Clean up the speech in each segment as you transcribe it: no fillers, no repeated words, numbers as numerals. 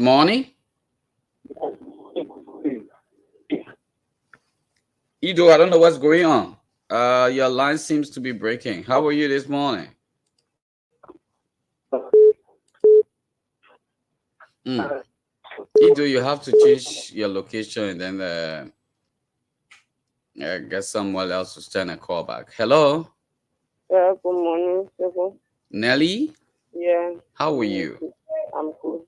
morning. Ido, I don't know what's going on. Your line seems to be breaking. How are you this morning? Mm. Ido, you have to change your location and then get someone else to stand and call back. Hello, Yeah, good morning, Stephen. Nelly. Yeah, How are you? I'm good.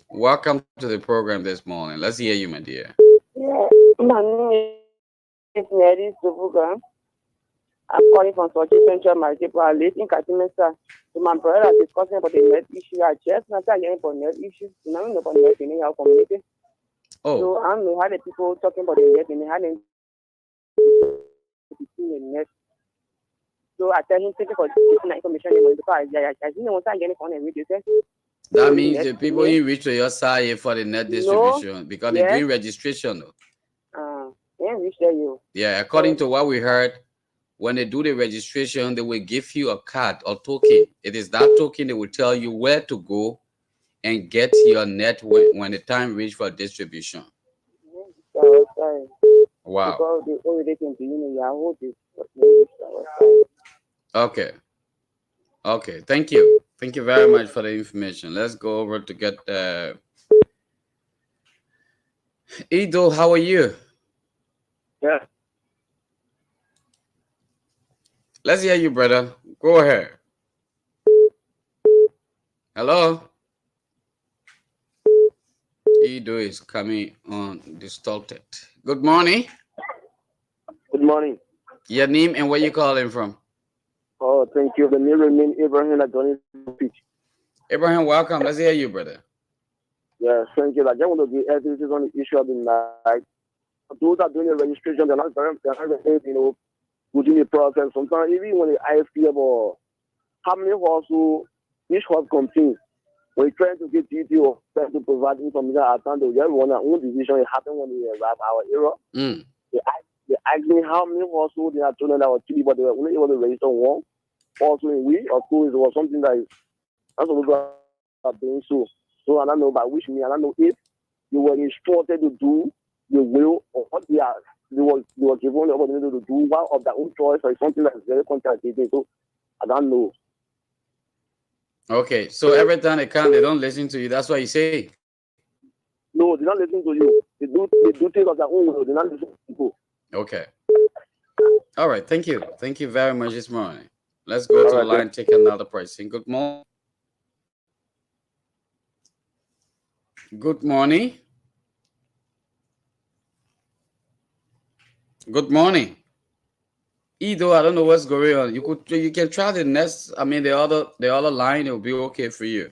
Welcome to the program this morning. Let's hear you, my dear. Yeah, my name is Mary Subuga. I'm calling from Sochi Central Market. I live in Katimesa. So my brother is discussing about the net issue. I just not hearing about net issues. Now we know about net in our community. Oh, So I don't know how the people talking about the net and how they see the net. So I tell him thank you for giving that information because I didn't want to get it on the video. that The means net, the the people net. in reach to your side for the net No, distribution because they're yes, doing registration. Though. and we share you. Yeah, according So to what we heard, when they do the registration, they will give you a card or token. It is that token they will tell you where to go and get your net when the time reach for distribution. sorry. Wow. Because the only relating to Yahoo is Okay. Okay. Thank you. Thank you very much for the information. Let's go over to get Ido, how are you? yeah. Let's hear you, brother. Go ahead. Hello? Ido is coming on distorted. Good morning. Good morning. Your name and where you calling from? Oh, thank you. The name remain Abraham Adoni speech. Abraham, welcome. Let's hear you, brother. Yeah, thank you. I just want to give evidence on the issue of the night. Those that doing the registration, they're not within the process. Sometimes even when the IFP about how many horses each horse contains, when you're trying to get detail trying to provide information at time, they just want their own decision. It happened when they arrive our era. Mm. They asked me how many horses they are told that were three, but they were only able to register one. Also in we or two, it was something that is that's what we are doing so I don't know by which me I don't know if you were instructed to do the will or what they were given the opportunity to do one of their own choice or something that is very contradictory. So I don't know. Okay, so every time they come, they don't listen to you. That's what you say. No, they don't listen to you. They do things of their own will. They don't listen to people. Okay. All right. Thank you. Thank you very much this morning. Let's go to All the right, line, take another pricing. Good morning. Good morning. Good morning. Ido, I don't know what's going on. You can try the next. I mean the other line. It will be okay for you.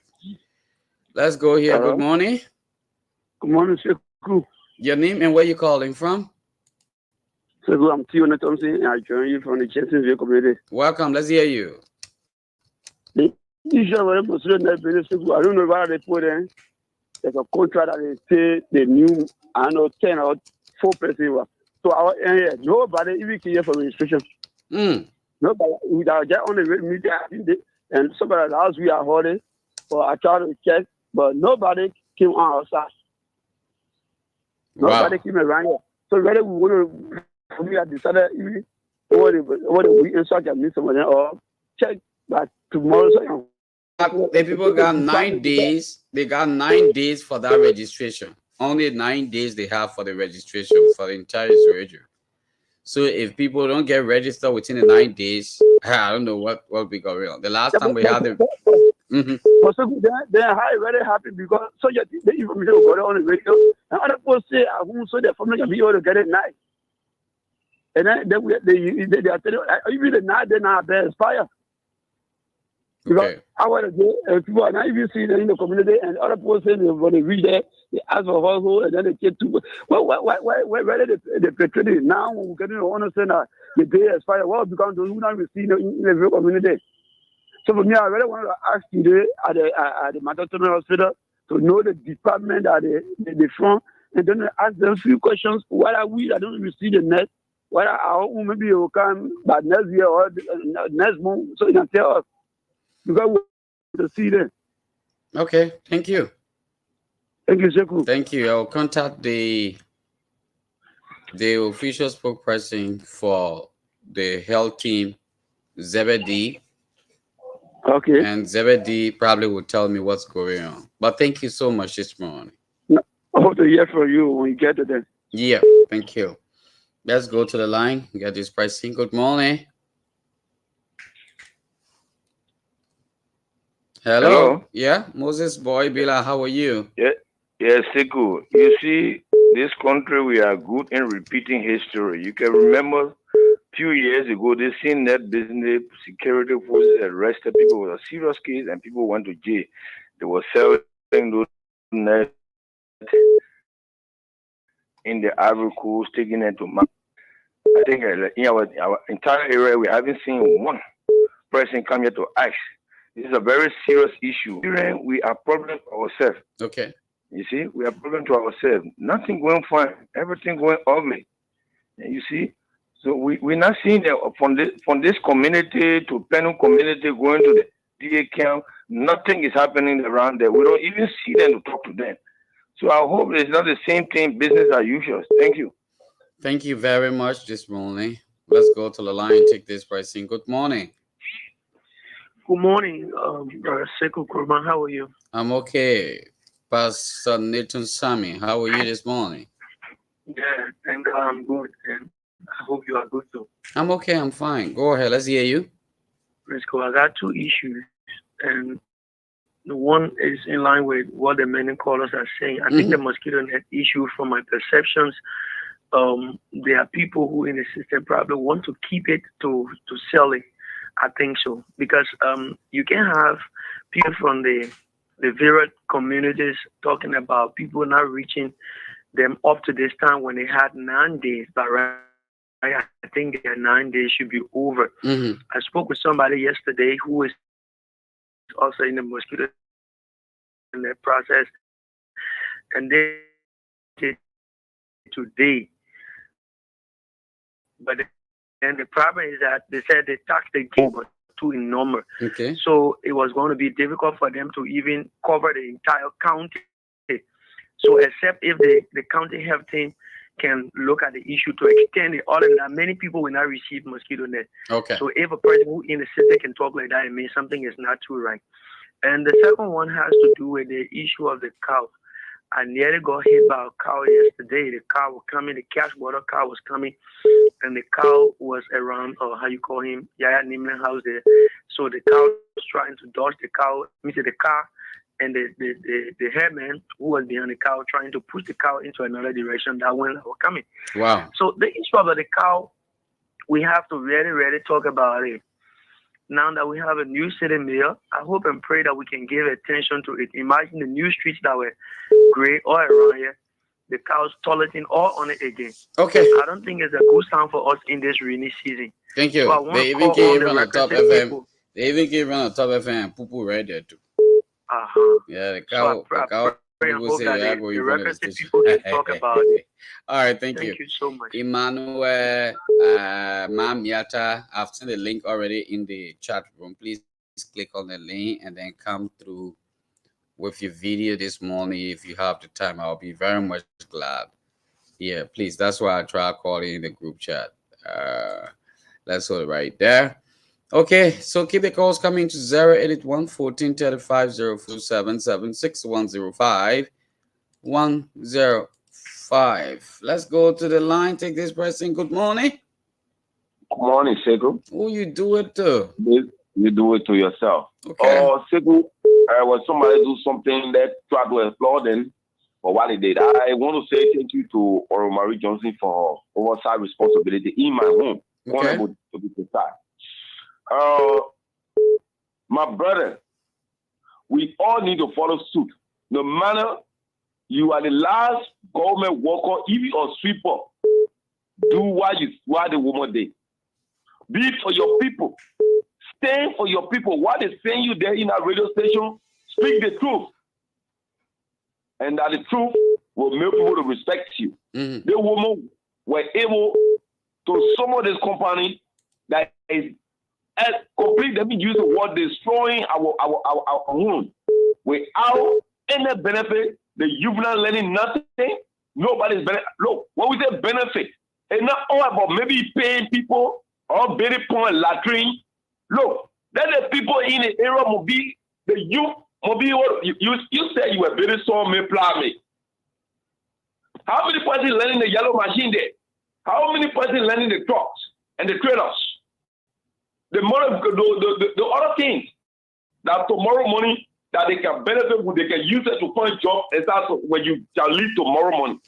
Let's go here. Good morning. Good morning, Sekou. Your name and where you calling from? Sekou, I'm Tion Thompson, and I join you from the Jacksonville community. Welcome. Let's hear you. The issue of Sekou, I don't know why they put in. There's a contract that they say the new, I don't know, 10 or 4%. So our area, nobody even care for registration. Mm. Nobody, we are just on the media, and somebody at the house we are holding, or I try to check, but nobody came on our side. Nobody Wow. came around here. So whether we have decided what we insert and meet someone or check that tomorrow. So, The people got 9 days. They got 9 days for that registration. Only 9 days they have for the registration for the entire radio. So if people don't get registered within the 9 days, I don't know what will be going on. The last time we had the mm-hmm. So they're very happy because so the information got on the radio and other people say so their family can be able to get it nice. And then they are telling even the night they now they expire. Because I want to go, people are not even seeing it in the community, and other people say when they reach there, they ask for household, and then they get to. Well, why they portray it now? We're getting to understand that the day expire. Well, because those who not receive in the real community. So for me, I really wanted to ask today at the maternal hospital to know the department at the front, and then ask them a few questions. Why are we that don't receive the net? Why are maybe you will come by next year or next month, so you can tell us. Because we want to see them. Okay, thank you. Thank you, Sekou. Thank you. I'll contact the official spokesperson for the health team, Zebedee, Okay. and Zebedee probably will tell me what's going on. But thank you so much this morning. I hope to hear from you when you get to them. Yeah, thank you. Let's go to the line. Get this pricing. Good morning. Hello. Hello? Yeah, Moses Boy Bila, how are you? Yeah, yes, Sekou. You see, this country, we are good in repeating history. You can remember few years ago, they seen that business security forces arrested people with a serious case and people went to jail. They were selling those nets in the Ivory Coast, taking them to market. I think in our entire area, we haven't seen one person come here to ask. This is a very serious issue. We are problem to ourselves. Okay. You see, we are problem to ourselves. Nothing going fine. Everything going ugly. And you see, so we're not seeing that from this community to Penal community going to the DA camp. Nothing is happening around there. We don't even see them to talk to them. So I hope it's not the same thing, business as usual. Thank you. Thank you very much this morning. Let's go to the line. Take this pricing. Good morning. Good morning, Brother Sekou Kurban. How are you? I'm okay. Pastor Nathan Sami, how are you this morning? Yeah, and I'm good, and I hope you are good too. I'm okay. I'm fine. Go ahead. Let's hear you. Let's go. I got two issues, and the one is in line with what the many callers are saying. I think the mosquito net issue, from my perceptions, there are people who in the system probably want to keep it to sell it. I think so, because you can have people from the various communities talking about people not reaching them up to this time when they had 9 days, but right, I think their 9 days should be over. I spoke with somebody yesterday who is also in the mosquito in the process, and they did today. But then the problem is that they said the tax they gave was too enormous. Okay. So it was going to be difficult for them to even cover the entire county. So except if the county health team can look at the issue to extend it, other than that, many people will not receive mosquito net. Okay. So if a person who in the city can talk like that, it means something is not too right. And the second one has to do with the issue of the cow. I nearly got hit by a cow yesterday. The cow was coming, the cash water cow was coming, and the cow was around, or how you call him, Yaya Nimlan house there. So the cow was trying to dodge the car, and the headman who was behind the cow trying to push the cow into another direction that one was coming. Wow. So the issue of the cow, we have to really talk about it. Now that we have a new city mayor, I hope and pray that we can give attention to it. Imagine the new streets that were gray all around here, the cows toileting all on it again. Okay. I don't think it's a good time for us in this rainy season. Thank you. So they even gave on a top FM. They even gave on a top FM. Poo right there too. Yeah, the cow. So the cow. People say the record people can talk about it. All right, thank you. Thank you so much. Emmanuel Mam Yata, I've sent the link already in the chat room. Please click on the link and then come through with your video this morning. If you have the time, I'll be very much glad. Yeah, please. That's why I try calling in the group chat. That's all right there. Okay, so keep the calls coming to 081 14 35 047 105 105. Let's go to the line. Take this person. Good morning. Good morning, Sekou. Oh, you do it too. You do it to yourself. Okay. Oh, Sekou, when somebody do something that try to applaud them for what they did, I want to say thank you to Oro Marie Johnson for oversight responsibility in my home. Okay. To be precise. My brother, we all need to follow suit. No matter you are the last government worker, even a sweeper, do what the woman did. Be it for your people. Stand for your people. What they send you there in a radio station, speak the truth. And that the truth will make people to respect you. The woman were able to summon this company that is complete. Let me use the word destroying our home without any benefit The youth not learning nothing. Nobody's benefit. Look, when we say benefit, it's not all about maybe paying people or building point latrine. Look, let the people in the area will be the youth. You said you were building sawmill plumbing. How many persons learning the yellow machine there? How many persons learning the trucks and the trailers? The other things that tomorrow morning that they can benefit with, they can use it to find job, and that's when you shall leave tomorrow morning.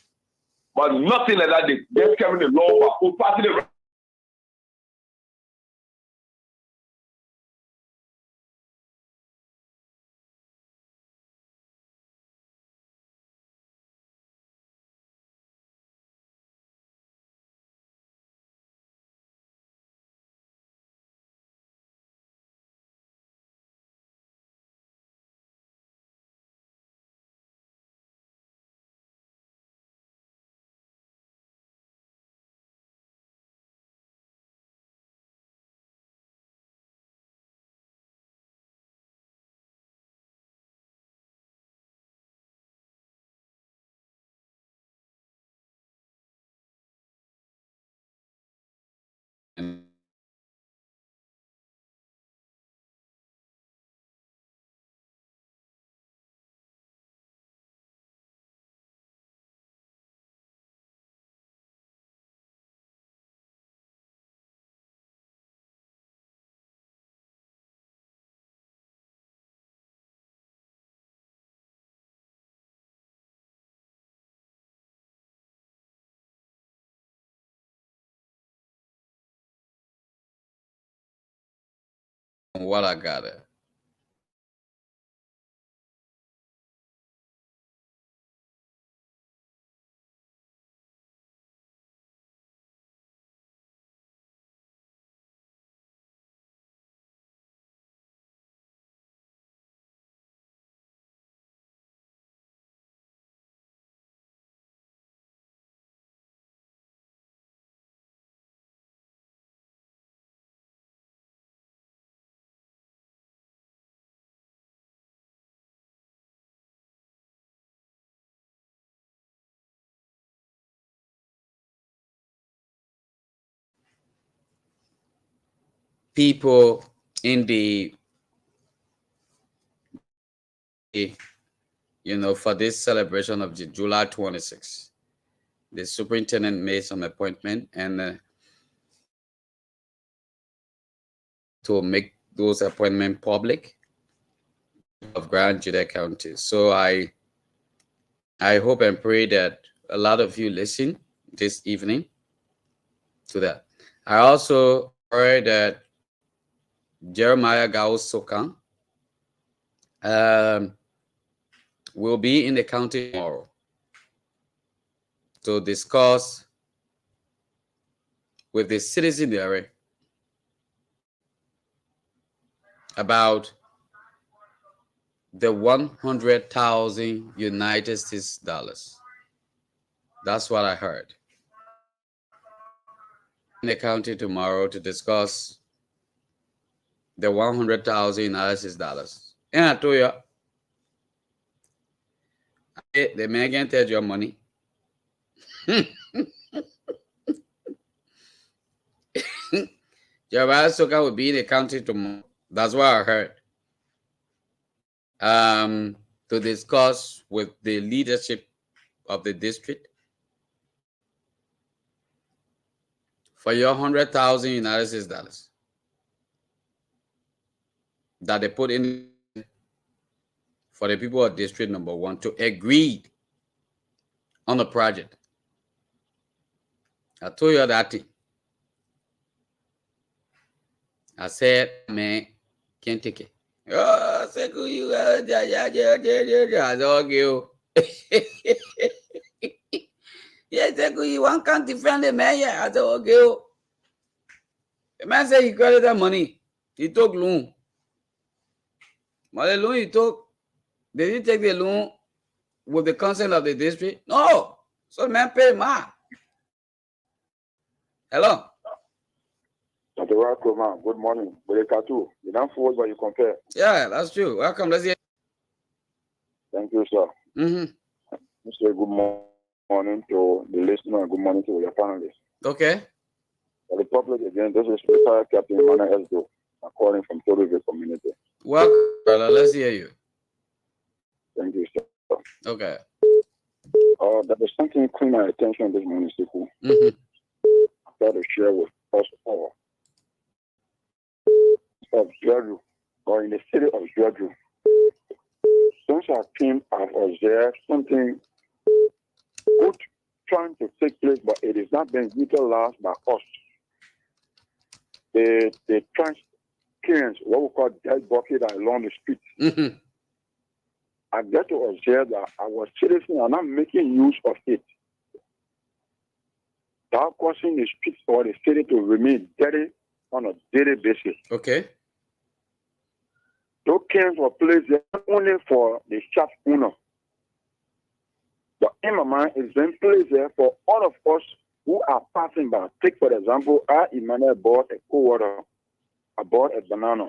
But nothing like that. They just carrying the law for passing the. What I got it. People in the for this celebration of July 26th, the superintendent made some appointment and to make those appointments public of Grand Judah County. So I hope and pray that a lot of you listen this evening to that. I also heard that Jeremiah Gao Sokan will be in the county tomorrow to discuss with the citizen there about the 100,000 United States dollars. That's what I heard. In the county tomorrow to discuss the 100,000 United States dollars. And I told you, the man can take your money. Jeremiah Soka will be in the county tomorrow. That's what I heard. To discuss with the leadership of the district for your 100,000 United States dollars that they put in for the people of District Number 1 to agree on the project. I told you that thing. I said, man, can't take it. Oh, say, you, I said, okay. Yes, you one can't defend the man. Yeah, I said, okay. The man said he got that money. He took loan. But the loan he took, did he take the loan with the consent of the district? No. So the man paid man. Hello. Good morning. You don't forward what you compare. Yeah, that's true. Welcome. Let's hear. Thank you, sir. say morning to the listener and good morning to your panelists. Okay. For the public, again, this is retired Captain Emmanuel Esdo, calling from Torreville community. Welcome, brother. Let's hear you. Thank you, sir. Okay. There is something caught my attention this morning, Siku. Mm-hmm. I try to share with us all. Of Georgia, or in the city of Georgia, since I came, I've observed something good trying to take place, but it is not being utilized by us. The transparent, what we call dead bucket along the street. Mm-hmm. I get to observe that our citizens are not making use of it. That causing the streets or the city to remain dirty on a daily basis. Okay. Those cans were placed there only for the shop owner. But in my mind, it's been placed there for all of us who are passing by. Take, for example, I, Emmanuel, bought a cold water. I bought a banana.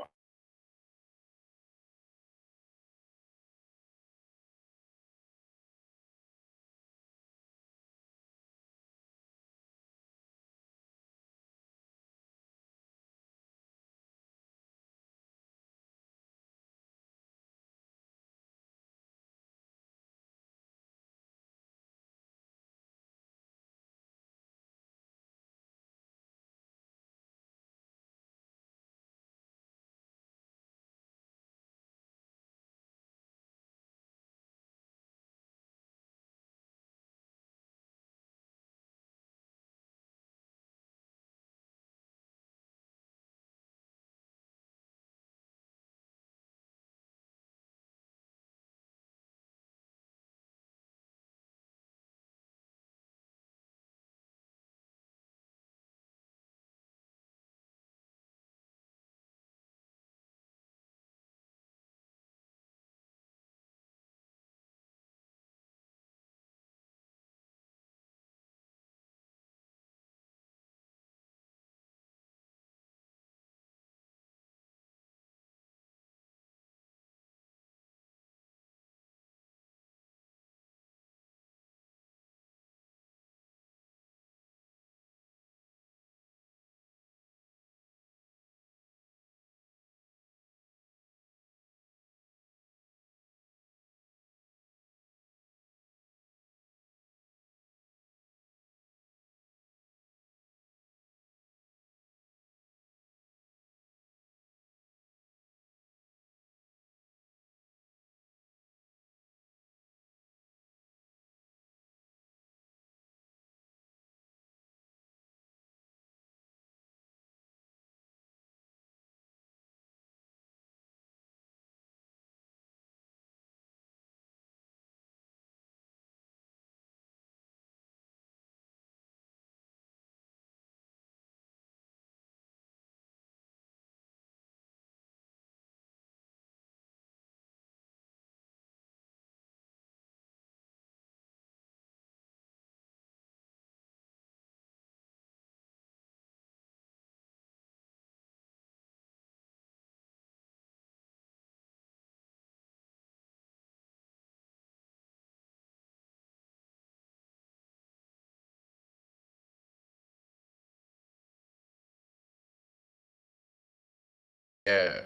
Yeah.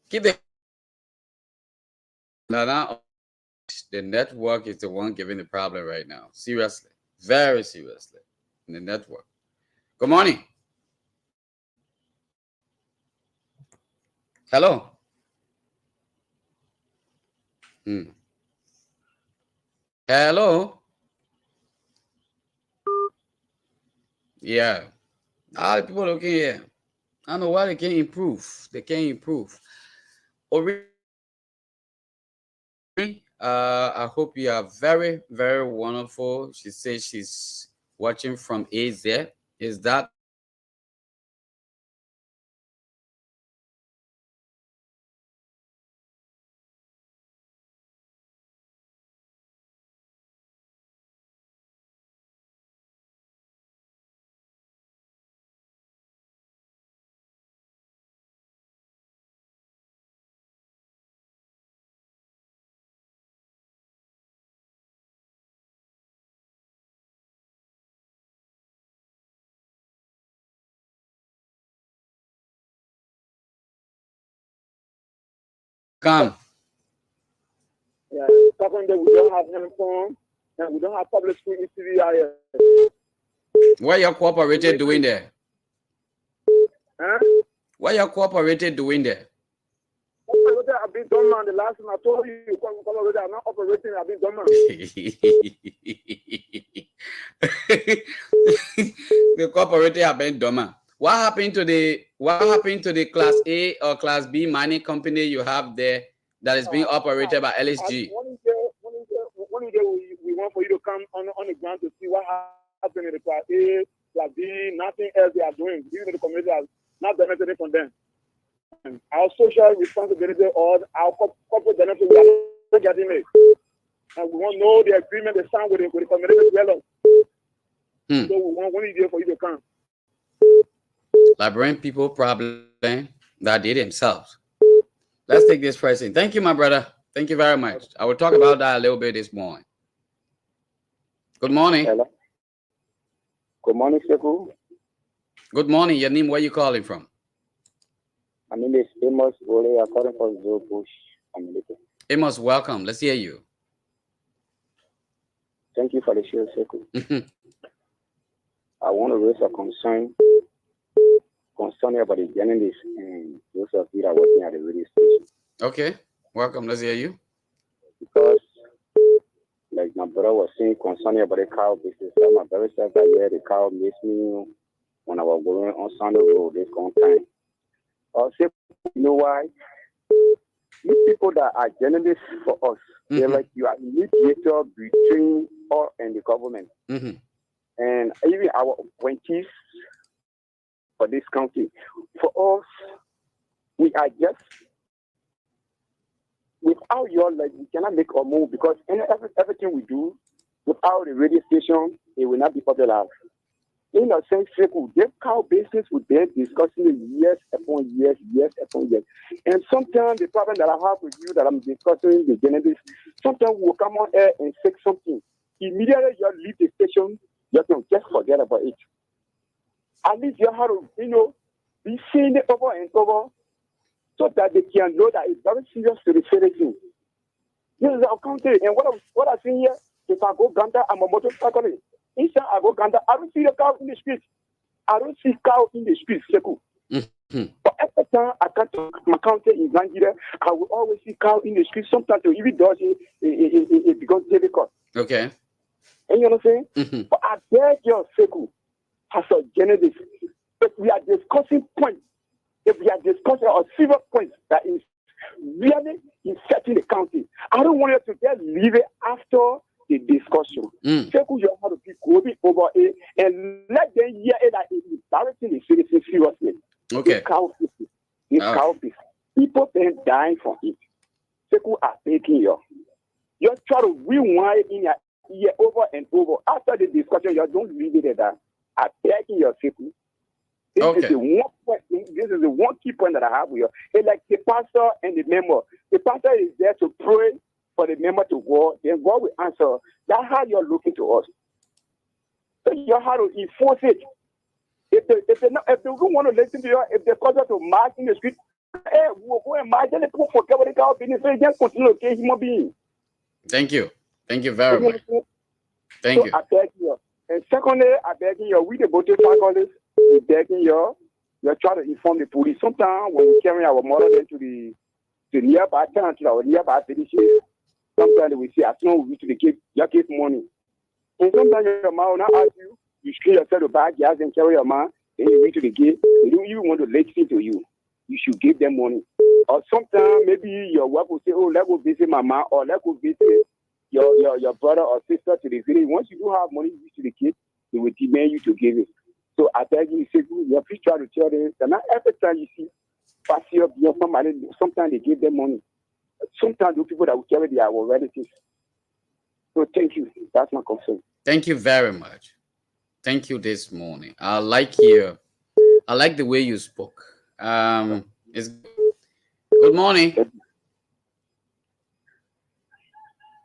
Keep the the network is the one giving the problem right now. Seriously. Very seriously. In the network. Good morning. Hello. Hmm. Hello. Yeah. All the people looking here. I don't know why they can't improve. They can't improve. Already, I hope you are very, very wonderful. She says she's watching from AZ. Is that Welcome. Yeah. Secondly, we don't have uniform and we don't have public school in CVIS. What your cooperative doing there? Huh? What your cooperative doing there? I've been done, man. The last time I told you, I'm not operating. I've been done, man. The cooperative have been dormant. What happened to the Class A or Class B mining company you have there that is being operated by LSG? One day we want for you to come on the ground to see what happened in the Class A, Class B, nothing else they are doing. Even the community has not benefited from them. And our social responsibility or our corporate benefit, we are not getting it. And we want to know the agreement they signed with the community dwellers. So we want one day for you to come. Like bring people problem that they themselves. Let's take this person. Thank you, my brother. Thank you very much. I will talk about that a little bit this morning. Good morning. Hello. Good morning, Sekou. Good morning. Your name, where you calling from? My name is Amos Ole, according for Joe Bush. Amos, welcome. Let's hear you. Thank you for the show, Sekou. I want to raise a concern about the journalists and those of you that are working at the radio station. Okay, welcome. Let's hear you. Because, like my brother was saying, concerning about the cow business, my brother said that yeah, the cow makes me when I was going on Sunday Road this time. Also, you know why? These people that are journalists for us, they're like you are mediator between us and the government. And even our appointees for this county. For us, we are just, without your, like, we cannot make a move because everything we do, without the radio station, it will not be popular. In a sense, this cow business with them discussing it years upon years. And sometimes the problem that I have with you that I'm discussing the journalists, sometimes we'll come on air and say something. Immediately you leave the station, you can just forget about it. At least you have to, be saying it over and over so that they can know that it's very serious to the citizen. This is our country. And what I see here, if I go Ganda, I'm a motorcyclist. Inside I go Ganda, I don't see the cow in the streets. I don't see cow in the streets, Sekou. But every time I come to my county in Nigeria, I will always see cow in the streets. Sometimes it even does it becomes difficult. Okay. And you know what I'm saying? But I beg you, Sekou, as a journalist, if we are discussing points, if we are discussing a silver point that is really inserting the county, I don't want you to just leave it after the discussion. Sekou, you have to be going over it and let them hear it that it is directing the citizens seriously. Okay. Cow business. People been dying from it. Sekou are taking you. You try to rewind in your ear over and over. After the discussion, you don't leave it at that. I'm begging your Sekou. This is the one point. This is the one key point that I have with you. It's like the pastor and the member. The pastor is there to pray for the member to go. Then God will answer. That's how you're looking to us. So you have to enforce it. If they don't want to listen to you, if they cause us to march in the street, we'll go and march. Then people forget what they call business. They just continue to kill human beings. Thank you. Thank you very much. Thank you. I beg you. And secondly, I beg you, we the voting faculties, we begging you try to inform the police. Sometimes when we carry our mother into the nearby town, to our nearby villages, sometimes we say, as soon as we to the gate, you give money. And sometimes your mom will not ask you, you screw yourself to buy gas and carry your mom, then you reach to the gate, they don't even want to listen to you. You should give them money. Or sometimes maybe your wife will say, oh, let's go visit my mom, or let's go visit your brother or sister to the village. Once you do have money, you reach to the gate, they will demand you to give it. So I beg you, you have to try to tell them that not every time you see passive somebody, sometimes they give them money. Sometimes the people that will carry their relatives. So thank you. That's my concern. Thank you very much. Thank you this morning. I like the way you spoke. It's good morning.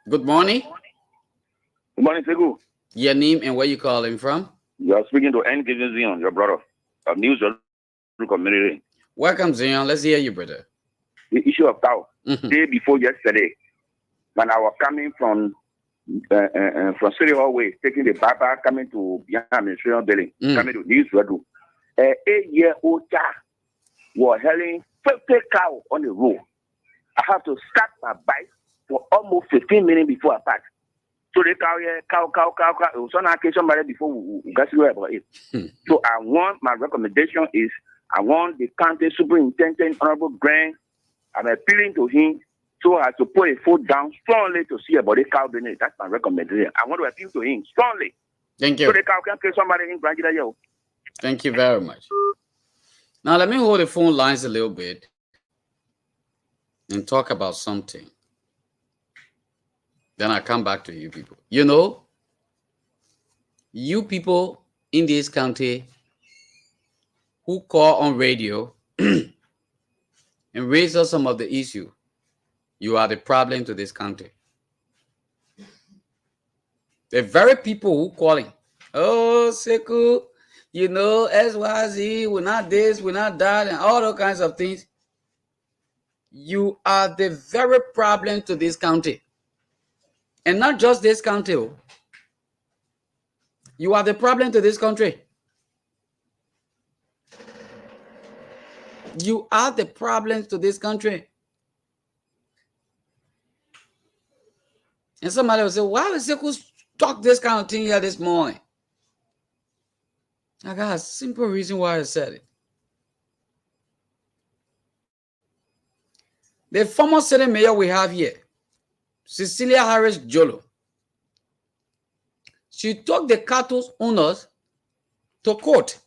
Good morning. Good morning, Sekou. Your name and where you calling from? You are speaking to N. Zion, your brother, of News community. Welcome, Zion. Let's hear you, brother. The issue of cow. day before yesterday, when I was coming from City Hallway, taking the bypass, coming to Beyond Administration Building, coming to News Road. An 8-year-old child was hailing 50 cows on the road. I have to start my bike for almost 15 minutes before I pass. So the cow. It was on occasion before we got to about it. So my recommendation is, I want the county superintendent, Honorable Grant, I'm appealing to him so as to put a foot down strongly to see about the cow business. That's my recommendation. I want to appeal to him strongly. Thank you. So the cow can kill somebody in Grand. Thank you very much. Now let me hold the phone lines a little bit and talk about something. Then I come back to you people. You know, you people in this county who call on radio and raise up some of the issue, you are the problem to this country. The very people who calling, oh, Sekou, you know, SYZ, we're not this, we're not that, and all those kinds of things. You are the very problem to this country. And not just this country. You are the problem to this country. You are the problem to this country. And somebody will say, why is Sekou talk this kind of thing here this morning? I got a simple reason why I said it. The former city mayor we have here, Cecilia Harris Jolo, she took the cattle owners to court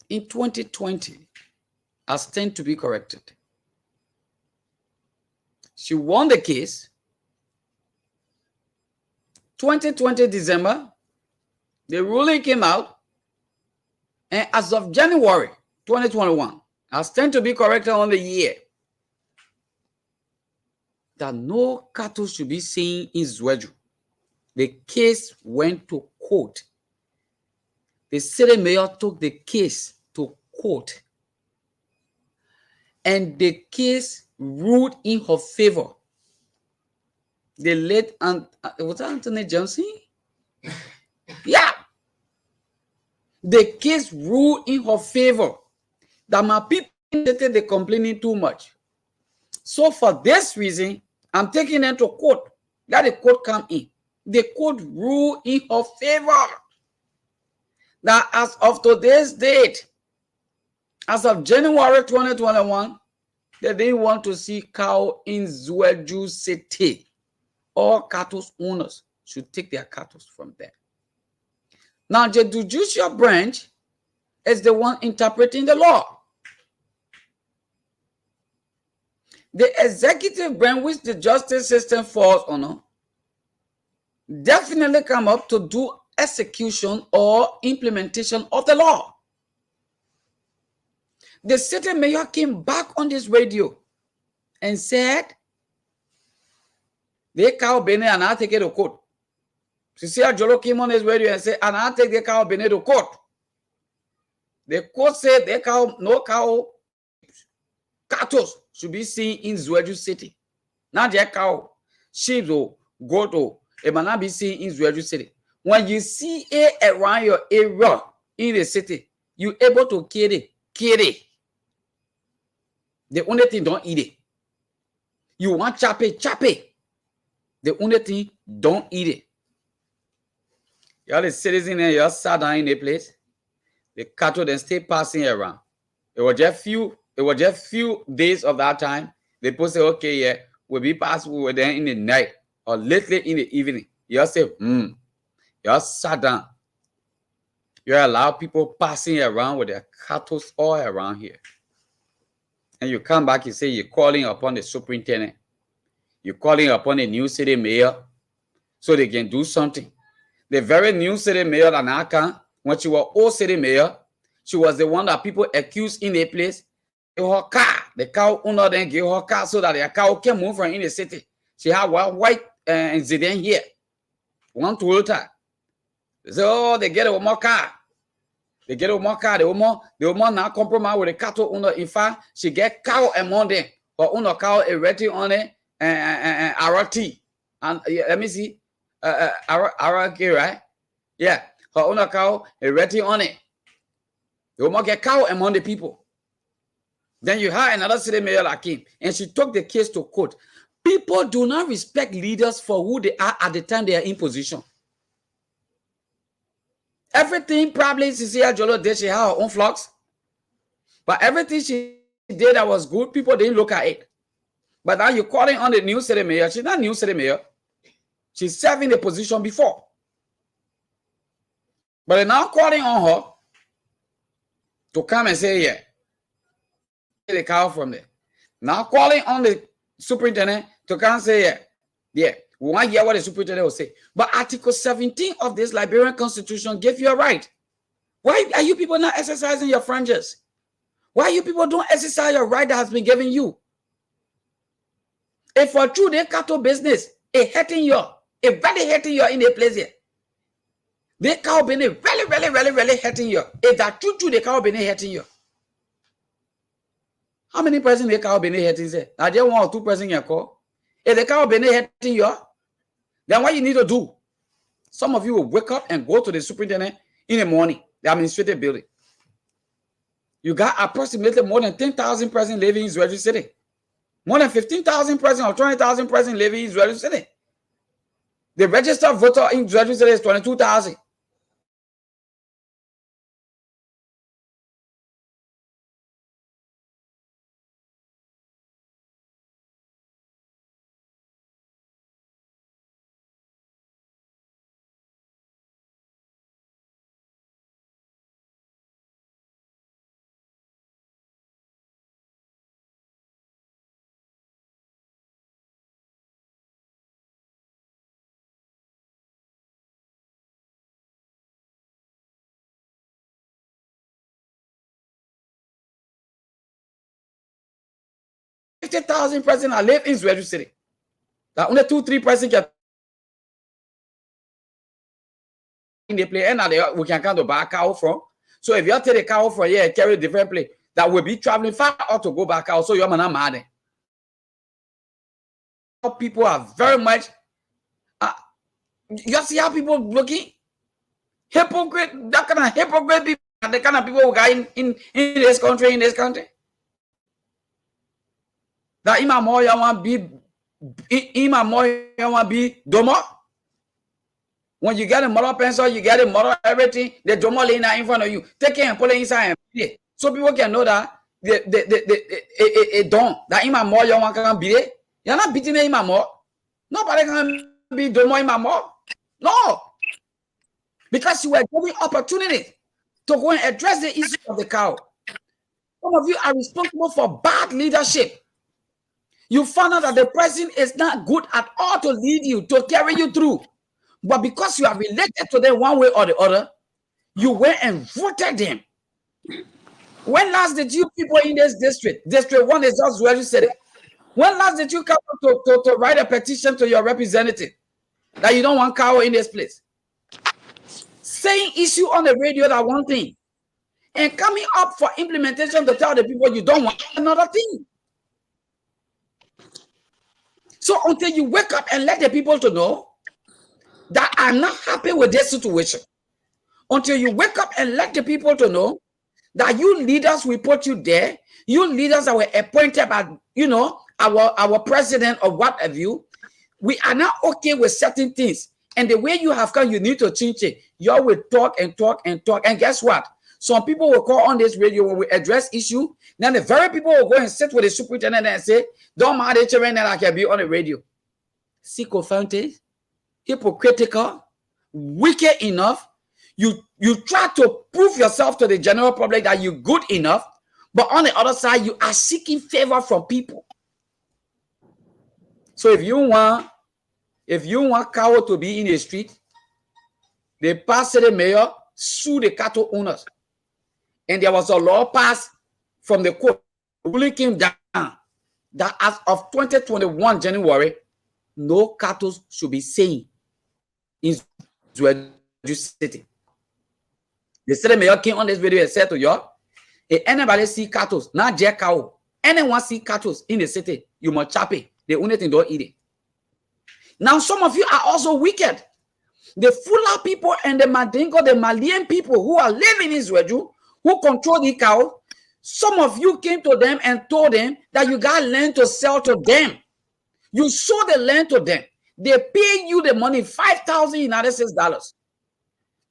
in 2020 as tend to be corrected. She won the case. 2020 December, the ruling came out, and as of January 2021, as tend to be corrected on the year, that no cattle should be seen in Zweju. The case went to court. The city mayor took the case to court, and the case ruled in her favor. The late was that Anthony Johnson? Yeah. The case ruled in her favor. That my people they're complaining too much. So for this reason, I'm taking them to court. Let the court come in. The court ruled in her favor. That as of today's date, as of January 2021, they didn't want to see cow in Zweju City. All cattle owners should take their cattle from there. Now, the judicial branch is the one interpreting the law. The executive branch, which the justice system falls on, definitely come up to do execution or implementation of the law. The city mayor came back on this radio and said, they cow Bene and I take it to court. Cecilia Jolo came on his radio and said, and I take the cow Bene to court. The court said they cow, no cow, cattle should be seen in Zweju City. Not their cow, sheep or goat, it might not be seen in Zweju City. When you see it around your area in the city, you're able to kill it. The only thing, don't eat it. You want chop it. The only thing, don't eat it. Y'all the citizen and y'all sat down in the place. The cattle then stay passing around. It was just few days of that time. They post say, okay, yeah, we'll be passing over there in the night or lately in the evening. Y'all say, y'all sat down. You allow people passing around with their cattle all around here. And you come back, you say you're calling upon the superintendent. You're calling upon the new city mayor so they can do something. The very new city mayor, Anaka, when she was old city mayor, she was the one that people accused in a place. Give her car. The cow owner then gave her car so that the cow can move from in the city. She had one white incident here. One Toyota. They say, oh, they get a more car. They get a more car. The woman now compromise with the cattle owner. In fact, she get cow among them. For uno cow a rating on it RT. And let me see. RT, right? Yeah. For uno cow a rating on it. You will get cow among the people. Then you have another city mayor like him, and she took the case to court. People do not respect leaders for who they are at the time they are in position. Everything probably Cecilia Jolo did, she had her own flocks. But everything she did that was good, people didn't look at it. But now you're calling on the new city mayor. She's not new city mayor. She's serving the position before. But they're now calling on her to come and say, yeah, get the cow from there. Now calling on the superintendent to come and say, yeah, we want to hear what the superintendent will say. But Article 17 of this Liberian Constitution gave you a right. Why are you people not exercising your franchise? Why you people don't exercise your right that has been given you? If for true the cattle business, it hurting you, it really hurting you in a place here. The cow business really hurting you. If that true the cow business hurting you. How many person the cow business hurting say? I just 1 or 2 person you call. If the cow business hurting you, then what you need to do? Some of you will wake up and go to the superintendent in the morning, the administrative building. You got approximately more than 10,000 persons living in Zwedru City. More than 15,000 persons or 20,000 persons living in Zwedru City. The registered voter in Zwedru City is 22,000. $50,000 persons are live in Zwedru City. That only 2-3 persons can in the play, and we can come to buy a cow from. So if you take a cow from here, carry a different place, that will be traveling far out to go back out. So you're not mad. People are very much. You see how people looking hypocrite. That kind of hypocrite people, the kind of people who got in this country, That ima more you want be domo. When you get a model pencil, you get a model everything. The domo laying in front of you. Take it and put it inside and play. So people can know that the don that ima more you want can be. You're not beating the ima more. Nobody can be domo ima more. No, because you were given opportunity to go and address the issue of the cow. Some of you are responsible for bad leadership. You found out that the president is not good at all to lead you, to carry you through. But because you are related to them one way or the other, you went and voted them. When last did you people in this district 1 is just where you said it. When last did you come to write a petition to your representative that you don't want cow in this place? Saying issue on the radio that one thing, and coming up for implementation to tell the people you don't want another thing. So until you wake up and let the people to know that I'm not happy with this situation, until you wake up and let the people to know that you leaders will put you there, you leaders that were appointed by, our president or what have you, we are not okay with certain things. And the way you have come, you need to change it. You all will talk and talk and talk. And guess what? Some people will call on this radio when we address issue. Then the very people will go and sit with the superintendent and say, don't mind the children that I can be on the radio. Sycophantic, hypocritical, wicked enough. You try to prove yourself to the general public that you're good enough, but on the other side, you are seeking favor from people. So if you want cow to be in the street, they pass the mayor, sue the cattle owners. And there was a law passed from the court, ruling came down that as of 2021 January, no cattle should be seen in Zwedru City. The city mayor came on this video and said to you, if anybody see cattle, not their cow, Anyone see cattle in the city, you must chop it. The only thing don't eat it. Now, some of you are also wicked. The Fula people and the Mandingo, the Malian people who are living in Israel, who control the cow, some of you came to them and told them that you got land to sell to them. You sold the land to them. They pay you the money, 5,000 United States dollars.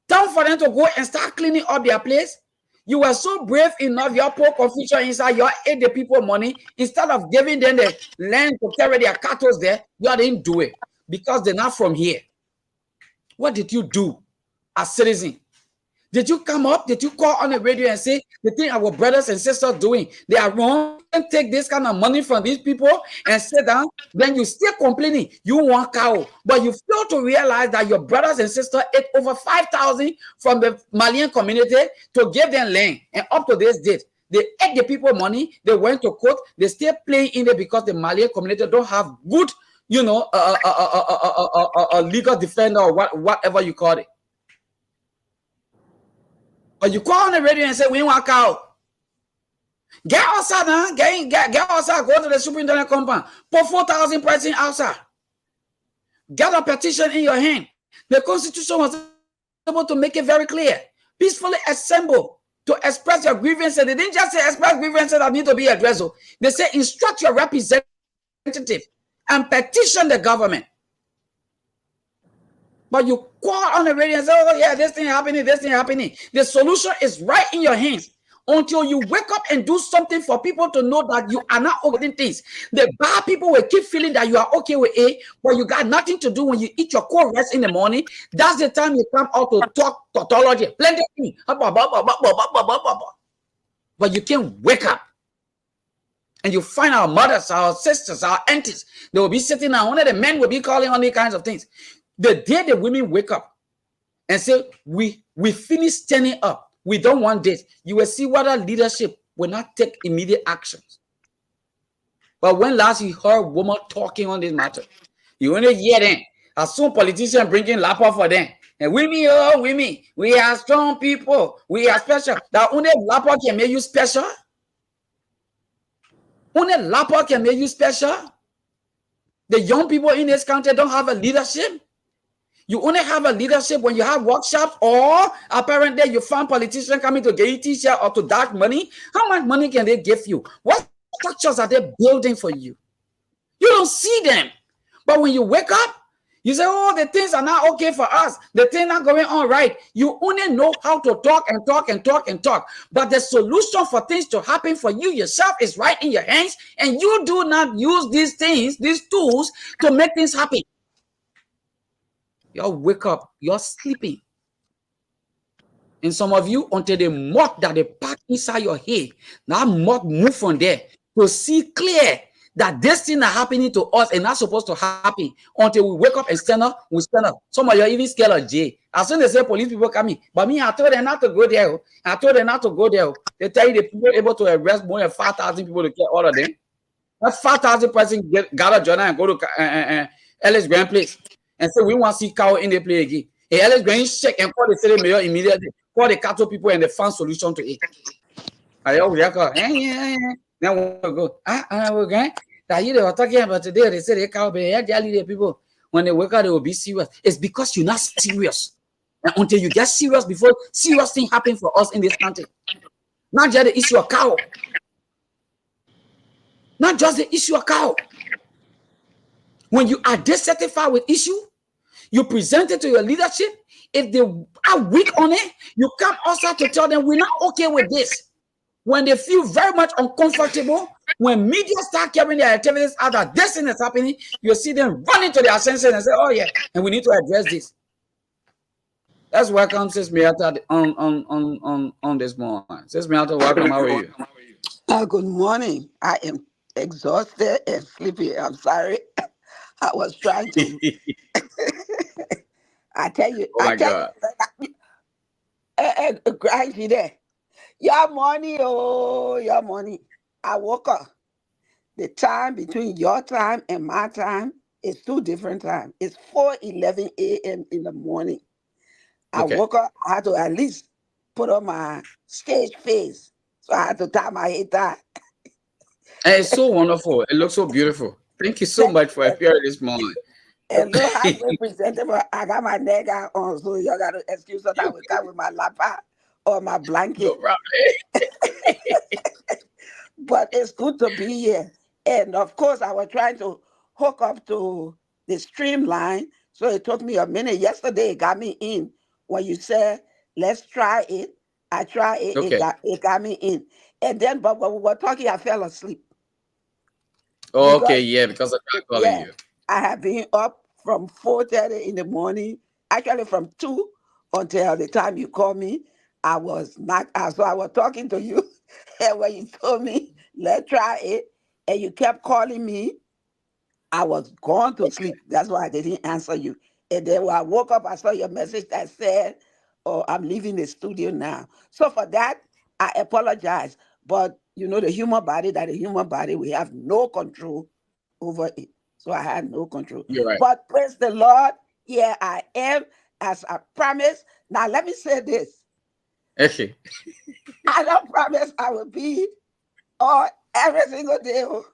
Time for them to go and start cleaning up their place. You were so brave enough, your poor confusion inside, you ate the people money. Instead of giving them the land to carry their cattle there, you didn't do it because they're not from here. What did you do as citizen? Did you come up? Did you call on the radio and say the thing our brothers and sisters doing, they are wrong? You can take this kind of money from these people and sit down. Then you still complaining you want cow, but you fail to realize that your brothers and sisters ate over 5,000 from the Malian community to give them land, and up to this date, they ate the people money. They went to court. They still playing in there because the Malian community don't have good, you know, a legal defender or whatever you call it. But you call on the radio and say, we want cow. Get outside now. Get outside. Go to the superintendent compound. Put 4,000 pricing outside. Get a petition in your hand. The Constitution was able to make it very clear. Peacefully assemble to express your grievances. They didn't just say express grievances that need to be addressed. They say instruct your representative and petition the government. But you call on the radio and say, oh yeah, this thing happening, this thing happening. The solution is right in your hands. Until you wake up and do something for people to know that you are not okay things. The bad people will keep feeling that you are okay with it, but you got nothing to do when you eat your core rest in the morning. That's the time you come out to talk tautology. Plenty of things. But you can't wake up. And you find our mothers, our sisters, our aunties, they will be sitting down. One of the men will be calling on these kinds of things. The day the women wake up and say, we finish standing up, we don't want this, you will see whether leadership will not take immediate actions. But when last you heard women talking on this matter, you only hear them. As soon politicians bringing laptop for them. And women, oh, women, we are strong people. We are special. That only laptop can make you special. Only laptop can make you special. The young people in this country don't have a leadership. You only have a leadership when you have workshops, or apparently you find politicians coming to get you t-shirt or to dash money. How much money can they give you? What structures are they building for you? You don't see them. But when you wake up, you say, oh, the things are not okay for us. The things are going on right. You only know how to talk and talk and talk and talk. But the solution for things to happen for you yourself is right in your hands. And you do not use these things, these tools, to make things happen. You wake up, you're sleeping. And some of you, until the mud that they pack inside your head, that mud move from there to see clear that this thing is happening to us and not supposed to happen. Until we wake up and stand up, we stand up. Some of you are even scared of jail. As soon as they say police people coming, but me, I told them not to go there. I told them not to go there. They tell you the people able to arrest more than 5,000 people to get all of them. That's 5,000 person gather journal and go to Ellis Grand Place. And so we want to see cow in the play again. Hey, let's go and check and call the city mayor immediately. Call the cattle people and they find solution to it. Then we go. We're going. That you they were talking about today. They say they cow be the people. When they wake up, they will be serious. It's because you're not serious. And until you get serious before serious thing happen for us in this country. Not just the issue of cow. Not just the issue of cow. When you are dissatisfied with issue, you present it to your leadership. If they are weak on it, you come outside to tell them we're not okay with this. When they feel very much uncomfortable, when media start carrying their activities out that this thing is happening, you see them run into their senses and say, oh yeah, and we need to address this. Let's welcome Sis Miata on this morning. Sis Miata, welcome. How are you? Good morning. I am exhausted and sleepy. I'm sorry. I was trying to. I tell you. Oh my God. Grind there. Your money, oh, your money. I woke up. The time between your time and my time is 2 different times. It's 4:11 a.m. in the morning. I woke up. I had to at least put on my stage face. So I had to tie my hair tie. And it's so wonderful. It looks so beautiful. Thank you so Thank much for you. appearing this morning. And look how representative I got my neck out on, so y'all got to excuse that I will come with my lapa or my No blanket. problem. But it's good to be here. And of course, I was trying to hook up to the streamline. So it took me a minute. Yesterday, it got me in. When you said, let's try it, I tried it, Okay. it got me in. And then, but when we were talking, I fell asleep. Okay, Because, yeah, because I tried calling yeah, you. I have been up from 4:30 in the morning, actually from 2 until the time you called me. I was knocked out. So I was talking to you, and when you told me, let's try it, and you kept calling me, I was going to sleep. That's why I didn't answer you. And then when I woke up, I saw your message that said, "Oh, I'm leaving the studio now." So for that, I apologize. But you know, the human body, we have no control over it. So I had no control. You're right. But praise the Lord, here I am as I promised. Now let me say this. Okay. I don't promise I will be on every single day. Oh,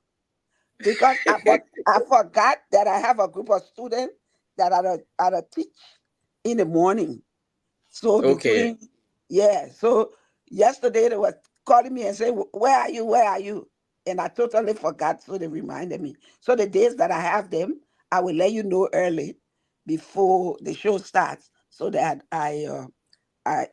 because I forgot that I have a group of students that are teach in the morning. So Okay. between, yeah, so yesterday they were calling me and saying, "Where are you? Where are you?" And I totally forgot. So they reminded me. So the days that I have them, I will let you know early before the show starts, so that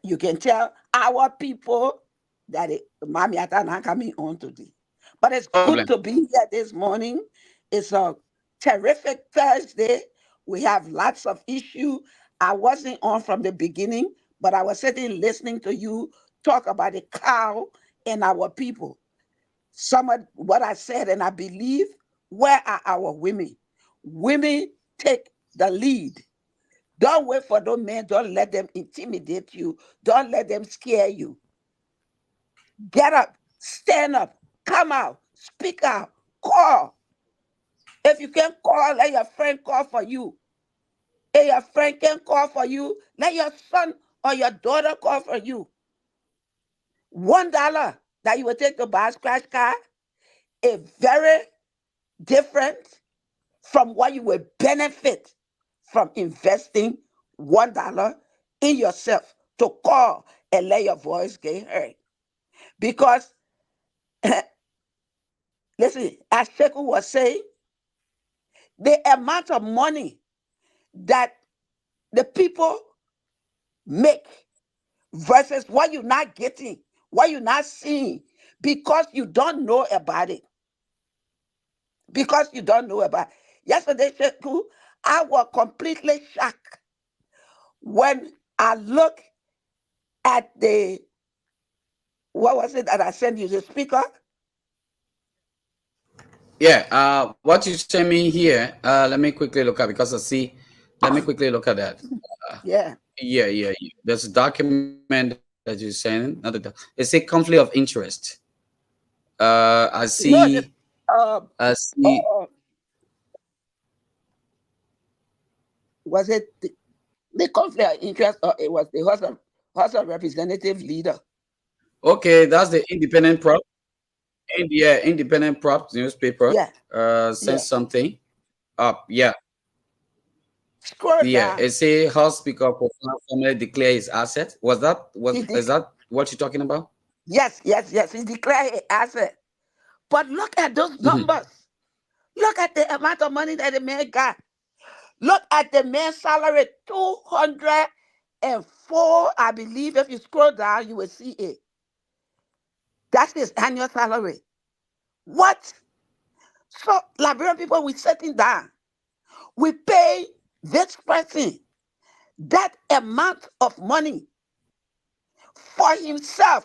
you can tell our people that Mami Atana coming on today. But it's good Problem. to be here this morning. It's a terrific Thursday. We have lots of issue. I wasn't on from the beginning, but I was sitting listening to you talk about the cow and our people. Some of what I said, and I believe, where are our women? Women take the lead. Don't wait for those men. Don't let them intimidate you. Don't let them scare you. Get up, stand up, come out, speak out, call. If you can call, let your friend call for you. If your friend can call for you, let your son or your daughter call for you. $1 that you will take to buy a scratch card is very different from what you will benefit from investing $1 in yourself to call and let your voice get heard. Because, listen, as Sheku was saying, the amount of money that the people make versus what you're not getting, what you're not seeing, because you don't know about it. Because you don't know about it. Yesterday, Sheku, I was completely shocked when I look at the, what was it that I sent you, the speaker? Yeah. What you sent me here. Let me quickly look at because I see. Let me quickly look at that. Uh, Yeah. yeah. There's a document that you sent. It's a conflict of interest. I No, see. uh, I see. uh, was it the conflict of interest, or it was the House of Representative leader? Okay, that's the independent prop. Yeah, independent prop newspaper. Yeah, Sent yeah. something up. Yeah, Scroll yeah. down. It say House Speaker for formally declare his asset. He Is dec- that what you're talking about? yes. He declared an asset. But look at those Mhm. numbers. Look at the amount of money that the man got. Look at the man's salary, 204. I believe if you scroll down, you will see it. That's his annual salary. What? So Liberian people, we sitting down. We pay this person that amount of money for himself,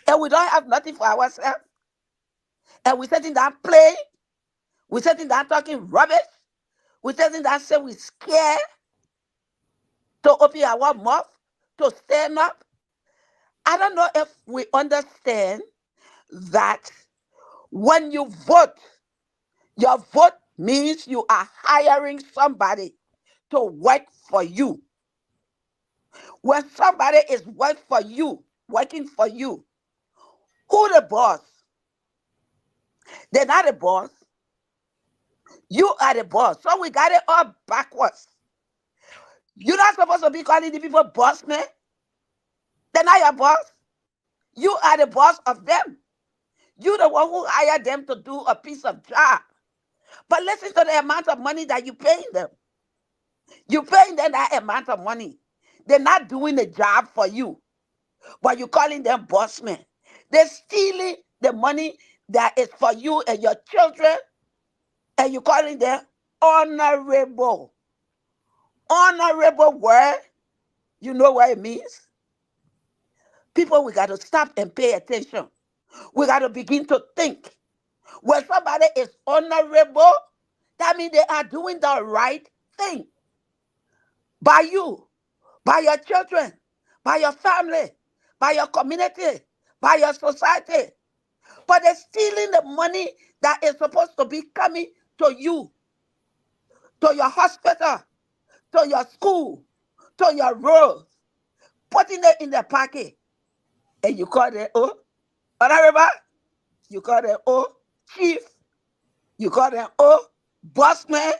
and we don't have nothing for ourselves. And we sitting down playing. We sitting down talking rubbish. We sitting down saying we scared to open our mouth, to stand up. I don't know if we understand that when you vote, your vote means you are hiring somebody to work for you. When somebody is working for you, Who the boss? They're not the boss. You are the boss. So we got it all backwards. You're not supposed to be calling the people boss, man. They're not your boss. You are the boss of them. You the one who hired them to do a piece of job. But listen to the amount of money that you're paying them. You're paying them that amount of money. They're not doing the job for you, but you're calling them boss men. They're stealing the money that is for you and your children, and you're calling them honorable. Honorable word, you know what it means? People, we got to stop and pay attention. We got to begin to think. When somebody is honorable, that means they are doing the right thing by you, by your children, by your family, by your community, by your society. But they're stealing the money that is supposed to be coming to you, to your hospital, to your school, to your roads, putting it in the pocket. And you call them, oh, honorable, you call them, oh, chief, you call them, oh, boss man.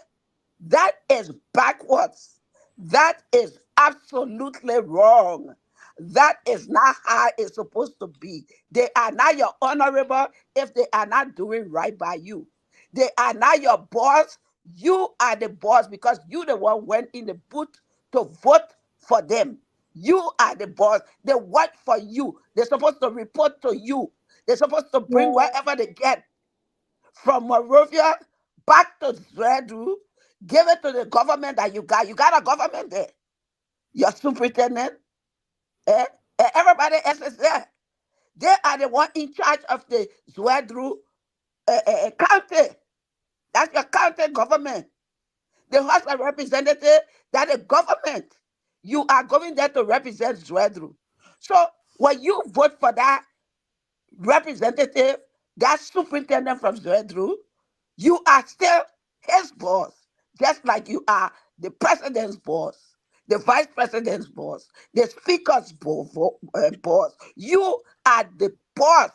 That is backwards. That is absolutely wrong. That is not how it's supposed to be. They are not your honorable if they are not doing right by you. They are not your boss. You are the boss because you the one went in the booth to vote for them. You are the boss. They work for you. They're supposed to report to you. They're supposed to bring whatever they get from Morovia back to Zredu, give it to the government that you got. You got a government there. Your superintendent, everybody else is there. They are the one in charge of the Zredu county. That's your county government. The House of Representatives, that the government. You are going there to represent Zredu. So when you vote for that representative, that superintendent from Zredu, you are still his boss, just like you are the president's boss, the vice president's boss, the speaker's boss. You are the boss.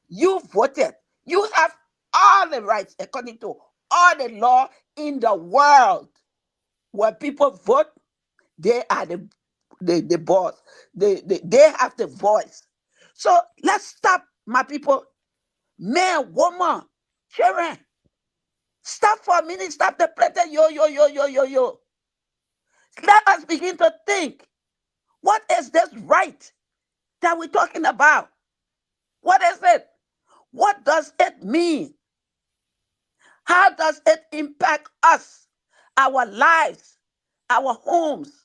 You voted. You have all the rights according to all the law in the world. When people vote, they are the boss. They have the voice. So let's stop, my people. Man, woman, children. Stop for a minute. Stop the platter. Yo. Let us begin to think. What is this right that we're talking about? What is it? What does it mean? How does it impact us, our lives, our homes,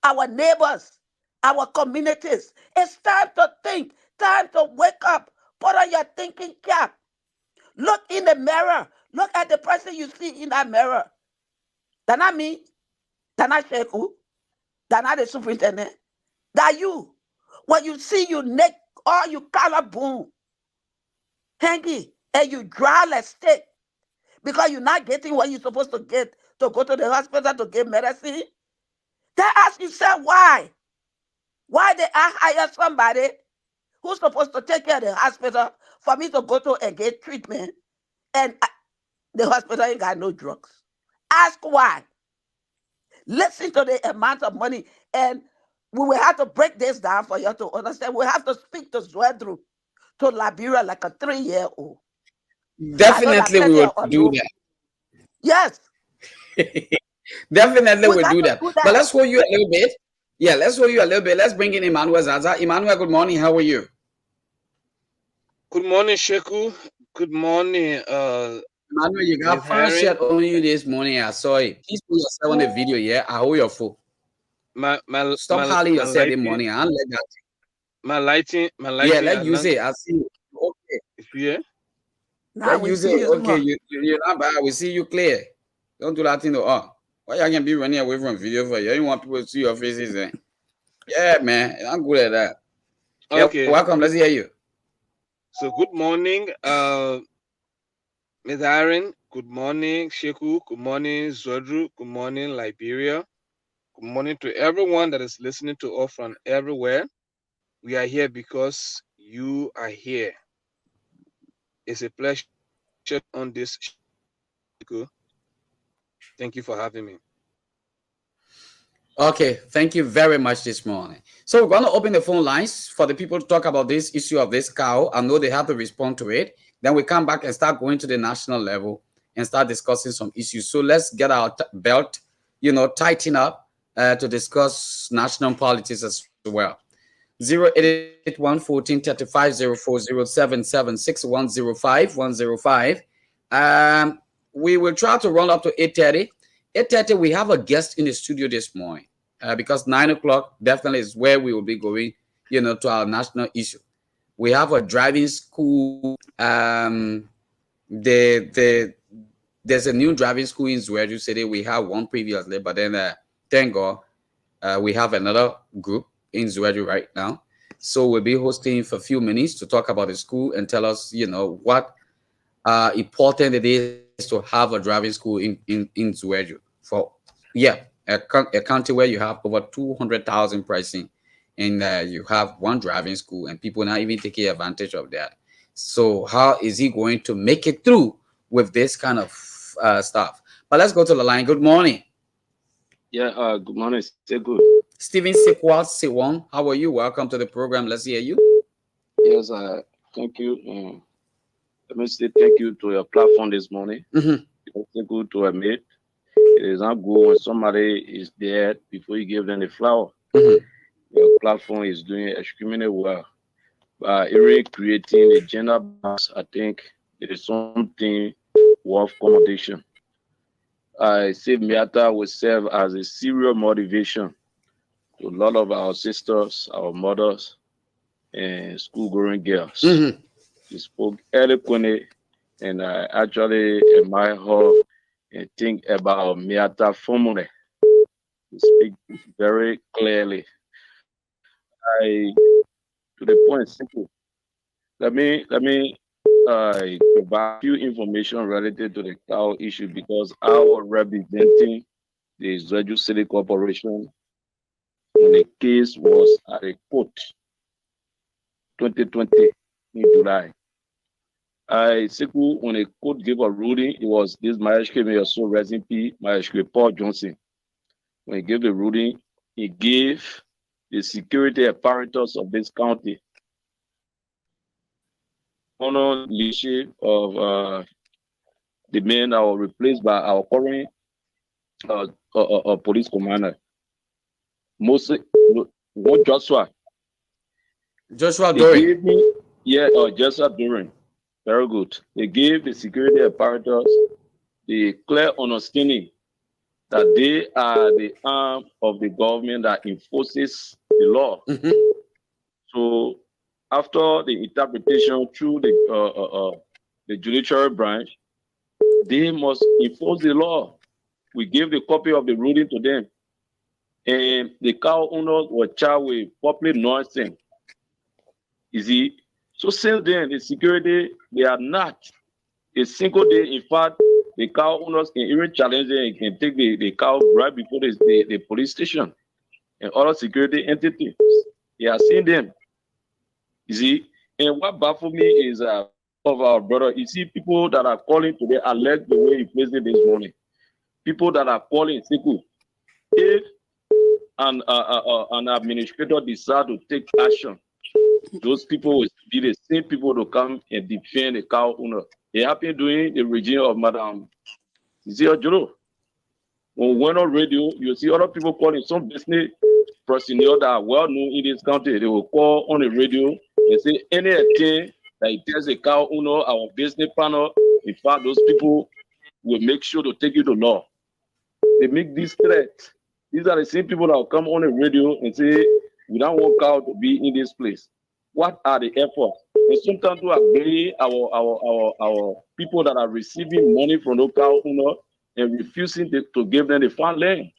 our neighbors, our communities? It's time to think, time to wake up, put on your thinking cap. Look in the mirror. Look at the person you see in that mirror. That not me. That not Sheku. That not the superintendent. That you. When you see you neck or you collarbone hangy and you dry like stick because you're not getting what you're supposed to get to go to the hospital to get medicine, then ask yourself why. Why did I hire somebody who's supposed to take care of the hospital for me to go to and get treatment, and the hospital ain't got no drugs? Ask why. Listen to the amount of money, and we will have to break this down for you to understand. We have to speak to Zredu, to Liberia like a 3-year-old. Definitely, we will do that. Yes. Definitely, we'll do that. But let's hold you a little bit. Yeah, let's hold you a little bit. Let's bring in Emmanuel Zaza. Emmanuel, good morning. How are you? Good morning, Sheku. Good morning, Emmanuel, you got fun shirt on you this morning. I saw it. Please put yourself on the video, yeah? I hold your phone. Stop calling yourself this morning. I don't like that. My lighting. Yeah, let's use it. I see you. Okay. Yeah. Now let's use it. Okay, you're not bad. We see you clear. Don't do that thing though. Oh, why you can be running away from video for you? You want people to see your faces, eh? Yeah, man. I'm good at that. Okay. Yeah, welcome. Let's hear you. So good morning, Ms. Aaron. Good morning, Sheku. Good morning, Zredu. Good morning, Liberia. Good morning to everyone that is listening to us from everywhere. We are here because you are here. It's a pleasure on this show. Thank you for having me. Okay, thank you very much this morning. So we're going to open the phone lines for the people to talk about this issue of this cow. I know they have to respond to it. Then we come back and start going to the national level and start discussing some issues. So let's get our belt, tighten up to discuss national politics as well. 081 14 35 040 105. We will try to run up to 8:30. 8:30, we have a guest in the studio this morning because 9 o'clock definitely is where we will be going, to our national issue. We have a driving school. There's a new driving school in Zouérou City. We have one previously, but then thank God we have another group in Zouérou right now. So we'll be hosting for a few minutes to talk about the school and tell us, what important it is to have a driving school in Zouérou for a county where you have over 200,000 pricing and you have one driving school and people not even taking advantage of that. So how is he going to make it through with this kind of stuff? But let's go to the line. Good morning. Yeah, good morning. Stay good. Stephen Sekwal Sewon, how are you? Welcome to the program. Let's hear you. Yes, thank you. Let me say thank you to your platform this morning. Thank you to admit it is not good when somebody is dead before you give them the flower. Your platform is doing extremely well. Even creating a gender balance, I think it is something worth commendation. I say Miata will serve as a serial motivation to a lot of our sisters, our mothers, and school-going girls. She spoke eloquently, and I actually admire her and think about Miata formula. She speak very clearly. To the point, simple. Let me provide few information related to the cow issue because I was representing the Zouérou City Corporation when the case was at a court 2020 in July. When a court gave a ruling, it was this Maeshke may also rest in peace, Maeshke Paul Johnson. When he gave the ruling, he gave the security apparatus of this county honor leadership of the men that were replaced by our current police commander. Mostly, Joshua Doring. Joshua Doring. Very good. They gave the security apparatus the clear understanding that they are the arm of the government that enforces the law. So after the interpretation through the judiciary branch, they must enforce the law. We gave the copy of the ruling to them. And the cow owners were charged with public nuisance. You see? So since then, the security, they are not a single day. In fact, the cow owners can even challenge them and can take the cow right before the police station and other security entities. They are seeing them. You see? And what baffles me is of our brother, you see people that are calling today, alert the way he placed it this morning. People that are calling, if an administrator decide to take action, those people will be the same people to come and defend the cow owner. It happened during the regime of Madam Zia Juro. When we went on radio, you see other people calling, some business personnel that are well known in this country. They will call on the radio and say anything that tells a cow owner, our business partner, in fact, those people will make sure to take you to law. They make these threats. These are the same people that will come on the radio and say, we don't want cow to be in this place. What are the efforts? And sometimes to agree our people that are receiving money from the cow owner and refusing to give them the farm land.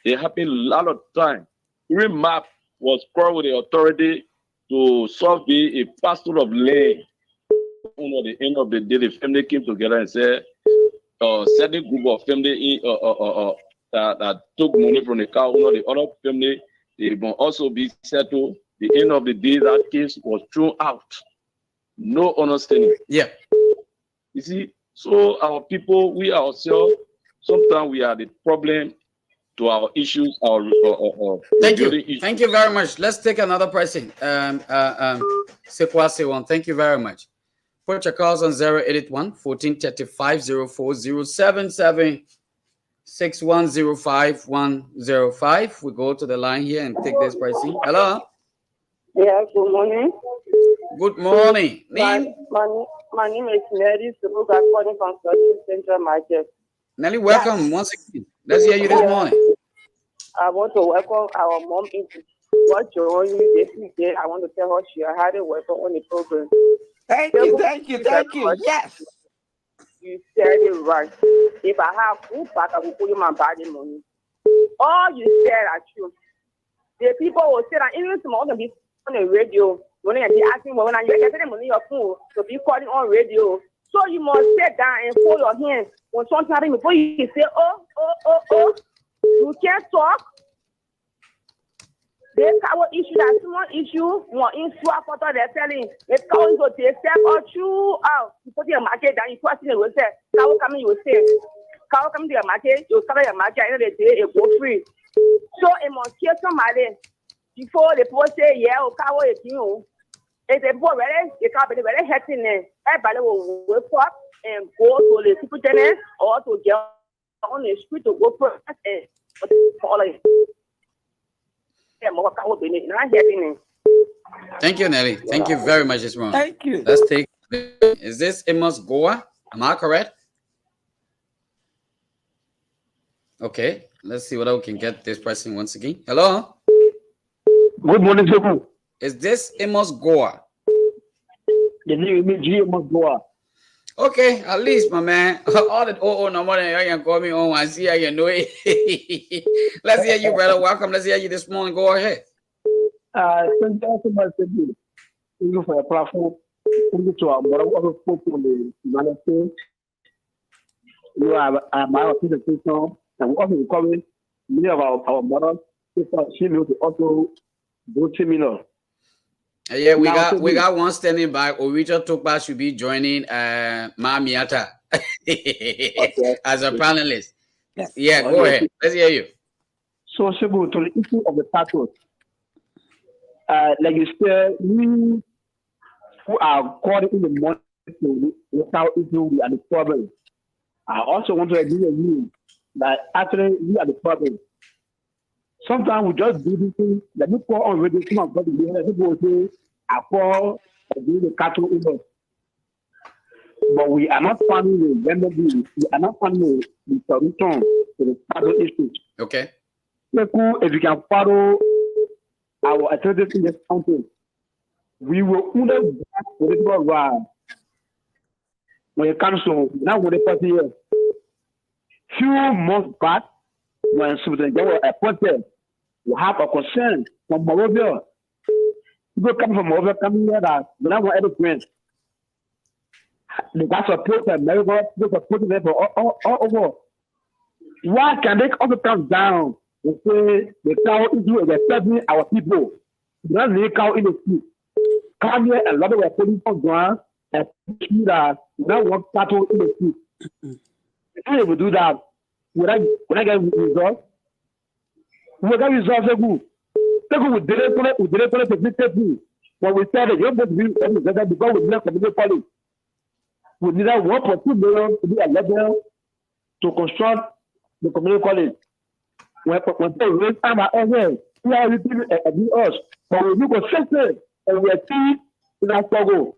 It happened a lot of time. Even MAP was called with the authority to solve a parcel of land. At the end of the day, the family came together and said, certain group of family that took money from the cow owner, the other family, they will also be settled. The end of the day, that case was thrown out. No understanding. Yeah. You see, so our people, we ourselves, sometimes we are the problem to our issues, our Thank you. issues. Thank you very much. Let's take another person. Sekwasi one. Thank you very much. Put your calls on 081 1435 04077 6105 105. We go to the line here and take this pricing. Hello. Yes, good morning. Good morning. My name is Nelly Suruga, calling from Central Market. Nelly, welcome once again. Let's hear you this morning. I want to welcome our mom into what joining this weekend. I want to tell her she had a welcome on the program. Thank you. Yes. You said it right. If I have food back, I will put you my body money. All you said are true. The people will say that even tomorrow can be on the radio. When they asking when you get the money your phone to be calling on radio. So you must sit down and hold your hands when something happens before you say, oh. You can't talk. They cover issue that small issue. One issue after they're selling. They call into the step or two out. You put your market down. You question it will say, "Cow come you will say, cow come to your market. You cover your market. End of the day, it go free." So it must kill somebody before the people say, "Yeah, cow is you." If the people really, the cow be very hurting them. Everybody will wake up and go to the people channel or to get on the street to go for it. Thank you, Nelly. Thank you very much this morning. Thank you. Let's take. Is this Amos Goa? Am I correct? Okay. Let's see whether we can get this pricing once again. Hello. Good morning, sir. Is this Amos Goa? The name is Amos Goa. Okay, at least, my man. All the number that you can call me on. I see how you know it. Let's hear you, brother. Welcome. Let's hear you this morning. Go ahead. Thank you so much. Thank you for your platform. Thank you to our brother who spoke on the United States. You are my presentation, and we also recovering many of our brothers. She knows also do similar. Yeah, we got one standing by. Original Tokpa should be joining Mamiata as a panelist. Yes. Yeah, go ahead. Let's hear you. So, Shibu, to the issue of the status, like you said, we who are called in the morning to without issue, we are the problem. I also want to agree with you that actually we are the problem. Sometimes we just do this thing that we call on radio. Some of the people will say, I call the cattle in us. But we are not finding the remedy. We are not finding the solution to the cattle issue. Okay. If we can follow our alternatives in this country, we will only get political right when it comes to now with the party here. Few months back, when something was appointed, we have a concern from Morovia. People coming from Morovia coming here that they don't want any friends. They got support from America, they support them for all over. Why can they also come down and say the cow issue is affecting our people? They don't need cow in the street. Come here and a lot of our police on ground and see that we don't want cattle in the street. If we do that, when I get results, we got results are good. We didn't put it to 50. When we said that you're going to be because we didn't community college. We needed 1.2 million to be a level to construct the community college. When they raise time at everywhere, we are looking at us. But we do consistent and we are still in our struggle.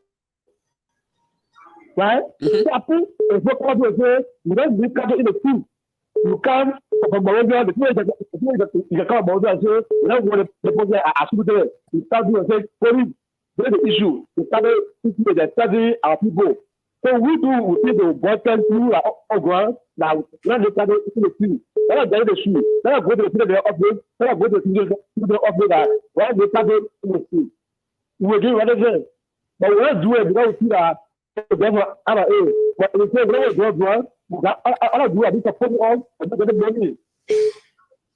Right? So I think it's not possible to say we don't need cattle in the street. You come from Morovia, the people you come from Morovia and say, we don't want the people there are there. You start doing and say, police, there's the issue. We started studying our people. So we see the bottom through our ground that when they started in the street. Let us get the shoe. Let us go to the people that upgrade. Let us go to the people that upgrade that when they started in the street. We will do what they say. But we won't do it because we see that therefore, but we say, when we go to I don't do it. This is putting on and not getting money.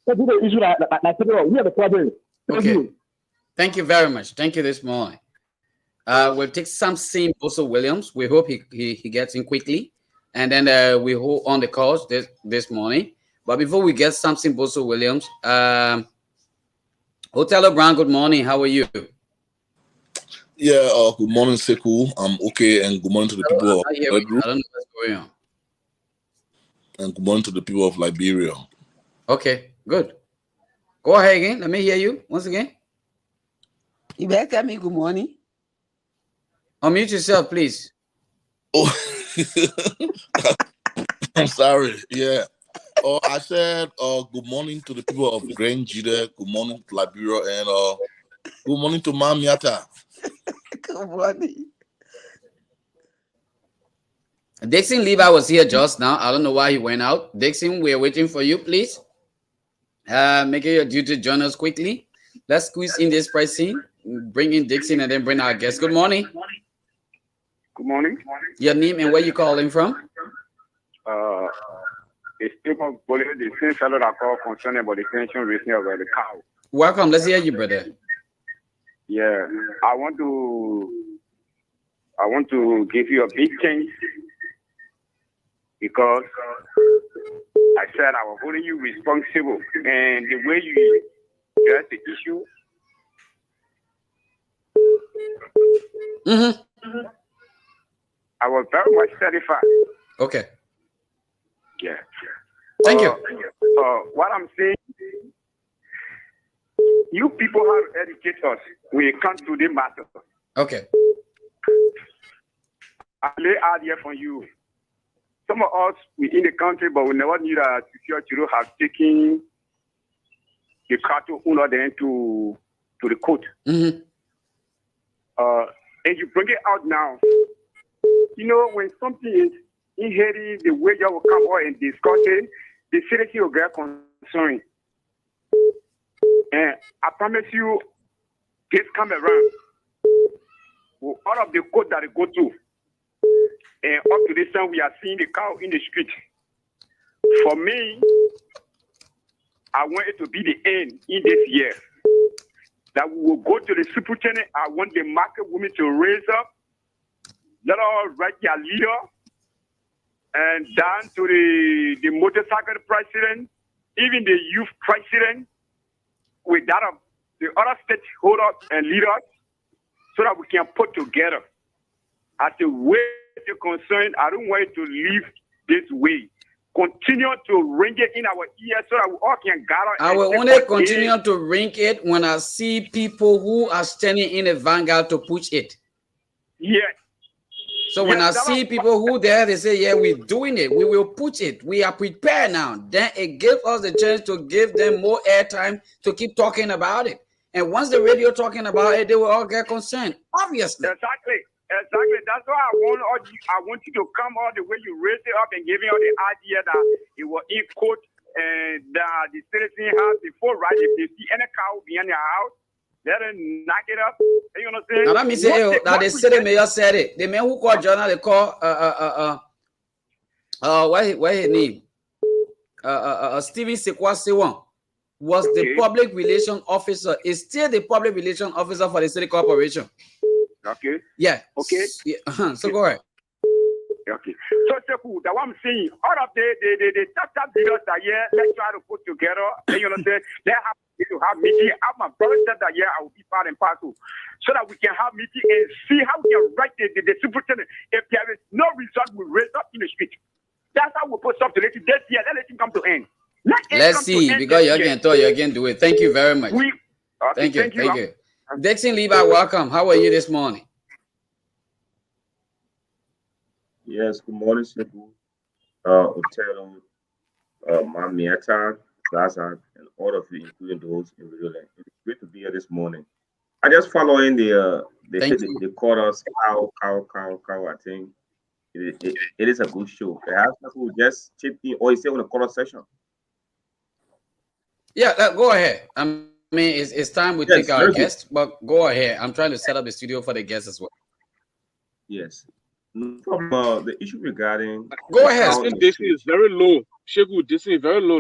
That's the issue that we have the problem. Okay. Thank you very much. Thank you this morning. We'll take Samson Bosso Williams. We hope he gets in quickly. And then we hold on the calls this morning. But before we get Samson Bosso Williams, Hotel Brown, good morning. How are you? Yeah, good morning, Sekou. I'm okay, and good morning to the people of Pedro. I don't know what's going on. And good morning to the people of Liberia. Okay, good. Go ahead again. Let me hear you once again. You better tell me good morning. Unmute yourself, please. Oh, I'm sorry. Yeah. I said good morning to the people of Grand Jide, good morning to Liberia, and good morning to Mamiata. Good morning. Dixon Levi was here just now. I don't know why he went out. Dixon, we're waiting for you, please. Make it your duty to join us quickly. Let's squeeze in this pricing. Bring in Dixon and then bring our guest. Good morning. Good morning. Your name and where you calling from? It's people bullying the same fellow that call concerning about the pension raising of the cow. Welcome. Let's hear you, brother. Yeah, I want to give you a big change because I said I was holding you responsible, and the way you address the issue. I was very much satisfied. Okay. Yeah. Thank you. What I'm saying, you people have to educate us when it comes to the matter. Okay. I lay out here for you. Some of us, we in the country, but we never knew that security have taken the cattle owner then to the court. And you bring it out now. You know, when something is inherited, the way you will come out and discuss it, the citizen will get concerned. And I promise you, this come around, all of the court that they go to, and up to this time, we are seeing the cow in the street. For me, I want it to be the end in this year. That we will go to the superintendent. I want the market women to raise up, let us write their leader, and down to the motorcycle president, even the youth president, with that of the other stakeholders and leaders, so that we can put together. As a way to concern, I don't want it to leave this way. Continue to ring it in our ears so that we all can gather. I will only continue to ring it when I see people who are standing in the vanguard to push it. Yes. So when I see people who there, they say, yeah, we're doing it. We will push it. We are prepared now. Then it gives us the chance to give them more airtime to keep talking about it. And once the radio talking about it, they will all get concerned. Obviously. Exactly. That's why I want you to come all the way. You raise it up and give me all the idea that it was in court and that the citizen has before, right? If they see any cow behind their house, let them knock it up. You know what I'm saying? Now let me say that the city mayor said it. The man who called Jonah, they call what his name? Stephen Sekwasiwan was the public relation officer. Is still the public relation officer for the city corporation. Okay. Yeah. Okay. Yeah. So go ahead. Okay. So Sekou, that what I'm saying, all of the top leaders that here, let's try to put together. You know what I'm saying? To have meeting. My brother said that I will be part and parcel, so that we can have meeting and see how we can write the superintendent. If there is no result, we raise up in the street. That's how we put something this year. Let it come to end. Let's see, because you can talk, you can do it. Thank you very much. Thank you. Dixon Levi, welcome. How are you this morning? Yes, good morning, Sekou. Hotel, Mamiata, Gaza, and all of you, including those in Radio Land. It's great to be here this morning. I just following they call us cow. I think it is a good show. Perhaps people just chip in or stay on the caller session. Yeah, go ahead. I mean, it's time we take our guests, but go ahead. I'm trying to set up the studio for the guests as well. Yes. No problem. The issue regarding go ahead. This is very low. Sheku, this is very low.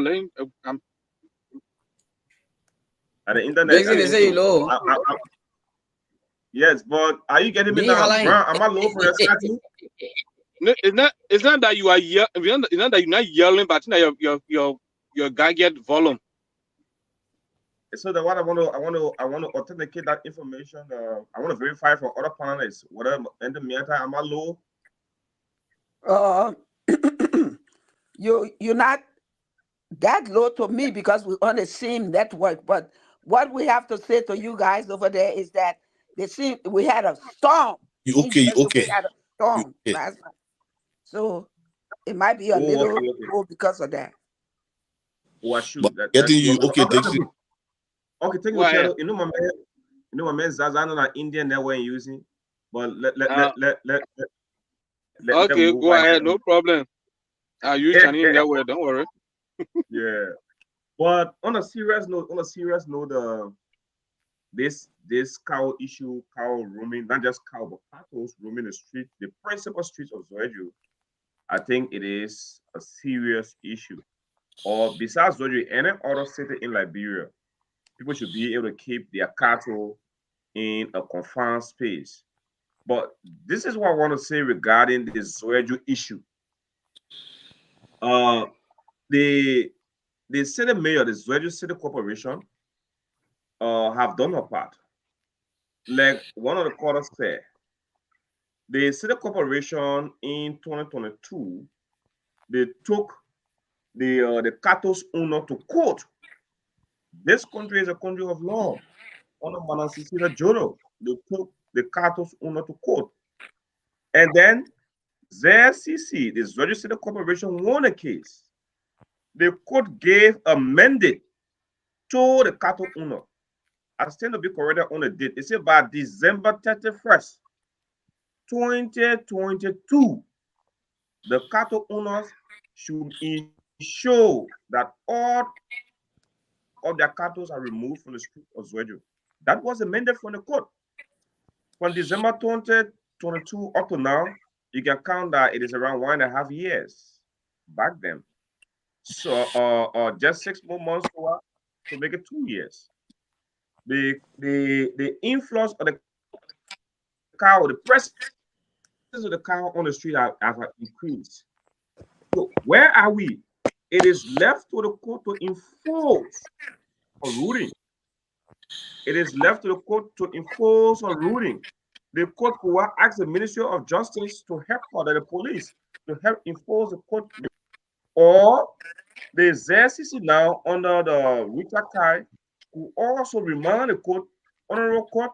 At the internet, they say low. Yes, but are you getting me Be now? aligned. Bro, am I low for your side too? No, it's not that you are it's not that you're not yelling, but your guy get volume. So the what I want to authenticate that information. I want to verify for other panelists. Whatever in the meantime, am I low? You're not that low to me because we're on the same network. But what we have to say to you guys over there is that we had a storm. You okay? You okay? We had a storm Okay. last night, so it might be a Oh, little okay. low because of that. Oh, I shoot. But getting you okay? Takes you. Okay, take Go ahead. it. You know my man Zaza, I know that Indian network using, but let Okay, them move go right ahead, there. no problem. I use Chinese network, don't worry. Yeah, but on a serious note, this cow issue, cow roaming, not just cow, but cattle roaming the street, the principal streets of Zoeju, I think it is a serious issue. Or besides Zoeju, any other city in Liberia, people should be able to keep their cattle in a confined space. But this is what I want to say regarding the Zoeju issue. The city mayor, the Zoeju City Corporation, have done a part. Like one of the quarters said, the city corporation in 2022, they took the cattle owner to court. This country is a country of law. On the Manasisira Jodo, they took the cattle owner to court. And then ZCC, the Zoeju City Corporation, won a case. The court gave a mandate to the cattle owner. I stand to be corrected on the date. It said by December 31st, 2022, the cattle owners should ensure that all of their cattle are removed from the street of Zoeju. That was a mandate from the court. From December 2022 up to now, you can count that it is around 1.5 years back then. So just 6 more months to make it 2 years. The influence of the cow, the presence of the cow on the street have increased. So where are we? It is left to the court to enforce a ruling. It is left to the court to enforce a ruling. The court will ask the Ministry of Justice to help order the police to help enforce the court, or the ZCC now under the Rita Kai who also remind the court, honorable court,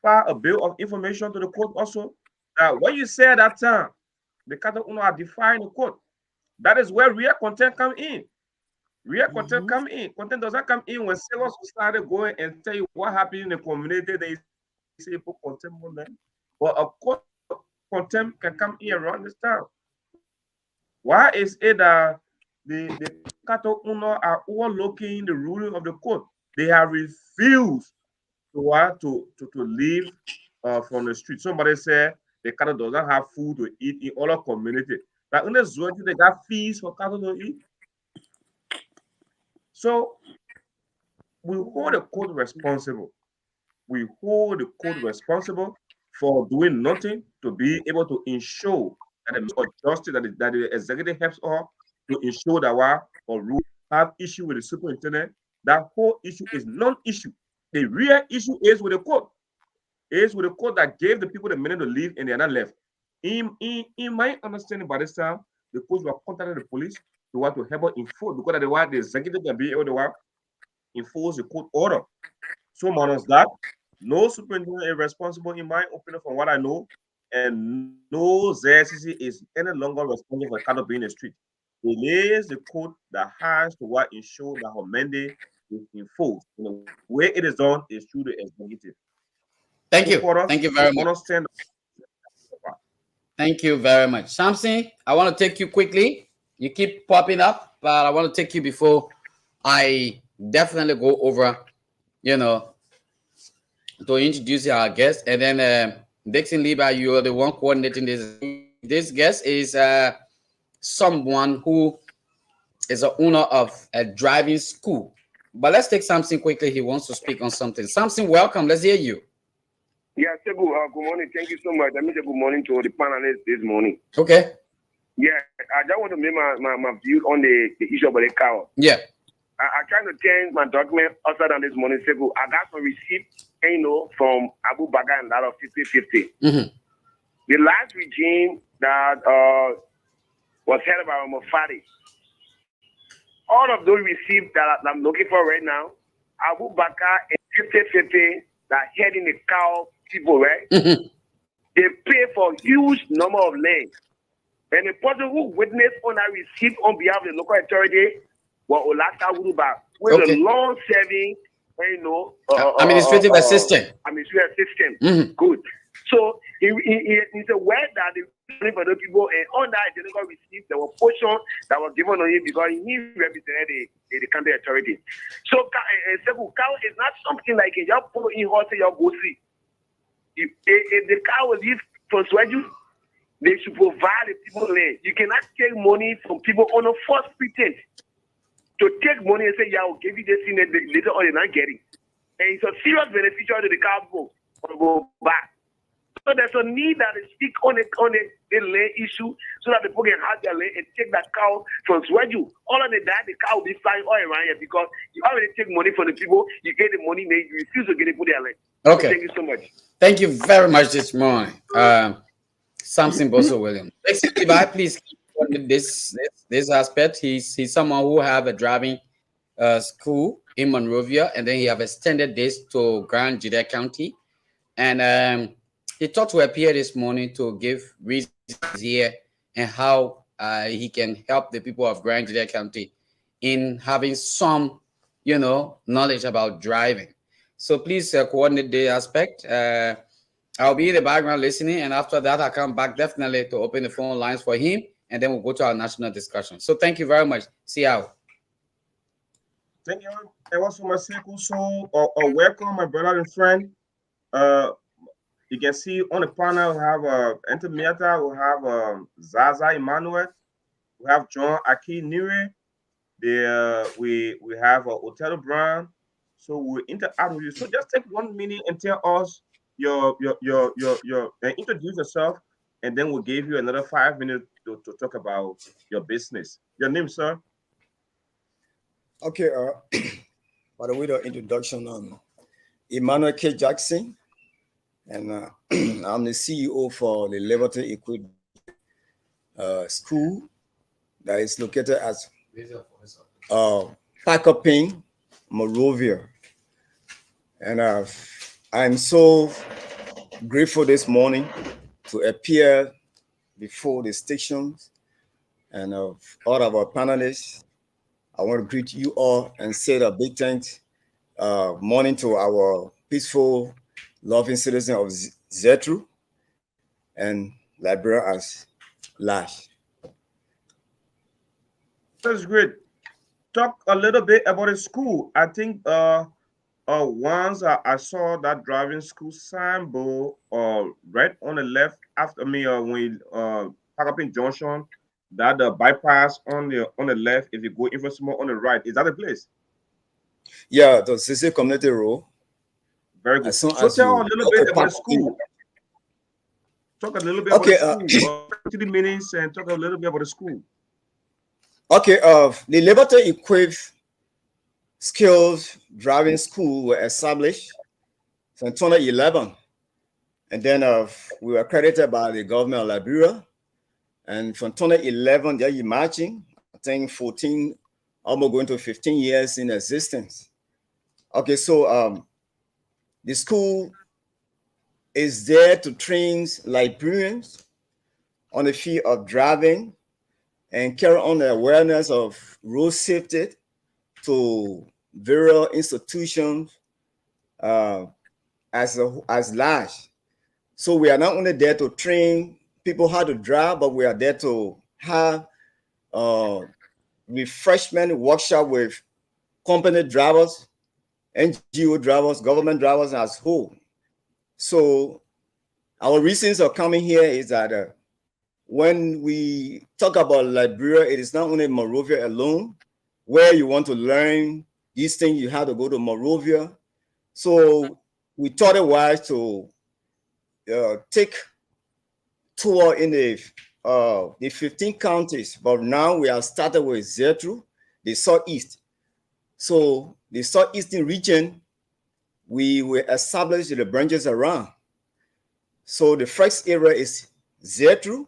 file a bill of information to the court also that what you said at that time, the cattle owner are defying the court. That is where real content come in. Real content come in. Content doesn't come in when civil society going and tell you what happened in the community. They say put contempt on them. But a court contempt can come in around this time. Why is it that the cattle owner are overlooking the ruling of the court? They have refused to leave from the street. Somebody said the cattle doesn't have food to eat in all community. But in the Zoeju, they got fees for cattle to eat. So we hold the court responsible. We hold the court responsible for doing nothing to be able to ensure that the justice that the executive helps us to ensure that while or rule have issue with the superintendent, that whole issue is non-issue. The real issue is with the court. It is with the court that gave the people the minute to leave and they are not left. In my understanding, by this time, the court will contact the police to want to help enforce because they want the executive can be able to enforce the court order. So minus that, no superintendent is responsible, in my opinion, from what I know, and no ZCC is any longer responsible for cattle being in the street. It is the court that has to ensure that her mandate is enforced. And the way it is done is through the executive. Thank you. Thank you very much. Understand. Thank you very much. Samson, I want to take you quickly. You keep popping up, but I want to take you before I definitely go over, to introduce our guest. And then Dixon Lieber, you are the one coordinating this. This guest is someone who is the owner of a driving school. But let's take Samson quickly. He wants to speak on something. Samson, welcome. Let's hear you. Yeah, say good morning. Thank you so much. Let me say good morning to the panelists this morning. Okay. Yeah, I just want to make my view on the issue of the cow. Yeah. I trying to change my document outside on this morning. Say good. I got some receipt, from Abu Bakr and that of 50-50. Mm-hmm. The last regime that was held by Mufadi. All of those receipts that I'm looking for right now, Abu Bakr and 50-50 that heading the cow people, right? Mm-hmm. They pay for huge number of land. And the person who witnessed on that receipt on behalf of the local authority was Olata Uruba, who is a long-serving, administrative assistant. Administrative assistant. Mm-hmm. Good. So it's a word that the for the people, and on that the local receipt, there were portion that was given on him because he represented the county authority. So cow is not something like a you put in horse you go see. If the cow is from Sweden, they should provide the people land. You cannot take money from people on a false pretense. To take money and say, yeah, I'll give you this thing that later on you're not getting. And it's a serious beneficiary to the cow people go back. So there's a need that is speak on the land issue so that people can have their land and take that cow from Sweden. All of that, the cow will be flying all around here because you already take money from the people, you get the money, they refuse to get it for their land. Okay. So thank you so much. Thank you very much this morning. Samson Bosso Williams. If I please this aspect, he's someone who have a driving school in Monrovia, and then he have extended this to Grand Judea County, and he thought to appear this morning to give reasons here and how he can help the people of Grand Judea County in having some, knowledge about driving. So please coordinate the aspect. I'll be in the background listening, and after that, I'll come back definitely to open the phone lines for him, and then we'll go to our national discussion. So thank you very much. See you out. Thank you. It was from so welcome, my brother and friend. You can see on the panel we have Enter Miata, we have Zaza Emmanuel, we have John Aki Nire, we have Otelo Brown. So we'll interact with you. So just take 1 minute and tell us your introduce yourself, and then we'll give you another 5 minutes to talk about your business. Your name, sir? Okay, by the way, the introduction, Emmanuel K. Jackson, and I'm the CEO for the Liberty Equipment School that is located at Pakoping, Monrovia. And I'm so grateful this morning to appear before the stations and all of our panelists. I want to greet you all and say a big thanks morning to our peaceful, loving citizen of Zetru and Liberia as large. That's great. Talk a little bit about the school. I think once I saw that driving school symbol right on the left after me when Pakoping Junction, that the bypass on the left, if you go even small on the right, is that the place? Yeah, the CC Community Road. Very good. So tell a little bit about the school. Talk a little bit about the school. 30 minutes and talk a little bit about the school. Okay, the Liberty Equipped Skills Driving School were established in 2011. And then we were accredited by the government of Liberia. And from 2011, they're emerging, I think 14, almost going to 15 years in existence. Okay, so the school is there to train Liberians on the field of driving and carry on the awareness of road safety to various institutions as large. So we are not only there to train people how to drive, but we are there to have refreshment workshop with company drivers, NGO drivers, government drivers as whole. So our reasons of coming here is that when we talk about Liberia, it is not only Monrovia alone. Where you want to learn these things, you have to go to Monrovia. So we thought it wise to take tour in the 15 counties, but now we have started with Zetru, the southeast. So the southeastern region, we will establish the branches around. So the first area is Zetru,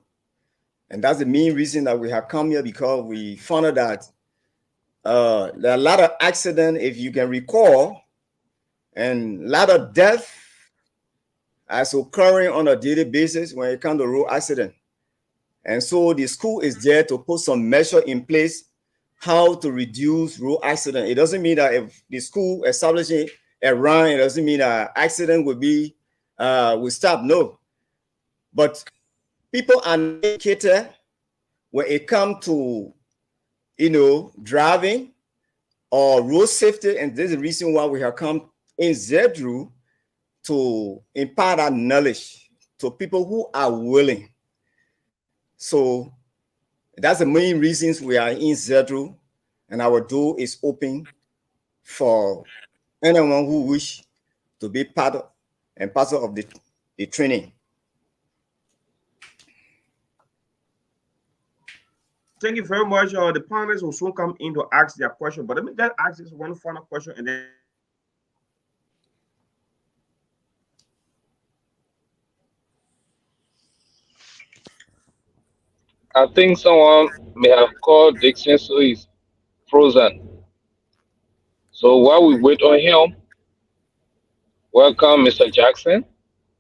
and that's the main reason that we have come here, because we found out that there are a lot of accidents, if you can recall, and a lot of death as occurring on a daily basis when it comes to road accident. And so the school is there to put some measure in place how to reduce road accident. It doesn't mean that if the school establishing a run, it doesn't mean that accident will stop. No. But people are educated when it comes to, driving or road safety. And this is the reason why we have come in Zedru to impart our knowledge to people who are willing. So that's the main reasons we are in Zedru, and our door is open for anyone who wish to be part of the training. Thank you very much. The panelists will soon come in to ask their question, but let me just ask this one final question, and then I think someone may have called Dixon, so he's frozen. So while we wait on him, welcome Mr. Jackson.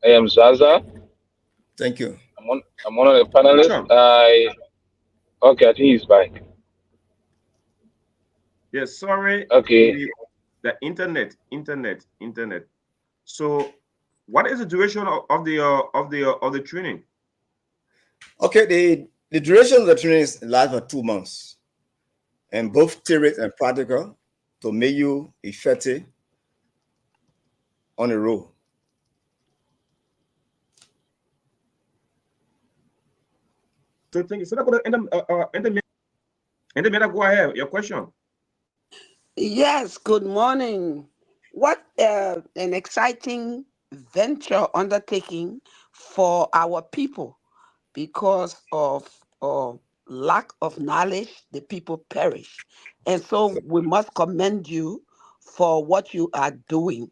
I am Zaza. Thank you. I'm one of the panelists. Okay, I think he's back. yes, sorry. Okay. The internet. So, what is the duration of the training? Okay, the duration of the training is live for 2 months, and both theory and practical, to make you effective on the road. So thank you. So go ahead. Your question. Yes, good morning. What an exciting venture undertaking for our people. Because of lack of knowledge, the people perish. And so we must commend you for what you are doing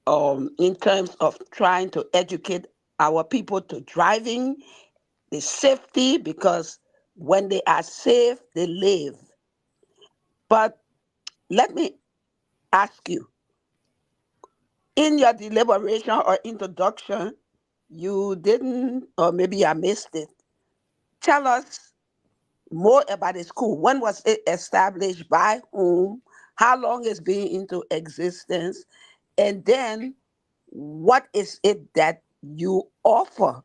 in terms of trying to educate our people to driving, the safety, because when they are safe, they live. But let me ask you, in your deliberation or introduction, you didn't, or maybe I missed it, tell us more about the school. When was it established? By whom? How long it's been into existence? And then what is it that you offer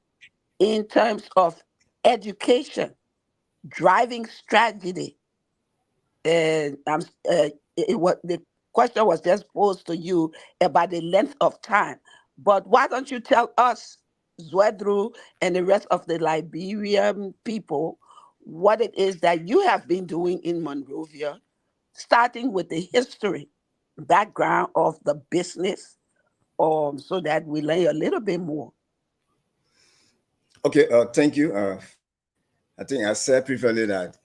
in terms of education, driving strategy? And the question was just posed to you about the length of time. But why don't you tell us, Zwedru, and the rest of the Liberian people, what it is that you have been doing in Monrovia, starting with the history, background of the business, so that we learn a little bit more. Okay, thank you. I think I said previously that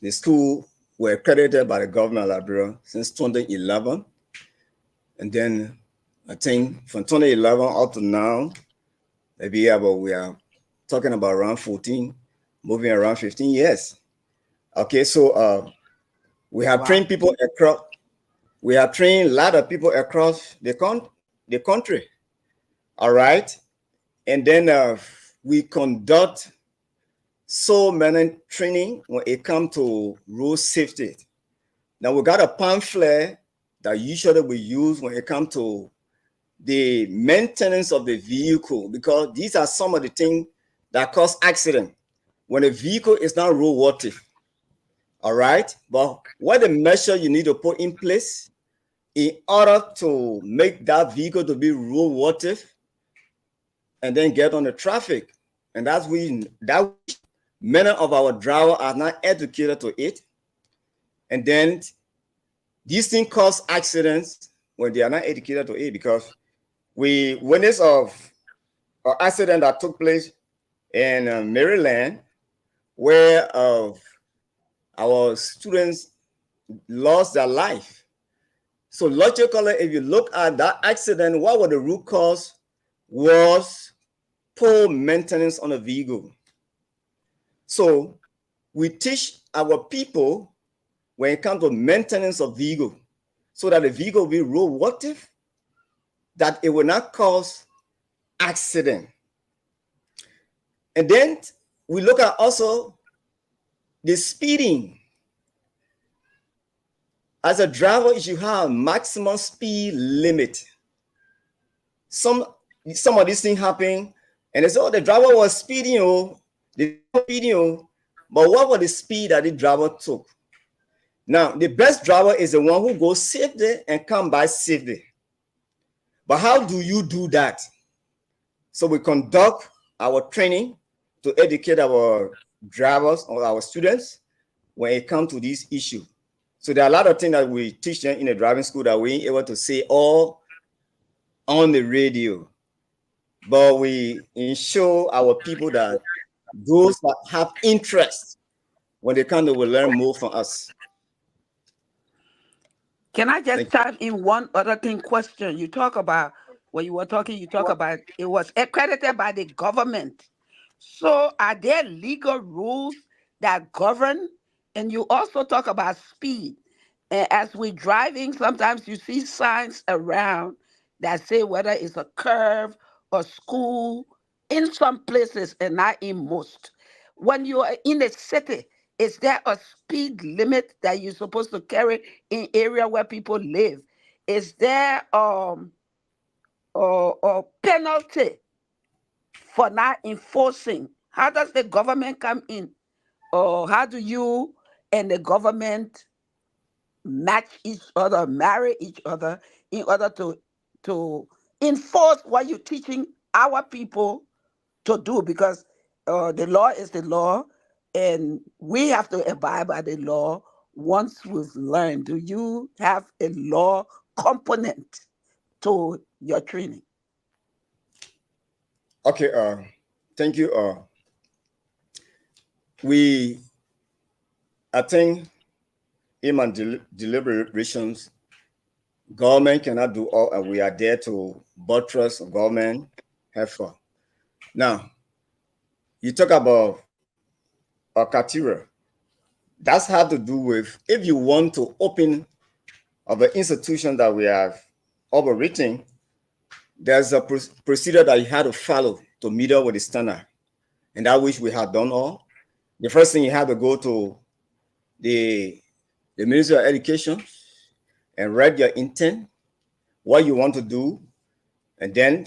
the school were accredited by the government of Liberia since 2011. And then I think from 2011 up to now, we are talking about around 14, moving around 15 years. Okay, so we have trained people across, we have trained a lot of people across the country. All right. And then we conduct so many training when it comes to road safety. Now we got a pamphlet that usually we use when it comes to the maintenance of the vehicle, because these are some of the things that cause accident when a vehicle is not roadworthy. All right, but what the measure you need to put in place in order to make that vehicle to be roadworthy and then get on the traffic. And that's that many of our drivers are not educated to it. And then these things cause accidents when they are not educated to it, because we witness of accident that took place in Maryland, where our students lost their life. So logically, if you look at that accident, what were the root cause? Was poor maintenance on the vehicle. So we teach our people when it comes to maintenance of vehicle, so that the vehicle will be roadworthy, that it will not cause accident. And then we look at also the speeding. As a driver, you should have maximum speed limit. Some of these things happen, and they say, oh, the driver was speeding, but what was the speed that the driver took? Now, the best driver is the one who goes safely and come back safely. But how do you do that? So we conduct our training to educate our drivers or our students when it comes to this issue. So there are a lot of things that we teach them in the driving school that we ain't able to say all on the radio. But we ensure our people that those that have interest, when they come, they will learn more from us. Can I just type in one other thing question? You talk about, when you were talking, you talk about it was accredited by the government. So are there legal rules that govern? And you also talk about speed. And as we're driving, sometimes you see signs around that say whether it's a curve or school in some places and not in most. When you are in a city, is there a speed limit that you're supposed to carry in area where people live? Is there a penalty for not enforcing? How does the government come in? Or how do you and the government match each other, marry each other in order to enforce what you're teaching our people to do? Because the law is the law, and we have to abide by the law once we've learned. Do you have a law component to your training? Okay, thank you. I think in my deliberations, government cannot do all, and we are there to buttress government effort. Now, you talk about a criteria. That's have to do with if you want to open of an institution that we have operating, there's a procedure that you have to follow to meet up with the standard. And that which we have done all. The first thing you have to go to the Ministry of Education and write your intent, what you want to do, and then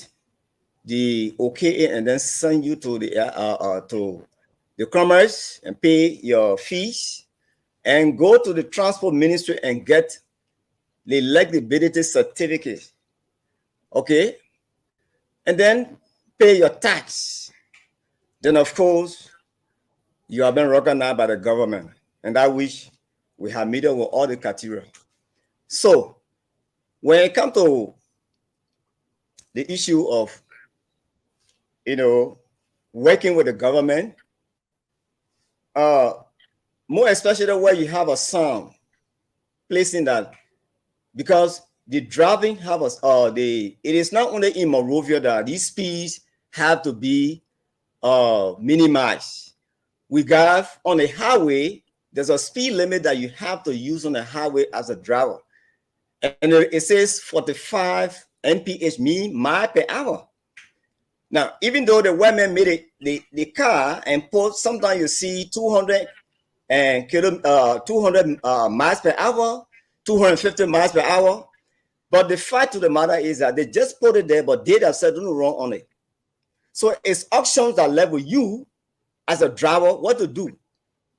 the okay, and then send you to the commerce and pay your fees, and go to the transport ministry and get the eligibility certificate. Okay, and then pay your tax. Then of course you have been recognized by the government, and that which we have met up with all the criteria. So when it comes to the issue of working with the government, more especially where you have a sound placing that, because the driving have it is not only in Monrovia that these speeds have to be minimized. We got on a highway, there's a speed limit that you have to use on the highway as a driver. And it says 45 mph, mean mile per hour. Now, even though the women made it, the car and put, sometimes you see 200 miles per hour, 250 miles per hour. But the fact of the matter is that they just put it there, but they themselves don't run on it. So it's options that level you as a driver what to do.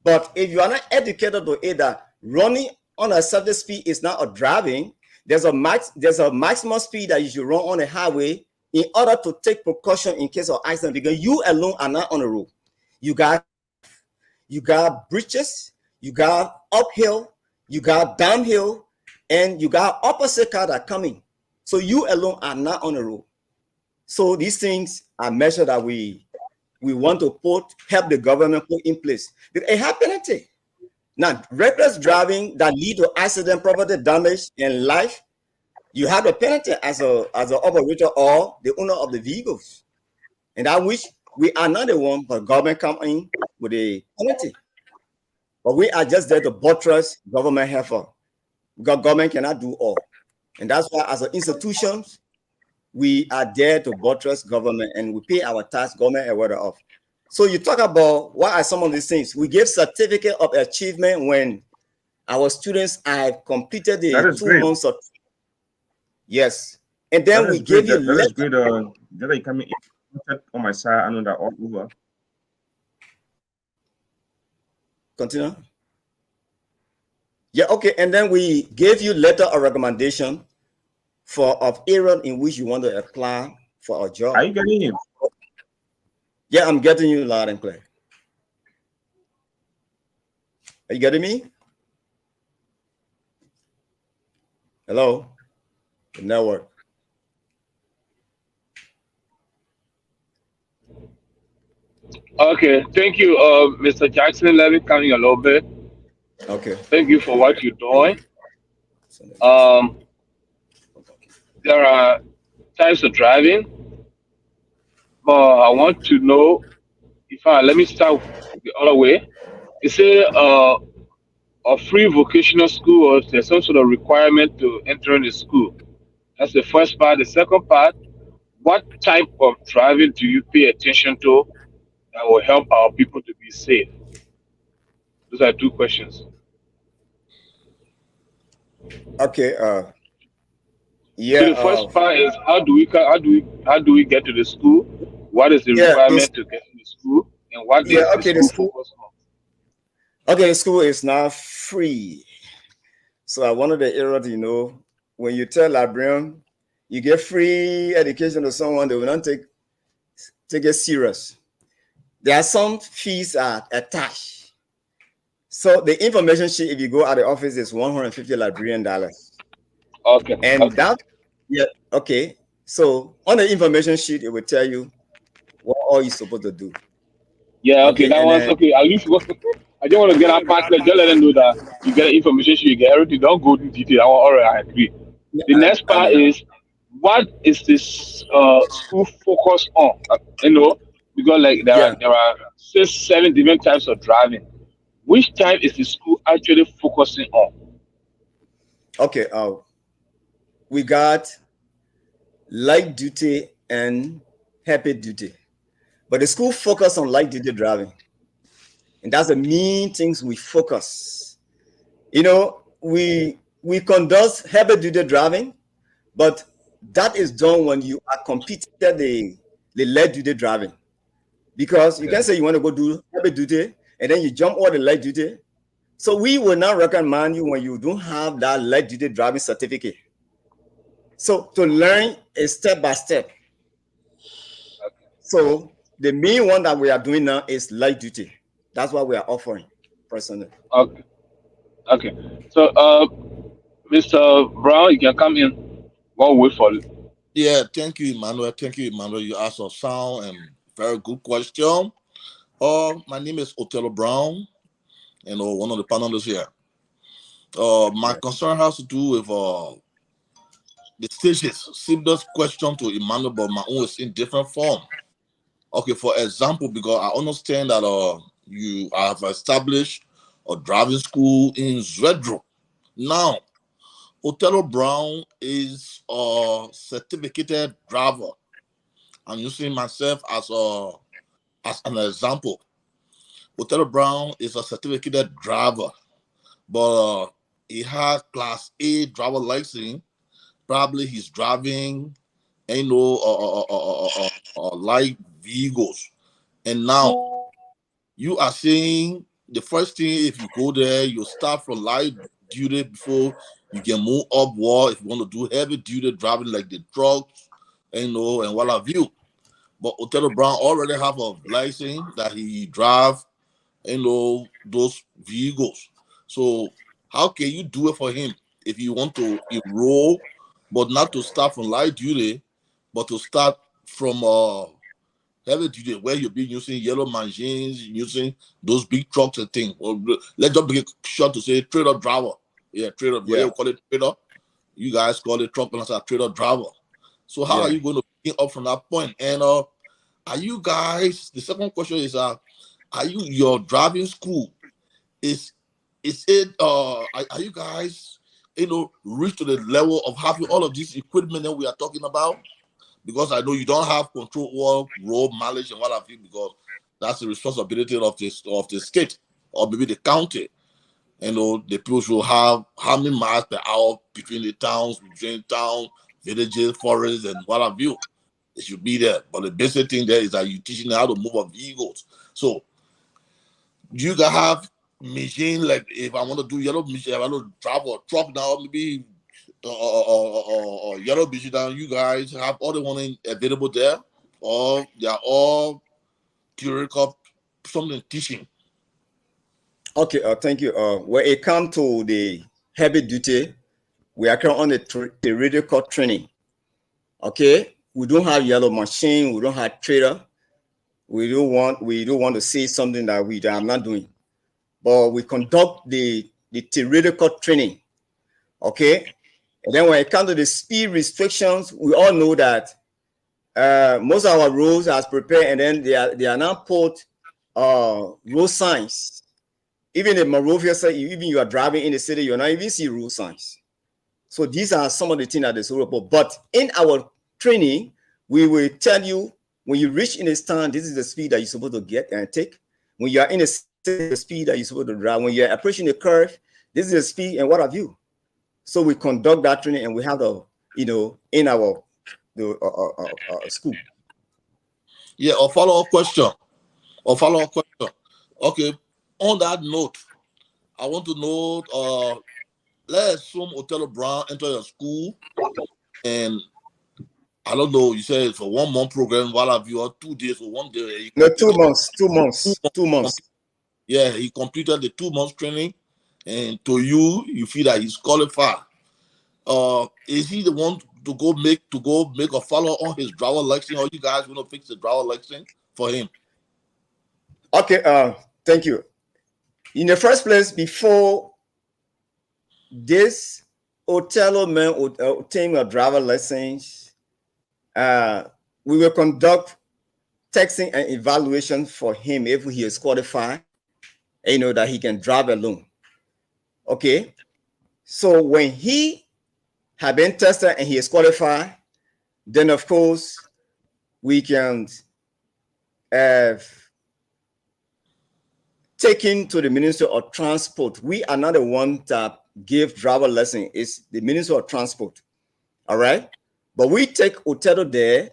But if you are not educated to it that running on a certain speed is not a driving, there's a maximum speed that you should run on a highway in order to take precaution in case of accident, because you alone are not on the road. You got bridges, you got uphill, you got downhill, and you got opposite car that coming. So you alone are not on the road. So these things are measures that we want to help the government put in place. It have penalty. Now, reckless driving that lead to accident, property damage, and life, you have a penalty as an operator or the owner of the vehicles. And I wish we are not the one, but government come in with a penalty. But we are just there to buttress government effort. Because government cannot do all. And that's why as an institution, we are there to buttress government and we pay our tax, government aware of. So you talk about what are some of these things. We give certificate of achievement when our students have completed the 2 months of. Yes. And then we give you. That is great. That you coming on my side. I know that all over. Continue. Yeah, okay. And then we gave you letter of recommendation of area in which you want to apply for a job. Are you getting him? Yeah, I'm getting you loud and clear. Are you getting me? Hello? The network. Okay, thank you, Mr. Jackson. Let me come in a little bit. Okay. Thank you for what you're doing. There are types of driving, but I want to know let me start the other way. You say a free vocational school, or there's some sort of requirement to enter in the school. That's the first part. The second part, what type of driving do you pay attention to that will help our people to be safe? Those are 2 questions. Okay. Yeah. So the first part is how do we get to the school? What is the requirement to get to the school, and what is the school focus on? Okay, the school is not free. So one of the areas, when you tell librarian you get free education to someone, they will not take it serious. There are some fees are attached. So the information sheet, if you go at the office, is $150 Liberian. Okay. And okay. So on the information sheet, it will tell you what all you're supposed to do. Yeah, okay, that was okay. At least I just want to get our part. Just let them know that you get the information sheet, you get everything. Don't go into detail. All right, I agree. The next part is what is this school focus on? Because like there are 6, 7 different types of driving. Which type is the school actually focusing on? Okay, we got light duty and heavy duty, but the school focus on light duty driving, and that's the main things we focus. We conduct heavy duty driving, but that is done when you are completed the light duty driving, because you can say you want to go do heavy duty and then you jump all the light duty. So we will not recommend you when you don't have that light duty driving certificate. So to learn is step by step. So the main one that we are doing now is light duty. That's what we are offering personally. Okay. So Mr. Brown, you can come in. One wait for it. Yeah, thank you, Emmanuel. You asked a sound and very good question. My name is Othello Brown, one of the panelists here. My concern has to do with the stages. Similar question to Emmanuel, but my own is in different form. Okay, for example, because I understand that you have established a driving school in Zwedro. Now, Othello Brown is a certificated driver. I'm using myself as an example. Othello Brown is a certificated driver, but he has Class A driver license. Probably he's driving, light vehicles. And now you are saying the first thing, if you go there, you start from light duty before you can move upward. If you want to do heavy duty driving like the trucks, and what have you. But Othello Brown already have a license that he drive, those vehicles. So how can you do it for him if you want to enroll, but not to start from light duty, but to start from heavy duty where you'll be using yellow machines, using those big trucks and things. Or let's just make it short to say trader driver. Yeah, trader. Yeah, we call it trader. You guys call it truck and trader driver. So how are you going to pick up from that point? And are you guys? The second question is, are you your driving school? Is it? Are you guys? Reach to the level of having all of this equipment that we are talking about? Because I know you don't have control over road mileage and what have you, because that's the responsibility of the state or maybe the county. The people should have how many miles per hour between the towns, between town, villages, forests, and what have you. It should be there. But the basic thing there is that you're teaching how to move on vehicles. So you can have machine, like if I want to do yellow machine, if I want to drive a truck now, maybe or yellow machine down, you guys have all the one available there, or they are all theoretical, something teaching. Okay, thank you. When it comes to the heavy duty, we are currently on the theoretical training. Okay, we don't have yellow machine, we don't have trader. We don't want to say something that I'm not doing, but we conduct the theoretical training. Okay, and then when it comes to the speed restrictions, we all know that most of our roads are prepared, and then they are now put road signs. Even in Monrovia, even you are driving in the city, you're not even see road signs. So these are some of the things that is horrible. But in our training, we will tell you when you reach in a stand, this is the speed that you're supposed to get and take. When you are in a city, the speed that you're supposed to drive. When you're approaching the curve, this is the speed and what have you. So we conduct that training, and we have in our school. Yeah, a follow-up question. Okay, on that note, I want to know, let's assume Othello Brown enter your school, and I don't know, you said it's a 1 month program, what have you, or 2 days or 1 day. No, 2 months. 2 months. Yeah, he completed the 2 months training, and to you feel that he's qualified. Is he the one to go make a follow on his driver license, or you guys want to fix the driver license for him? Okay, thank you. In the first place, before this Othello man would obtain a driver license, we will conduct testing and evaluation for him if he is qualified, that he can drive alone. Okay, so when he have been tested and he is qualified, then of course we can take him to the Ministry of Transport. We are not the one that give driver lesson, it's the Ministry of Transport. All right, but we take Othello there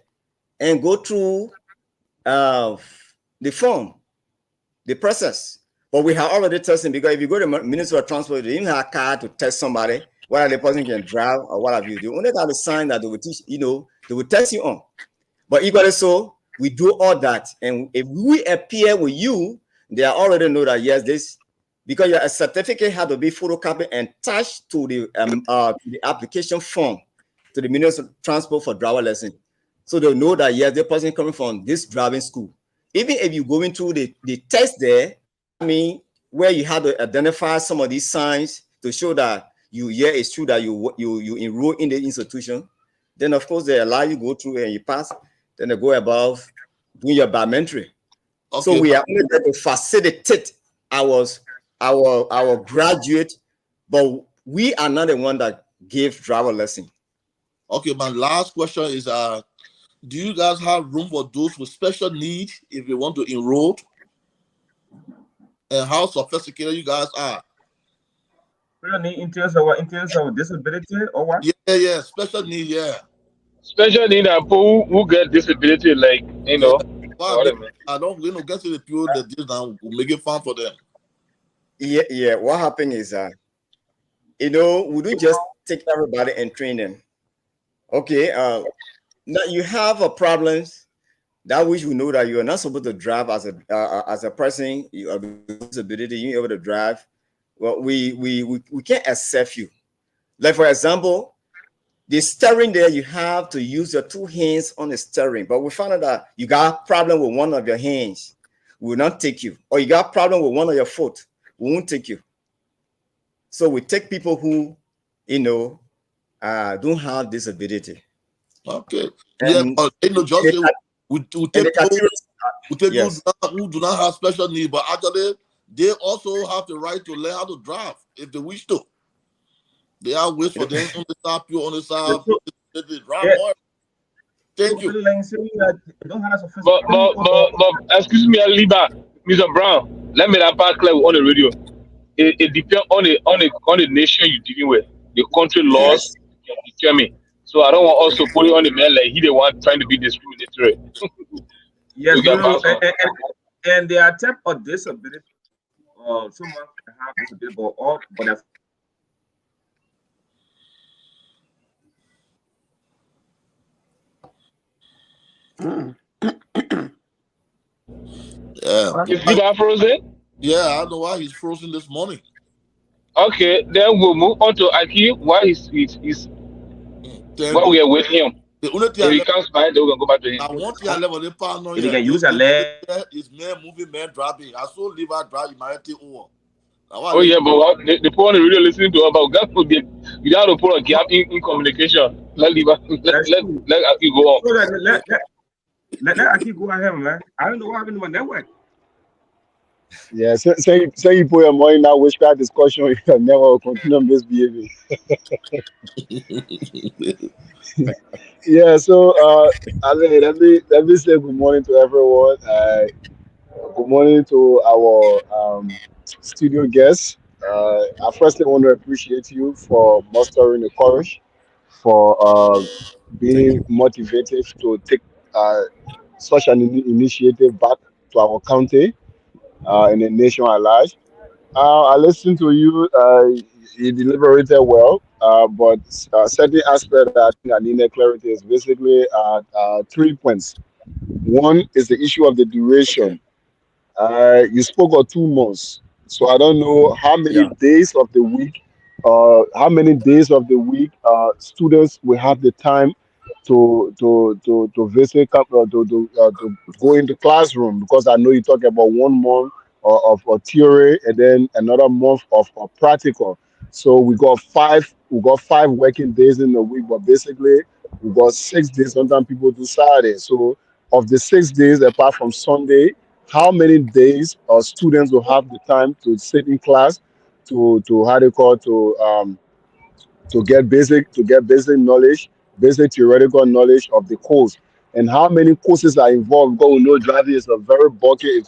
and go through the form, the process. But we have already tested, because if you go to the Ministry of Transport, they didn't have a car to test somebody whether the person can drive or what have you. They only got a sign that they will teach, they will test you on. But equally so, we do all that, and if we appear with you, they already know that yes, this, because your certificate had to be photocopied and attached to the application form to the Ministry of Transport for driver lesson. So they'll know that yes, the person coming from this driving school. Even if you go into the test there, I mean, where you have to identify some of these signs to show that it's true that you enroll in the institution, then of course they allow you go through and you pass. Then they go about doing your biometry. Okay. So we are only there to facilitate our graduate, but we are not the one that give driver lesson. Okay, my last question is: do you guys have room for those with special needs if you want to enroll? And how sophisticated you guys are? Special need in terms of disability or what? Yeah, special need, yeah. Special need and people who get disability, like Well, I don't get to the people that this now will make it fun for them. Yeah. What happened is we don't just take everybody and train them. Okay, now you have a problem that which we know that you are not supposed to drive as a person. You have disability, you're able to drive. Well, we can't accept you. Like for example, The steering there, you have to use your two hands on the steering. But we found out that you got a problem with one of your hands, we will not take you. Or you got a problem with one of your foot, we won't take you. So we take people who, don't have disability. Okay. And Yeah, but just say we take yes. those who do not have special needs, but actually they also have the right to learn how to drive if they wish to. They are ways for them on the side, pure on the side, they drive more. Thank you. But excuse me, Liba, Mr. Brown, let me that part clear on the radio. It depends on the nation you're dealing with. The country laws can determine. So I don't want also put it on the man like he the one trying to be discriminatory. Yes, and there are type of disability. Someone can have disability, but Yeah. Is Liba frozen? Yeah, I don't know why he's frozen this morning. Okay, then we'll move on to Aki. Why he's while we are with him. The only thing if he comes by, then we're gonna go back to him. I want to level the partner. If you can use a leg, is man moving, man driving. I saw Liver drive, you might take over. Oh yeah, but the people on the radio listening to about God put the you have to put a gap in communication. Let Liver let Aki go on. So let Aki go ahead, man. I don't know what happened to my network. Yeah, say you put your money in that witchcraft discussion, you can never continue misbehaving. Yeah, so let me say good morning to everyone. Good morning to our studio guests. I firstly want to appreciate you for mustering the courage, for being motivated to take such an initiative back to our county and the nation at large. I listened to you. You deliberated well, but certain aspect that I think I needed clarity is basically 3 points. One is the issue of the duration. You spoke of 2 months, so I don't know how many days of the week, students will have the time to visit to go into classroom, because I know you talk about 1 month of theory and then another month of practical. So we got five working days in the week, but basically we got 6 days. Sometimes people do Saturday. So of the 6 days, apart from Sunday, how many days students will have the time to sit in class to how they call to get basic knowledge, basic theoretical knowledge of the course, and how many courses are involved. Because we know driving is a very bulky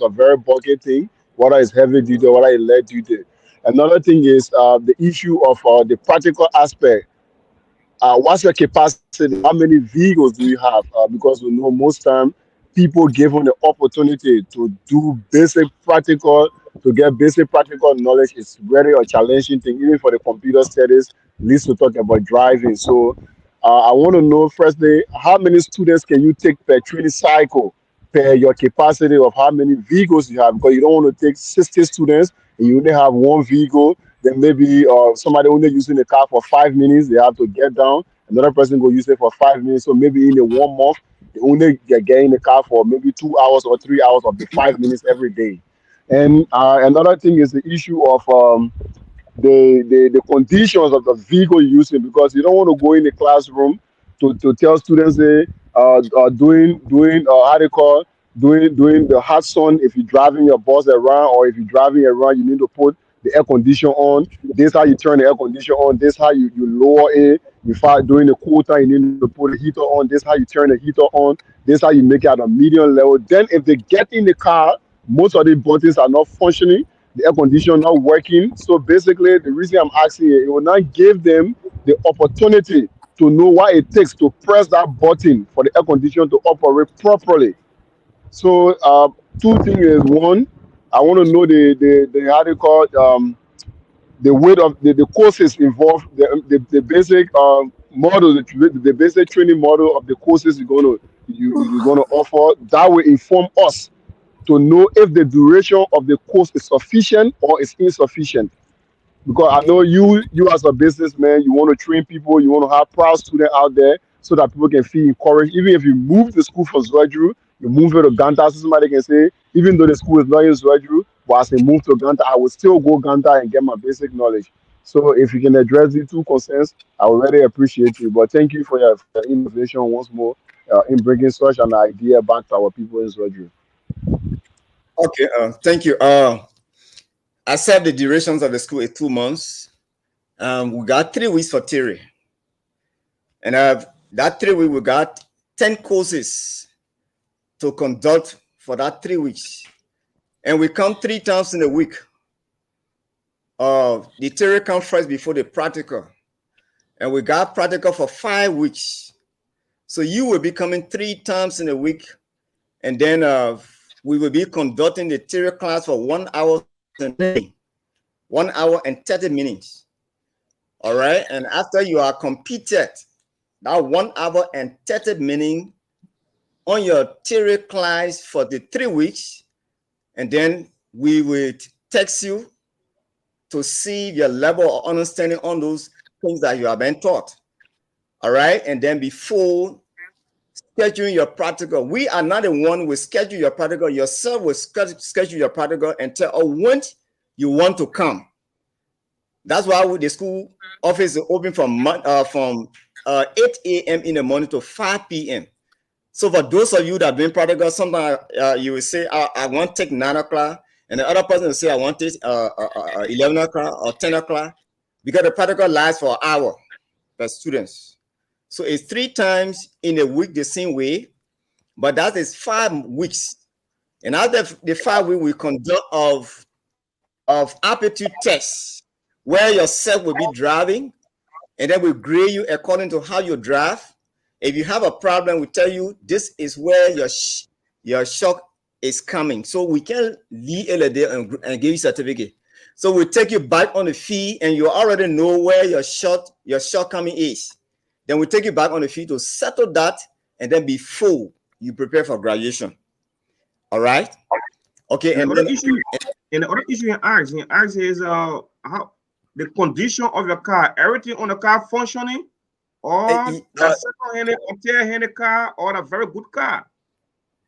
thing, whether it's heavy duty or whether it's light duty. Another thing is the issue of the practical aspect. What's your capacity? How many vehicles do you have? Because we know most time people given the opportunity to do basic practical knowledge is very a challenging thing, even for the computer studies, at least to talk about driving. So I want to know firstly, how many students can you take per training cycle, per your capacity of how many vehicles you have? Because you don't want to take 60 students and you only have one vehicle. Then maybe somebody only using the car for 5 minutes, they have to get down. Another person go use it for 5 minutes. So maybe in a 1 month, they only get in the car for maybe 2 hours or 3 hours of the 5 minutes every day. And another thing is the issue of the conditions of the vehicle you're using, because you don't want to go in the classroom to tell students doing the hot sun. If you're driving your bus around, or if you're driving around, you need to put the air conditioner on. This how you turn the air conditioner on. This how you lower it. If I during the cool time, you need to put the heater on. This how you turn the heater on. This how you make it at a medium level. Then if they get in the car, most of the buttons are not functioning, the air conditioner not working. So basically, the reason I'm asking it will not give them the opportunity to know what it takes to press that button for the air conditioner to operate properly. So two things is, one, I want to know the how they call the weight of the courses involved, the basic model, the basic training model of the courses you're gonna offer. That will inform us to know if the duration of the course is sufficient or is insufficient. because I know you as a businessman, you want to train people, you want to have proud students out there so that people can feel encouraged. Even if you move the school from Zwedru, you move it to Ganta, so somebody can say, even though the school is not in Zwedru, but as I move to Ganta, I will still go Ganta and get my basic knowledge. So if you can address these two concerns, I would really appreciate you. But thank you for your innovation once more in bringing such an idea back to our people in Zwedru. Okay, thank you. I said the durations of the school is 2 months. We got 3 weeks for theory. And that 3 weeks, we got 10 courses to conduct for that 3 weeks. And we come 3 times in a week. The theory comes first before the practical. And we got practical for 5 weeks. So you will be coming 3 times in a week. And then we will be conducting the theory class for 1 hour a day, 1 hour and 30 minutes. All right. And after you are completed that 1 hour and 30 minutes on your theory class for the 3 weeks, and then we will text you to see your level of understanding on those things that you have been taught. All right. And then before scheduling your practical, we are not the one who will schedule your practical. Yourself will schedule your practical and tell us when you want to come. That's why the school office is open from 8 a.m. in the morning to 5 p.m. So for those of you that are doing practical, sometimes you will say, I want to take 9 o'clock. And the other person will say, I want it 11 o'clock or 10 o'clock, because the practical lasts for an hour per students. So it's 3 times in a week the same way, but that is 5 weeks. And after the 5 weeks, we conduct of aptitude tests where yourself will be driving, and then we grade you according to how you drive. If you have a problem, we tell you this is where your shock is coming. So we can leave a day and give you certificate. So we take you back on the field, and you already know where your shortcoming is. Then we take you back on the field to settle that, and then before you prepare for graduation. All right. Okay. And the other issue in ask is how the condition of your car, everything on the car functioning, or a second-hand or third-hand car, or a very good car.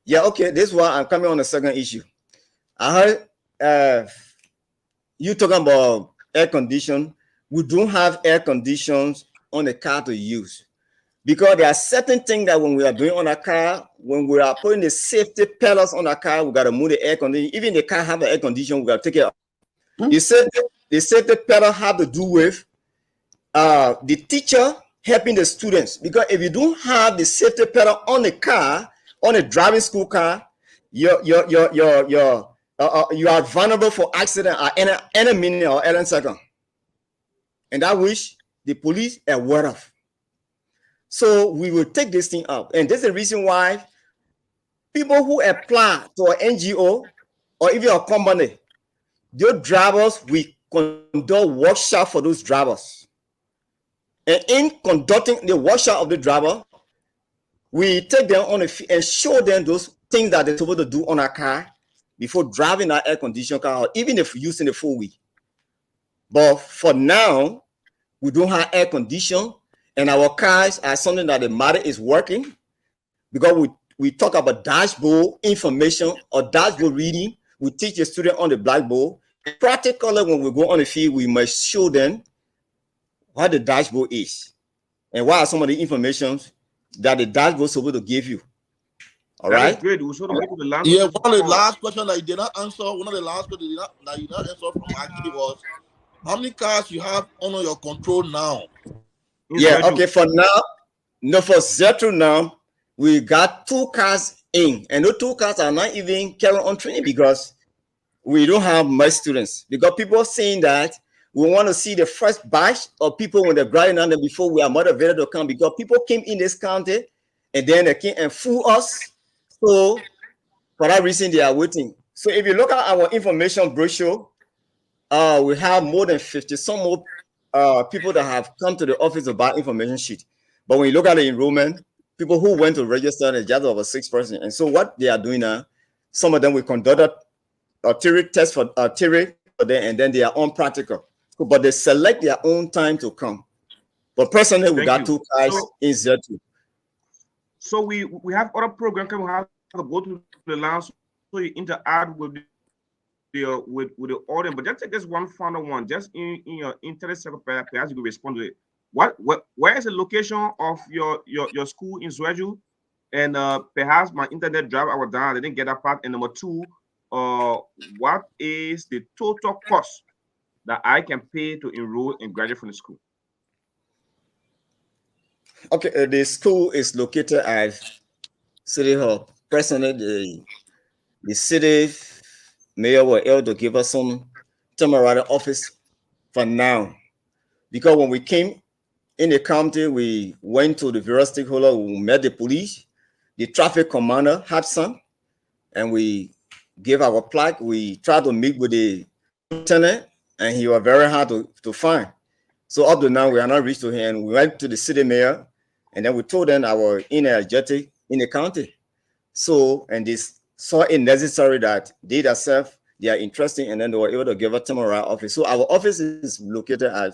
Yeah, okay. This is why I'm coming on the second issue. I heard you talking about air condition. We don't have air conditions on the car to use, because there are certain things that when we are doing on a car, when we are putting the safety pillars on a car, we got to move the air condition. Even the car have the air condition, we got to take it off. The safety pillar have to do with the teacher helping the students, because if you don't have the safety pillar on the car, on a driving school car, you are vulnerable for accident at any minute or any second. And I wish the police are aware of. So we will take this thing up. And this is the reason why people who apply to an NGO or even a company, their drivers, we conduct workshop for those drivers. And in conducting the workshop of the driver, we take them on and show them those things that they're supposed to do on a car before driving our air-conditioned car, or even if using the 4-wheel. But for now, we don't have air condition, and our cars are something that the matter is working, because we talk about dashboard information or dashboard reading. We teach the student on the blackboard. Practically, when we go on the field, we must show them what the dashboard is and what are some of the information that the dashboard is supposed to give you. All right. Yeah, one of the last questions that you did not answer, one of the last questions that you did not answer from Aki was, how many cars you have under your control now? Yeah, okay, for now, no, for Zetro now, we got 2 cars in, and those 2 cars are not even carrying on training because we don't have much students. Because people are saying that we want to see the first batch of people when they're grinding on them before we are motivated to come, because people came in this county and then they came and fool us. So for that reason, they are waiting. So if you look at our information brochure, we have more than 50 some more people that have come to the office to buy information sheet. But when you look at the enrollment, people who went to register, it's just over 6 persons. And so what they are doing now, some of them we conducted a theory test for theory for them, and then they are on practical. but they select their own time to come. But personally, we Thank got you. 2 cars So, in Z2. so we have other program can we have to go to the line so you interact with the audience. But just take this one final one, just in your 30 seconds, perhaps you can respond to it. Where is the location of your school in Zweju? And perhaps my internet drive I was down, I didn't get that part. And number two, what is the total cost that I can pay to enroll and graduate from the school? Okay, the school is located at City Hall. Presently, the city mayor were able to give us some temporary office for now. Because when we came in the county, we went to the various stakeholders, we met the police, the traffic commander, Hudson, and we gave our plaque. We tried to meet with the lieutenant, and he was very hard to find. So up to now, we are not reached to him. We went to the city mayor, and then we told them our energetic in the county. So, and this saw it necessary that they themselves, they are interested, and then they were able to give a temporary office. So our office is located at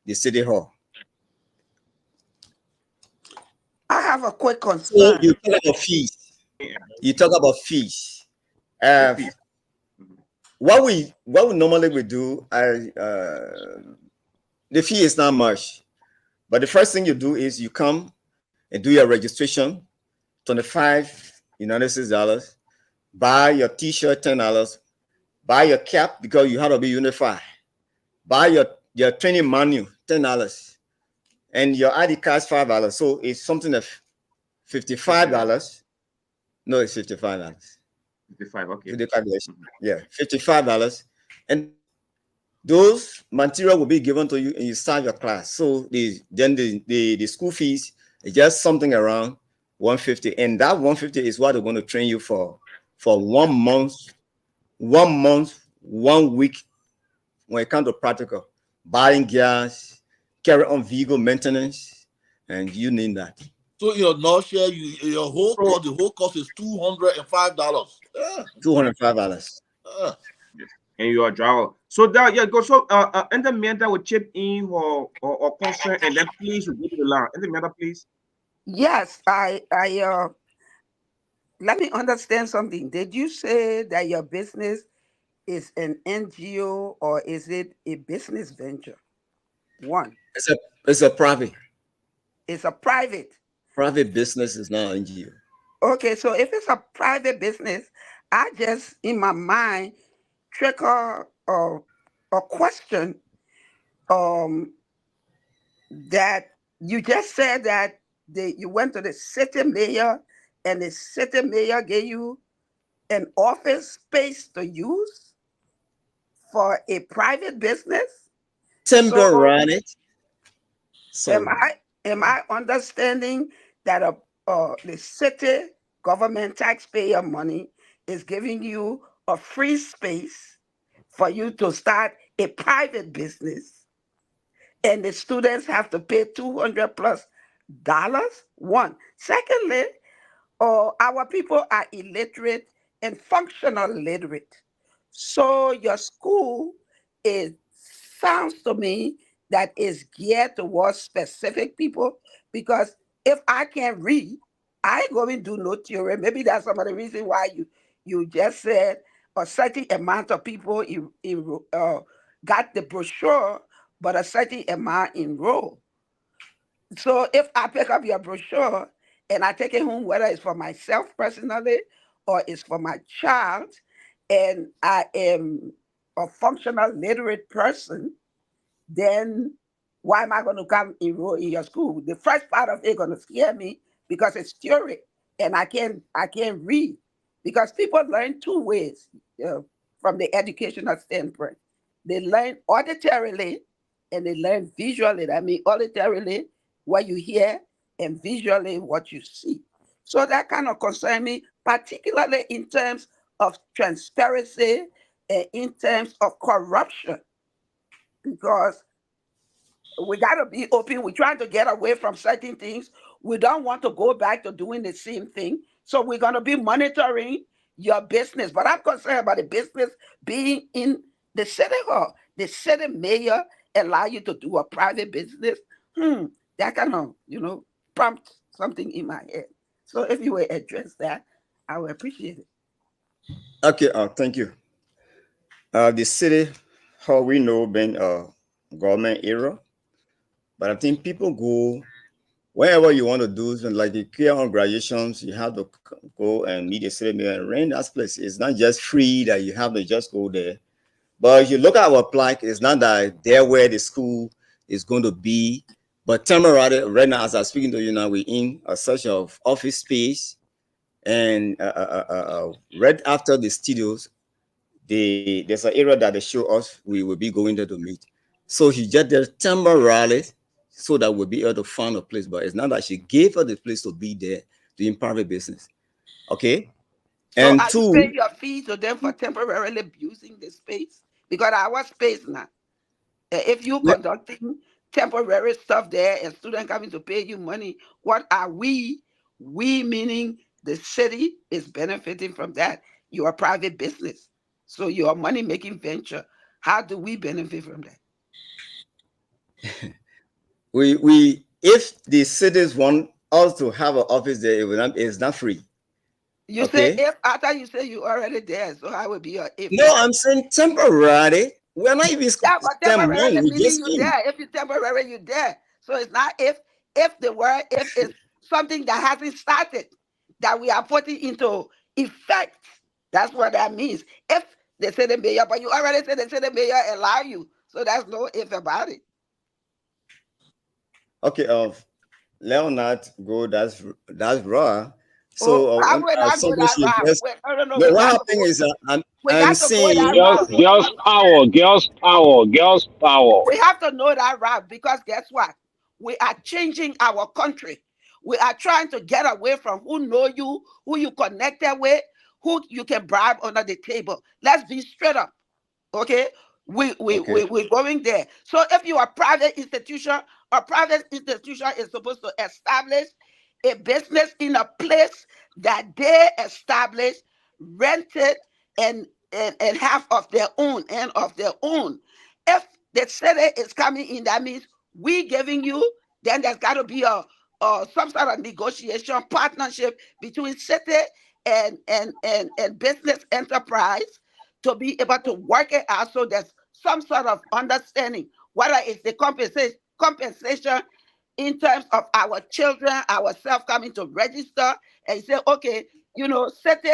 the city hall. I have a quick So concern. you talk about fees. You talk about fees. What we normally would do, the fee is not much, but the first thing you do is you come and do your registration, $25 United States dollars. Buy your T-shirt, $10. Buy your cap because you have to be unified. Buy your training manual, $10, and your ID card, $5. So it's something of $55. No, it's $55. 55, okay. Yeah, $55. And those material will be given to you and you start your class. So then the school fees is just something around $150. And that $150 is what they're going to train you for 1 month, 1 week when it comes to practical. Buying gas, carry on vehicle maintenance, and you need that. So your nutshell, your whole cost, the whole cost is $205. $205. And you are a driver. So that go. So and the man that will chip in or concern, and then please go to the line. And the man, please. Yes, I let me understand something. Did you say that your business is an NGO or is it a business venture? One. It's a private. It's a private. Private business is not NGO. Okay, so if it's a private business, I just in my mind trigger a question that you just said that you went to the city mayor and the city mayor gave you an office space to use for a private business. Temporary. So, am I understanding that the city government taxpayer money is giving you a free space for you to start a private business, and the students have to pay $200+ dollars? One. Secondly, our people are illiterate and functional literate. So your school sounds to me that is geared towards specific people, because if I can't read, I ain't going to do no theory. Maybe that's some of the reason why you just said a certain amount of people got the brochure, but a certain amount enroll. So if I pick up your brochure and I take it home, whether it's for myself personally or it's for my child, and I am a functional literate person, then why am I going to come enroll in your school? The first part of it going to scare me because it's theory and I can't read, because people learn two ways from the educational standpoint. They learn auditorily and they learn visually. I mean, auditorily what you hear and visually what you see. So that kind of concerns me, particularly in terms of transparency and in terms of corruption, because we got to be open. We're trying to get away from certain things. We don't want to go back to doing the same thing. So we're going to be monitoring your business. But I'm concerned about the business being in the city hall. The city mayor allow you to do a private business? That kind of, prompt something in my head. So if you will address that, I would appreciate it. Okay, thank you. The city, how we know, been a government era, but I think people go wherever you want to do, so like the clear on graduations, you have to go and meet the city mayor and rent that place. It's not just free that you have to just go there. But if you look at our plaque, it's not that there where the school is going to be, but temporarily, right now, as I'm speaking to you now, we're in a search of office space, and right after the studios, there's an area that they show us we will be going there to meet. So he just there temporarily so that we'll be able to find a place. But it's not that she gave her the place to be there doing private business. Okay. So And are you two, paying your fee to them for temporarily using the space? Because our space now, if you yeah, conducting temporary stuff there and student coming to pay you money, what are we? We meaning the city is benefiting from that. You're a private business. So you're a money making venture. How do we benefit from that? we if the cities want us to have an office there, it's not free. You say Okay. if after you say you already there, so how would be your if No, now? I'm saying temporary. We're not even Yeah, but spending money. temporarily We meaning just you in. there. If you temporary, you there. So it's not if. If the word if is something that hasn't started, that we are putting into effect. That's what that means. If they say the mayor, but you already said they say the mayor allow you. So there's no if about it. Okay, Leonard go, that's raw. Oh, So how would I go somebody that should route? just Wait, no. no. We What got to happened go. is We I'm got to go that saying route. Girls power, girls power. We have to know that route because guess what? We are changing our country. We are trying to get away from who know you, who you connected with, who you can bribe under the table. Let's be straight up. Okay? okay. We're going there. So if you are a private institution, a private institution is supposed to establish a business in a place that they establish, rent it, and have of their own and of their own. If the city is coming in, that means we giving you, then there's got to be a some sort of negotiation partnership between city and business enterprise to be able to work it out so there's some sort of understanding, whether it's the compensation in terms of our children, ourselves coming to register and say, okay, city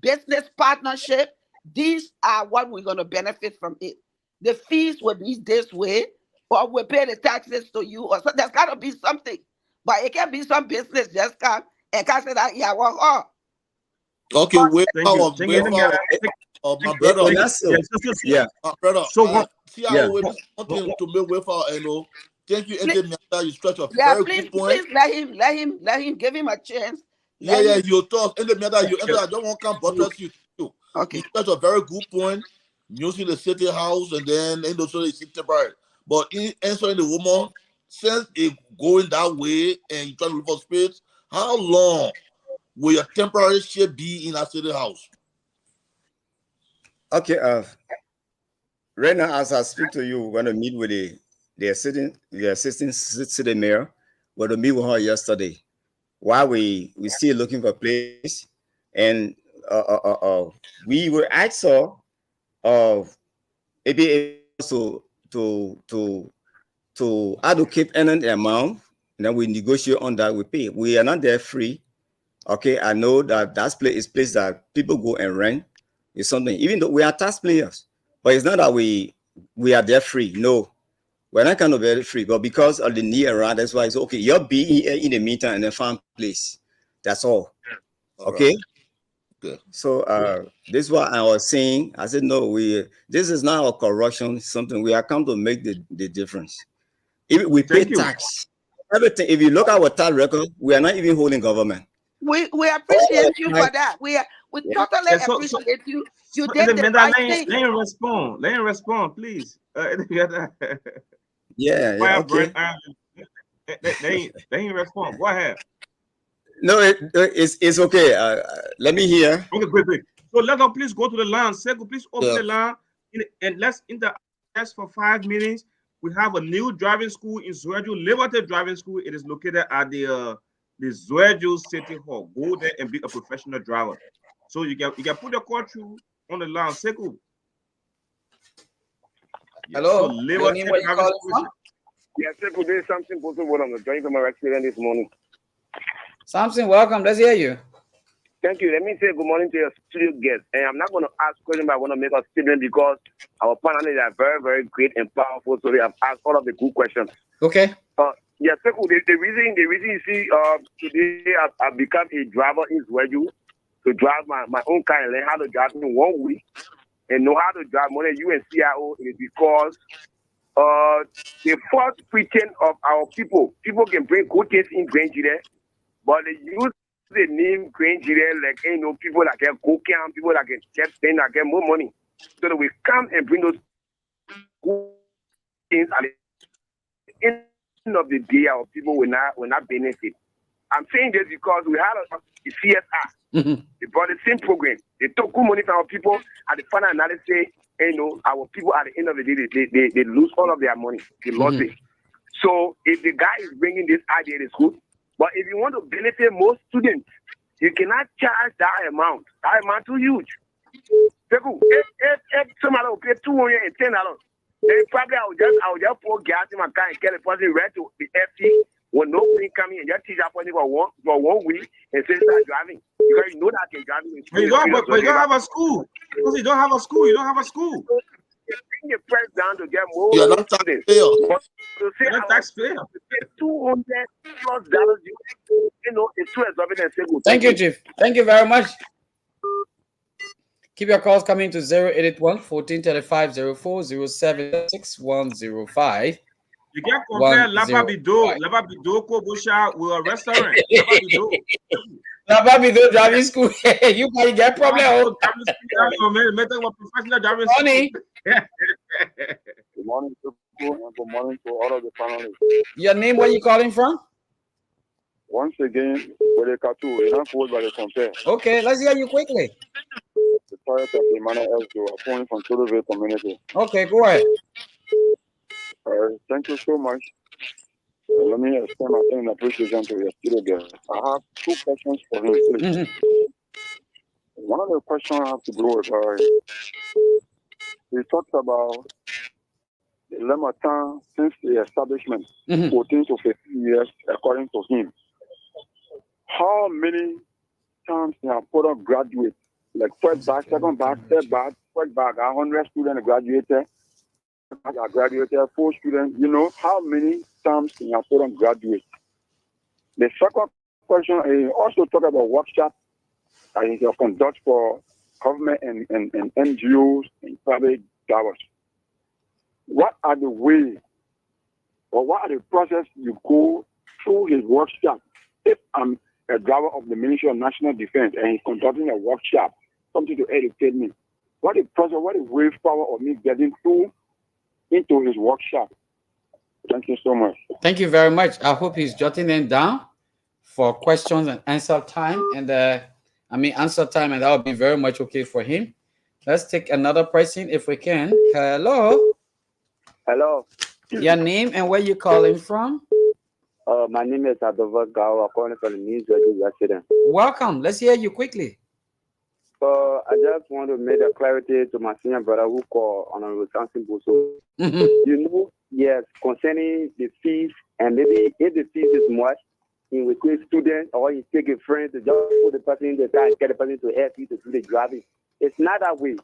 business partnership, these are what we're going to benefit from it. The fees will be this way, or we pay the taxes to you, or so there's got to be something. But it can be some business just come and can say that, yeah, well, Okay, wait Thank you. for Thank you. Let me my thank, brother. thank, Ignacio. yeah, Yeah, Brother, so one, see how yeah. we want to make way for thank you, please, Ende Miata. You stretch a yeah, very please, good point. please let him give him a chance. Yeah, Let yeah, him. you talk. Ende Miata, you enter. I don't want to come buttress you. You Okay. stretch a very good point. Using the city house and then also it's temporary. But in answering the woman, since it going that way and you trying to look for space, how long will your temporary share be in a city house? Okay. Right now, as I speak to you, we're going to meet with the assistant city mayor. We're going to meet with her yesterday. While we still looking for a place, and we will ask her maybe to allocate an amount, and then we negotiate on that. We pay. We are not there free. Okay, I know that place is place that people go and rent. It's something. Even though we are taxpayers, but it's not that we are there free. No, we're not kind of very free. But because of the need around, that's why it's okay. You'll be in the meantime and then find place. That's all. Okay. Right. Okay. So this is what I was saying. I said no. This is not a corruption. Something we are come to make the difference. If we pay thank you. tax, everything. If you look at our tax record, we are not even holding government. We Oh, appreciate you my, for that. We yeah. totally Yeah, appreciate you. You so did the right thing. let him respond. Let him respond, please. Yeah, yeah, Fire okay. burn. Let him respond. Go ahead. No, it's okay. Let me hear. Okay, great. So let us please go to the line. Seko, please open Yeah. the line and let's interact for 5 minutes. we have a new driving school in Zwedru, Liberty Driving School. It is located at the Zwedru City Hall. Go there and be a professional driver. So you can put your call through on the line. Seku. Hello. So Your name, where you calling from? Yes, Seku, there's something possible on the joint from our accident this morning. Samson, welcome. Let's hear you. Thank you. Let me say good morning to your studio guests. And I'm not going to ask questions, but I want to make a statement because our panelists are very, very great and powerful. So they have asked all of the good questions. Okay. Yes, Seku, the reason you see today I've become a driver in Zwedru to drive my own car and learn how to drive in 1 week and know how to drive more than you and CIO is because the false preaching of our people can bring good things in Nigeria, but they use the name Nigeria like people that get cocaine, people that get things that get more money. So that we come and bring those good things at the end of the day, our people will not benefit. I'm saying this because we had the CSR. They brought the same program. They took good money from our people at the final analysis. Our people at the end of the day, they lose all of their money. They lost it. So if the guy is bringing this idea, it's good. But if you want to benefit more students, you cannot charge that amount. That amount too huge. If somebody will pay $210, then probably I will just pour gas in my car and get a person ready to the FT when nobody come in and just teach that person for one week and say start driving. Because you know that I can drive. But you don't have a school. Because you don't have a school. You don't have a school. Bring the price down to get more You're not students. You're not taxpayer. $200+, it's too exorbitant. Thank you, Chief. Thank you very much. Keep your calls coming to 0881 1435 04 07 6105. You can't compare Lababido Kobusha with a restaurant. Lababido. Lababido driving school. You might get problem. Good morning to you and good morning to all of the panelists. Your name, where you calling from? Once again, with the cartoon, you're not fooled by the compare. Okay, let's hear you quickly. The Toyota of Emmanuel Eljo, calling from Tudorville community. Okay, go ahead. Thank you so much. Let me extend my thanks and appreciation to your studio guest. I have two questions for him, please. One of the questions I have to go with, he talks about the Lematan since the establishment, 14 to 15 years, according to him. How many times they have put on graduates? Like first batch, second batch, third batch, fourth batch, 100 students graduated, I graduated, 4 students. How many times they have put on graduates? The second question, he also talk about workshops that he conduct for government and NGOs and private drivers. What are the ways or what are the process you go through his workshop? If I'm a driver of the Ministry of National Defense and he's conducting a workshop, something to educate me, what is the process, what is the way forward of me getting through into his workshop? Thank you so much. Thank you very much. I hope he's jotting them down for questions and answer time. And answer time, and that would be very much okay for him. Let's take another person if we can. Hello. Hello. Your name and where you calling from? My name is Adova Gao. I'm calling from the New Jersey resident. Welcome. Let's hear you quickly. I just want to make a clarity to my senior brother who called on a Wisconsin Boso. Yes, concerning the fees, and maybe if the fees is much, he request students or he take a friend to just put the person in the car and get the person to help you to do the driving. It's not that way.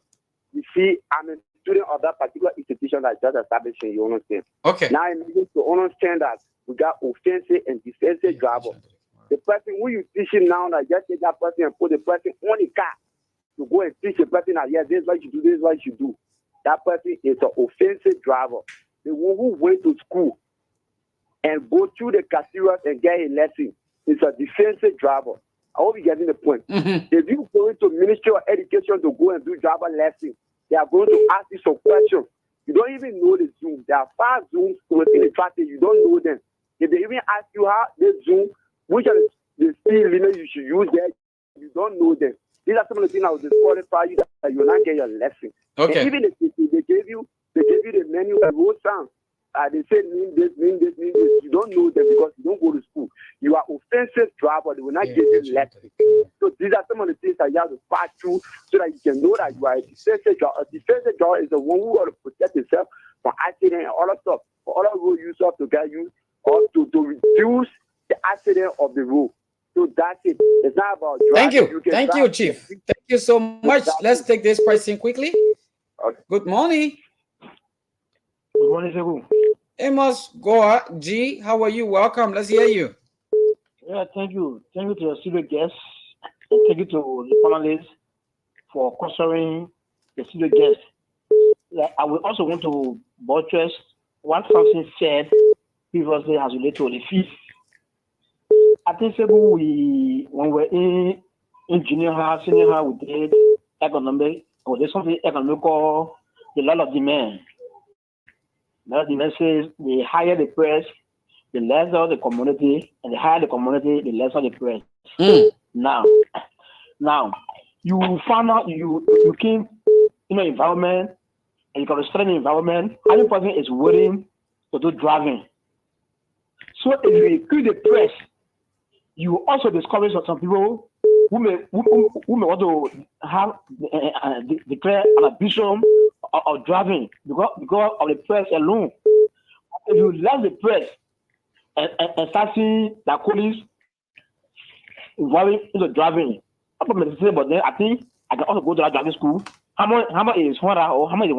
You see, I'm a student of that particular institution that just establishing, you understand? Okay. Now I need to understand that we got offensive and defensive driver. The person who you teaching now, that just take that person and put the person on the car to go and teach the person that, yes, this is what you do, this is what you do. That person is an offensive driver. The one who went to school and go through the cathedral and get a lesson is a defensive driver. I hope you're getting the point. If you go into Ministry of Education to go and do driver lessons, they are going to ask you some questions. You don't even know the Zoom. There are 5 Zooms within the traffic. You don't know them. If they even ask you how they Zoom, which are the speed limit you should use there, you don't know them. These are some of the things that will disqualify you that you will not get your lesson. Okay. And even if they gave you the menu, the road sign, they say mean this. You don't know them because you don't go to school. You are offensive driver. They will not give you lessons. So these are some of the things that you have to pass through so that you can know that you are a defensive driver. A defensive driver is the one who will protect himself from accident and other stuff. For other road users to get you or to reduce the accident of the road. So that's it. It's not about driving. Thank you, Chief. Thank you so much. Let's take this question quickly. Okay. Good morning. Good morning, Sebu. Amos Goa G, how are you? Welcome. Let's hear you. Yeah, thank you. Thank you to your studio guests. Thank you to the panelists for considering the studio guests. I will also want to buttress what something said previously as related to the fees. I think Sebu, when we're in junior high, senior high, we did economic, or there's something economical, the lot of demand. The lot of demand says the higher the price, the lesser the community, and the higher the community, the lesser the price. Now, you find out you came in an environment, and you can restrain the environment, how the person is willing to do driving. So if you increase the price, you also discover some people who may want to have declare an ambition of driving because of the press alone. If you left the press and start seeing the colleagues involving into driving, I'm not going to say, but then I think I can also go to that driving school. How much is 100 or how much is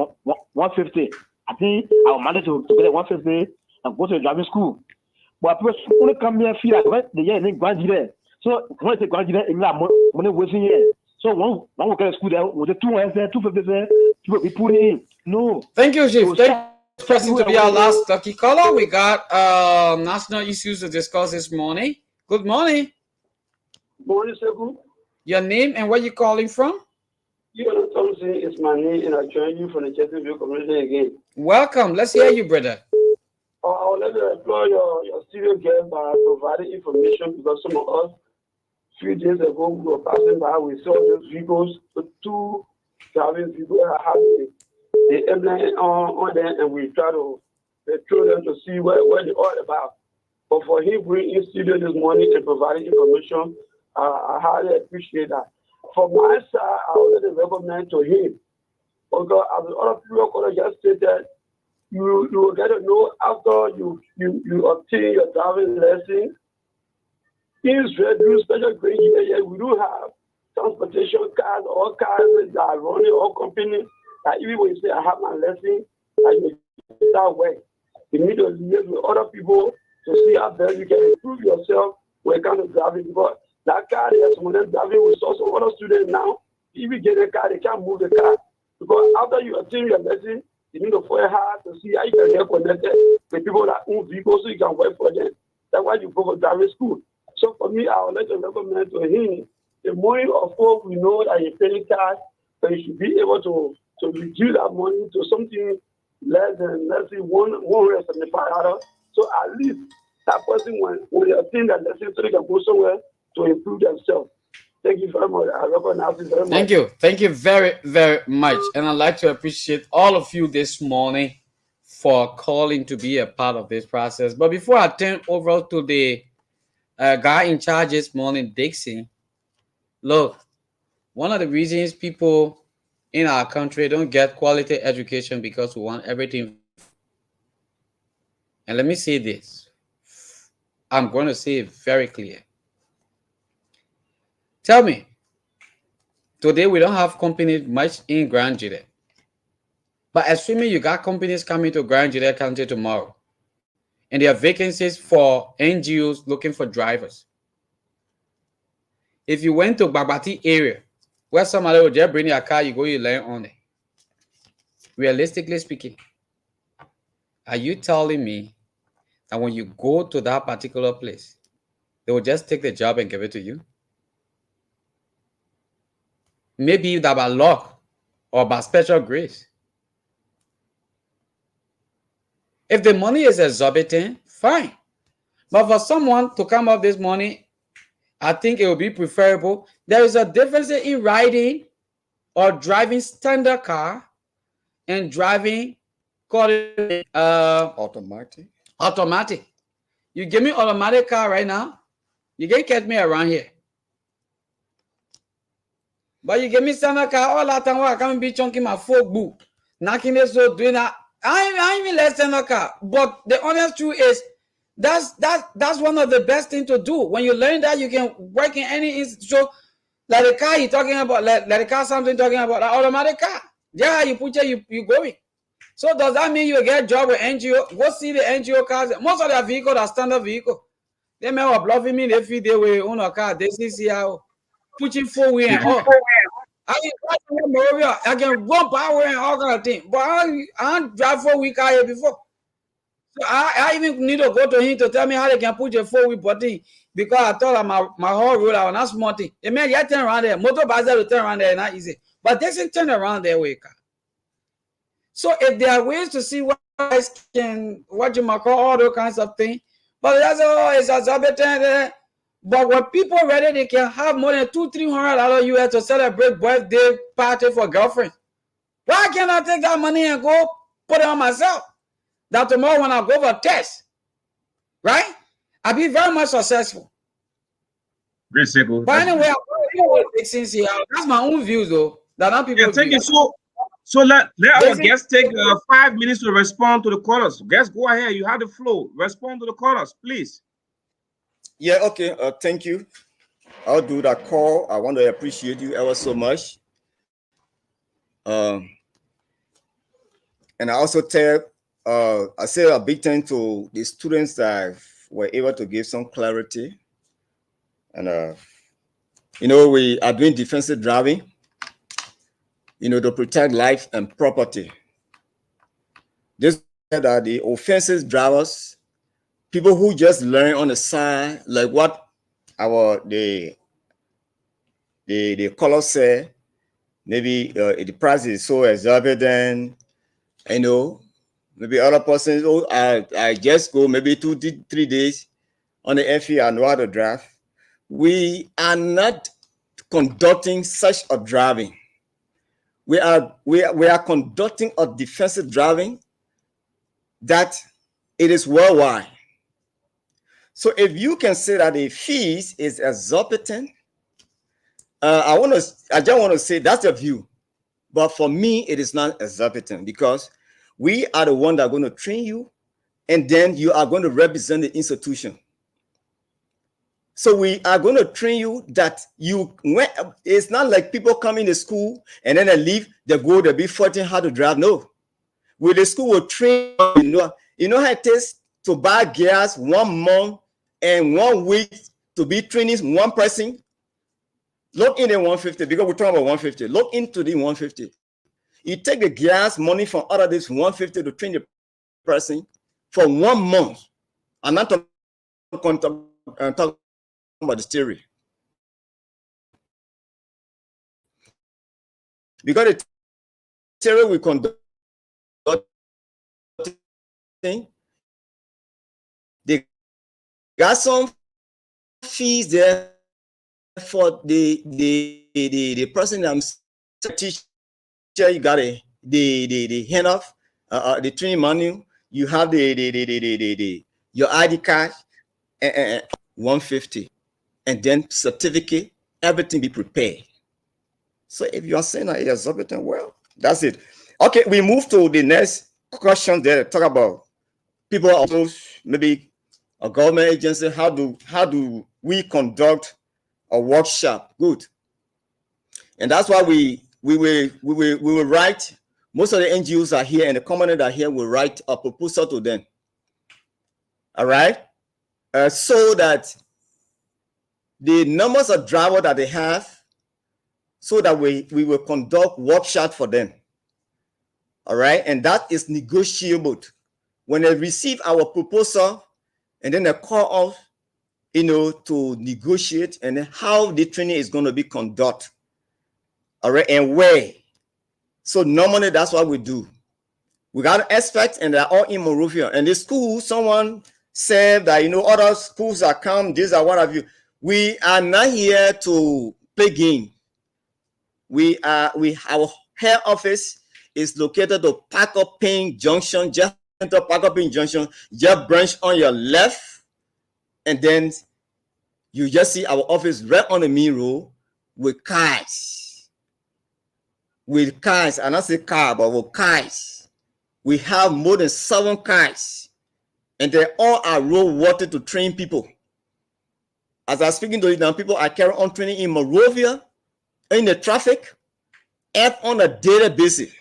150? I think I will manage to get 150 and go to the driving school. But people only come here feel like the year in graduate. So when I say graduate, it's not money wasting here. So one will get a school there with the 250, people be putting in. No. Thank you, Chief. Thank you, person to be our last lucky caller. We got national issues to discuss this morning. Good morning. Morning, Sebu. Your name and where you calling from? Jonathan Thompson is my name, and I join you from the Chesterfield community again. Welcome. Let's hear you, brother. I would like to employ your studio guest by providing information because some of us, a few days ago, we were passing by, we saw those vehicles, the two driving people that have the emblem on them, and we try to throw them to see where they are about. But for him bringing in studio this morning and providing information, I highly appreciate that. From my side, I would like to recommend to him, because as the other people just stated, you will get to know after you obtain your driving lesson. In Israel, special grade here, we do have transportation cars, all cars that are running, all companies. That even when you say I have my lesson, that you start work. You need to live with other people to see how best you can improve yourself when it comes to driving. Because that car, there's some of them driving with some other students now. If you get a car, they can't move the car. Because after you obtain your lesson, you need to work hard to see how you can get connected with people that own vehicles so you can work for them. That's why you go for driving school. So for me, I would like to recommend to him, the money, of course, we know that you're paying cash, but you should be able to reduce that money to something less than, let's say, $175. So at least that person, when they obtain that lesson, so they can go somewhere to improve themselves. Thank you very much. I recognize it very much. Thank you. Thank you very, very much. And I'd like to appreciate all of you this morning for calling to be a part of this process. But before I turn over to the guy in charge this morning, Dixie, look, one of the reasons people in our country don't get quality education because we want everything. And let me say this. I'm going to say it very clear. Tell me, today we don't have companies much in Grand Jude. But assuming you got companies coming to Grand Jude County tomorrow, and there are vacancies for NGOs looking for drivers. If you went to Babati area, where somebody will just bring your car, you go, you learn on it. Realistically speaking, are you telling me that when you go to that particular place, they will just take the job and give it to you? Maybe that by luck or by special grace. If the money is exorbitant, fine. But for someone to come up this morning, I think it would be preferable. There is a difference in riding or driving standard car and driving call it automatic. Automatic. You give me automatic car right now, you can catch me around here. But you give me standard car all that time, I can't be chunking my folk book, knocking it, so doing that. I even less standard car. But the honest truth is, that's one of the best things to do. When you learn that, you can work in any institution. Like the car you're talking about, like the car something talking about, the automatic car. Yeah, you put it, you going. So does that mean you get a job with NGO? Go see the NGO cars. Most of their vehicles are standard vehicle. They may have bluffing me, they feed their way on a car. They see how pushing 4-wheel and all. I can run power and all kind of things. But I don't drive 4-wheel car here before. So I even need to go to him to tell me how they can put a 4-wheel button, because I thought my whole road was not small thing. It meant you turn around there. Motor bicycle to turn around there, not easy. But they can turn around their way car. So if there are ways to see what you might call all those kinds of things, but that's it's exorbitant. But when people ready, they can have more than $200-300 US to celebrate birthday party for girlfriend. Why can't I take that money and go put it on myself? That tomorrow when I go for a test, right? I'll be very much successful. Very simple. But anyway, that's my own views though. That not people. Yeah, thank you. So let our guests take 5 minutes to respond to the callers. Guests, go ahead. You have the floor. Respond to the callers, please. Yeah, okay. Thank you. I'll do that call. I want to appreciate you ever so much. And I also I say a big thank to the students that were able to give some clarity. And we are doing defensive driving, to protect life and property. This are the offensive drivers, people who just learn on the side, like what the caller said. Maybe the price is so exorbitant, maybe other persons, I just go maybe 2-3 days on the FE, I know how to drive. We are not conducting such a driving. We are conducting a defensive driving that it is worldwide. So if you can say that the fees is exorbitant, I just want to say that's your view. But for me, it is not exorbitant, because we are the one that are going to train you, and then you are going to represent the institution. So we are going to train you that it's not like people come in the school and then they leave, they be 14 how to drive. No. With the school will train you know how it is to buy gas 1 month and 1 week to be training one person. Look in the 150, because we're talking about 150. Look into the 150. You take the gas money from out of this 150 to train the person for 1 month. I'm not talking about the theory. Because the theory we conduct, they got some fees there for the person I'm teaching. You got the hand off, the training manual. You have your ID card, 150, and then certificate. Everything be prepared. So if you are saying that it's exorbitant, well, that's it. Okay, we move to the next question there. Talk about people also maybe a government agency. How do we conduct a workshop? Good. And that's why we will write. Most of the NGOs are here, and the commoners are here. Will write a proposal to them. All right, so that the numbers of drivers that they have, so that we will conduct workshop for them. All right, and that is negotiable. When they receive our proposal, and then they call us, to negotiate and then how the training is going to be conducted. All right, and where. So normally that's what we do. We got experts, and they're all in Monrovia. And the school, someone said that other schools are come, these are what have you. We are not here to play game. Our head office is located to Parker-Payne Junction, just enter Parker-Payne Junction, just branch on your left, and then you just see our office right on the main road with cars. With cars, and I say car, but with cars. We have more than 7 cars, and they all are road water to train people. As I'm speaking to you now, people are carrying on training in Monrovia, in the traffic, and on a daily basis.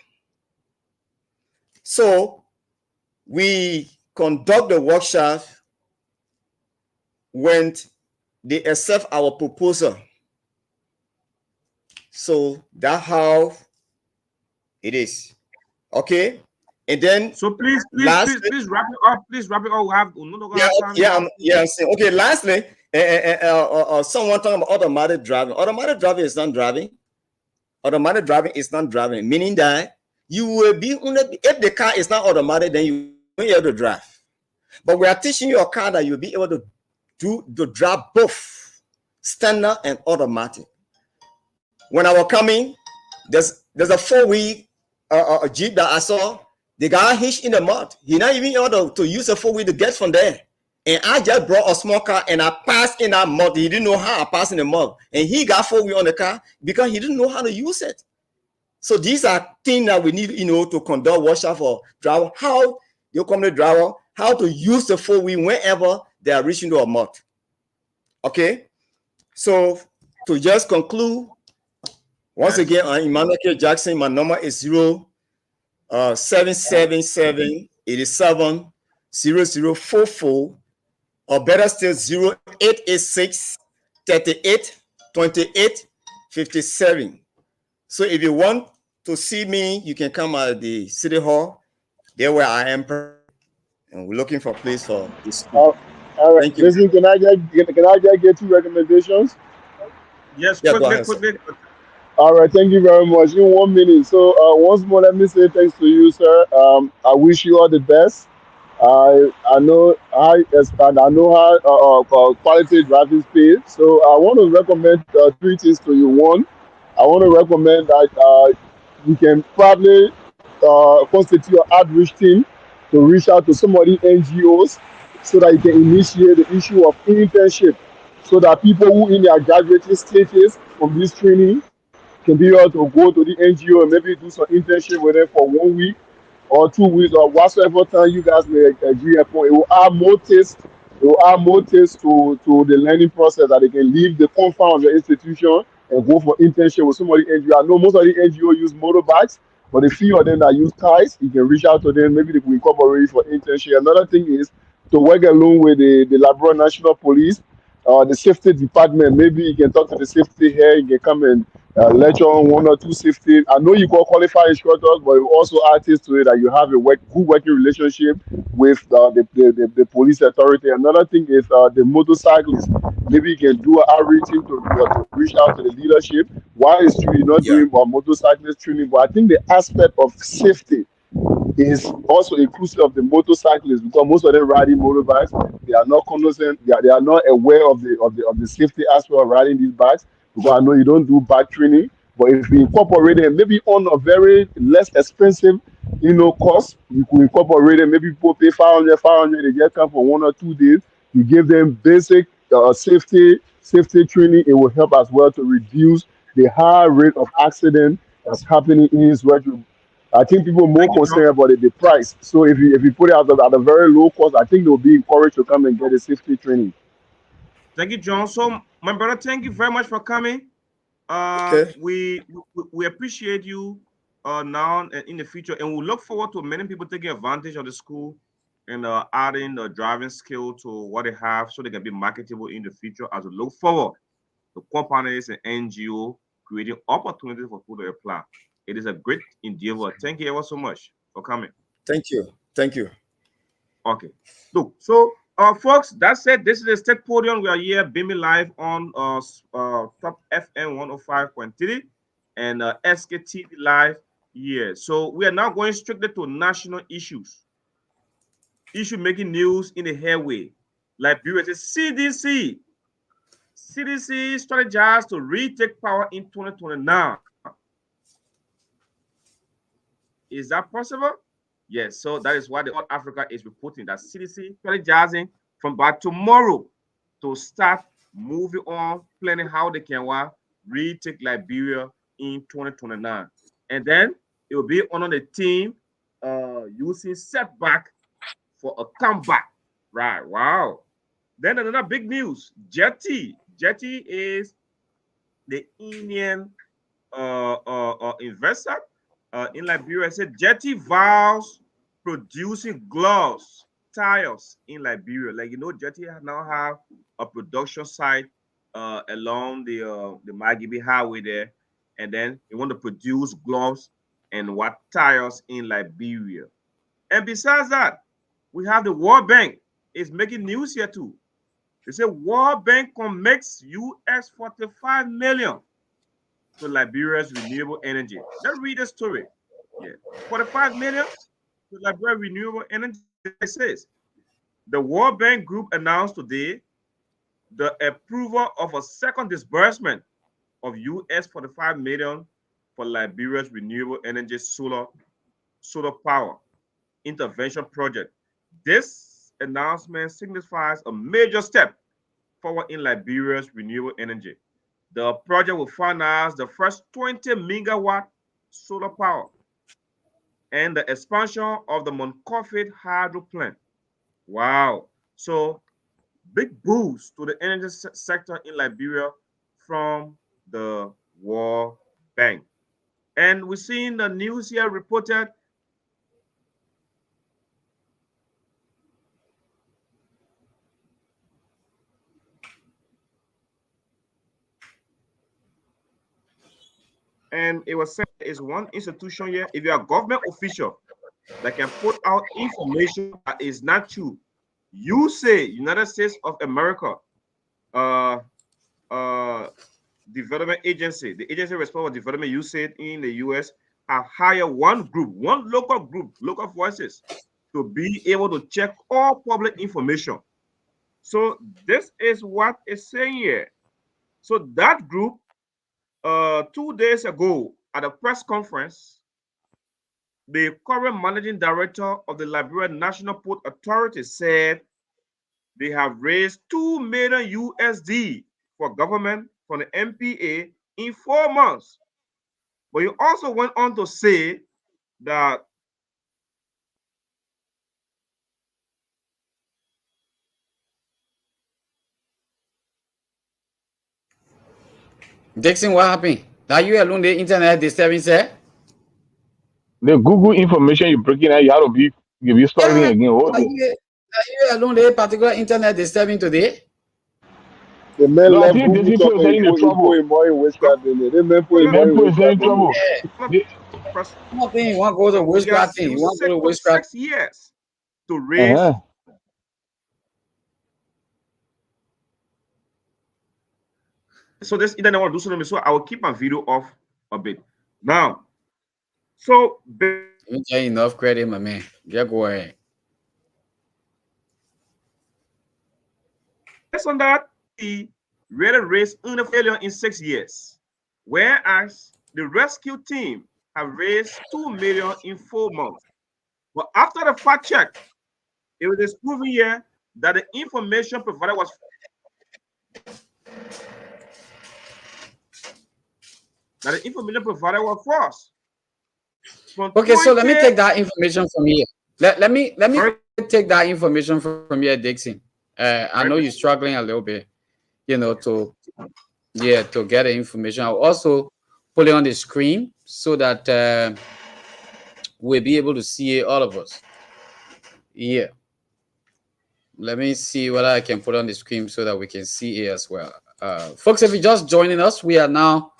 So we conduct the workshop when they accept our proposal. So that's how it is. Okay? And then so please wrap it up. Please wrap it up. We have I'm saying. Okay, lastly, someone talking about automatic driving. Automatic driving is not driving. Automatic driving is not driving, meaning that you will be if the car is not automatic, then you won't be able to drive. But we are teaching you a car that you'll be able to drive both standard and automatic. When I was coming, there's a 4-wheel Jeep that I saw. The guy hitched in the mud. He not even able to use a 4-wheel to get from there. And I just brought a small car and I passed in that mud. He didn't know how I passed in the mud. And he got 4-wheel on the car because he didn't know how to use it. So these are things that we need, to conduct workshop for driver, how you come to driver, how to use the 4-wheel whenever they are reaching to a mud. Okay? So to just conclude, once again, I'm Emmanuel K. Jackson. My number is 777-87-0044, or better still 0886 38 28 57. So if you want to see me, you can come at the City Hall, there where I am, and we're looking for a place for this. All right. Thank you. Listen, can I just get 2 recommendations? Yes, yeah, go ahead, quickly. All right, thank you very much. In 1 minute. So once more, let me say thanks to you, sir. I wish you all the best. I know how quality driving pays. So I want to recommend 3 things to you. One, I want to recommend that you can probably constitute your outreach team to reach out to some of the NGOs so that you can initiate the issue of internship, so that people who in their graduating stages from this training can be able to go to the NGO and maybe do some internship with them for 1 week or 2 weeks or whatsoever time you guys may agree upon. It will add more taste. It will add more taste to the learning process, that they can leave the confines of the institution and go for internship with some of the NGO. I know most of the NGO use motorbikes, but the few of them that use cars, you can reach out to them. Maybe they will incorporate you for internship. Another thing is to work along with the Labrador National Police, the safety department. Maybe you can talk to the safety here. You can come and lecture on 1 or 2 safety. I know you got qualified instructors, but you also artists to it that you have a good working relationship with the police authority. Another thing is the motorcyclists. Maybe you can do an outreach to reach out to the leadership. Why is you're not doing motorcyclist training? But I think the aspect of safety is also inclusive of the motorcyclists, because most of them riding motorbikes, they are not cognizant, they are not aware of the safety aspect of riding these bikes. Because I know you don't do bike training, but if we incorporate it, maybe on a very less expensive, cost, you could incorporate it. Maybe people pay 500, they just come for 1 or 2 days. You give them basic safety training. It will help as well to reduce the high rate of accident that's happening in Israel. I think people are more concerned about the price. So if you put it at a very low cost, I think they'll be encouraged to come and get a safety training. Thank you, John. So, my brother, thank you very much for coming. Okay. We appreciate you now and in the future, and we look forward to many people taking advantage of the school and adding the driving skill to what they have, so they can be marketable in the future. As we look forward to companies and NGO creating opportunities for people to apply. It is a great endeavor. Thank you ever so much for coming. Thank you. Okay. Look, so folks, that's it. This is the State Podium. We are here beaming live on Top FM 105.3 and SKTV Live here. So we are now going strictly to national issues. Issue making news in the airway. Liberia says CDC strategized to retake power in 2029. Is that possible? Yes. So that is why the North Africa is reporting that CDC strategizing from by tomorrow to start moving on, planning how they can retake Liberia in 2029. And then it will be on the team using setback for a comeback. Right. Wow. Then another big news. Jetty. Jetty is the Indian investor in Liberia. Said Jetty vows producing gloves, tires in Liberia. Like Jetty now have a production site along the Magibi Highway there, and then they want to produce gloves and what tires in Liberia. And besides that, we have the World Bank is making news here too. They say World Bank commits US 45 million to Liberia's renewable energy. Let's read the story. Yeah, 45 million to Liberia renewable energy. It says the World Bank Group announced today the approval of a second disbursement of US 45 million for Liberia's renewable energy solar power intervention project. This announcement signifies a major step forward in Liberia's renewable energy. The project will finance the first 20 megawatt solar power and the expansion of the Montcofit hydro plant. Wow. So big boost to the energy sector in Liberia from the World Bank. And we're seeing the news here reported and it was said is one institution here. If you're a government official that can put out information that is not true, you say United States of America development agency, the agency responsible for development, you said in the US, have hired one group, one local group, local voices, to be able to check all public information. So this is what it's saying here. So that group 2 days ago at a press conference, the current managing director of the Liberian National Port Authority said they have raised 2 million USD for government from the MPA in 4 months. But he also went on to say that Dixon, what happened? Are you alone the internet disturbing, sir? The Google information you're breaking out, you have to be starting again. Are you alone the particular internet disturbing today? The man No, I left think Google this talking, is in he trouble. put more in witchcraft in it. The man put more in Man, is in witchcraft in trouble. it. Nothing. You want to go to witchcraft? You want to go to witchcraft? 6 years to raise. So this internet want to do something, so I will keep my video off a bit. Now, so you get enough credit, my man. Just go ahead. Based on that, he really raised a failure in 6 years, whereas the rescue team have raised 2 million in 4 months. But after the fact check, it was proven here that the information provided was false. Okay, so let me take that information from here. Let me take that information from here, Dixon. I know you're struggling a little bit, to get the information. I'll also put it on the screen so that we'll be able to see it, all of us. Yeah. Let me see what I can put on the screen so that we can see it as well. Folks, if you're just joining us, we are now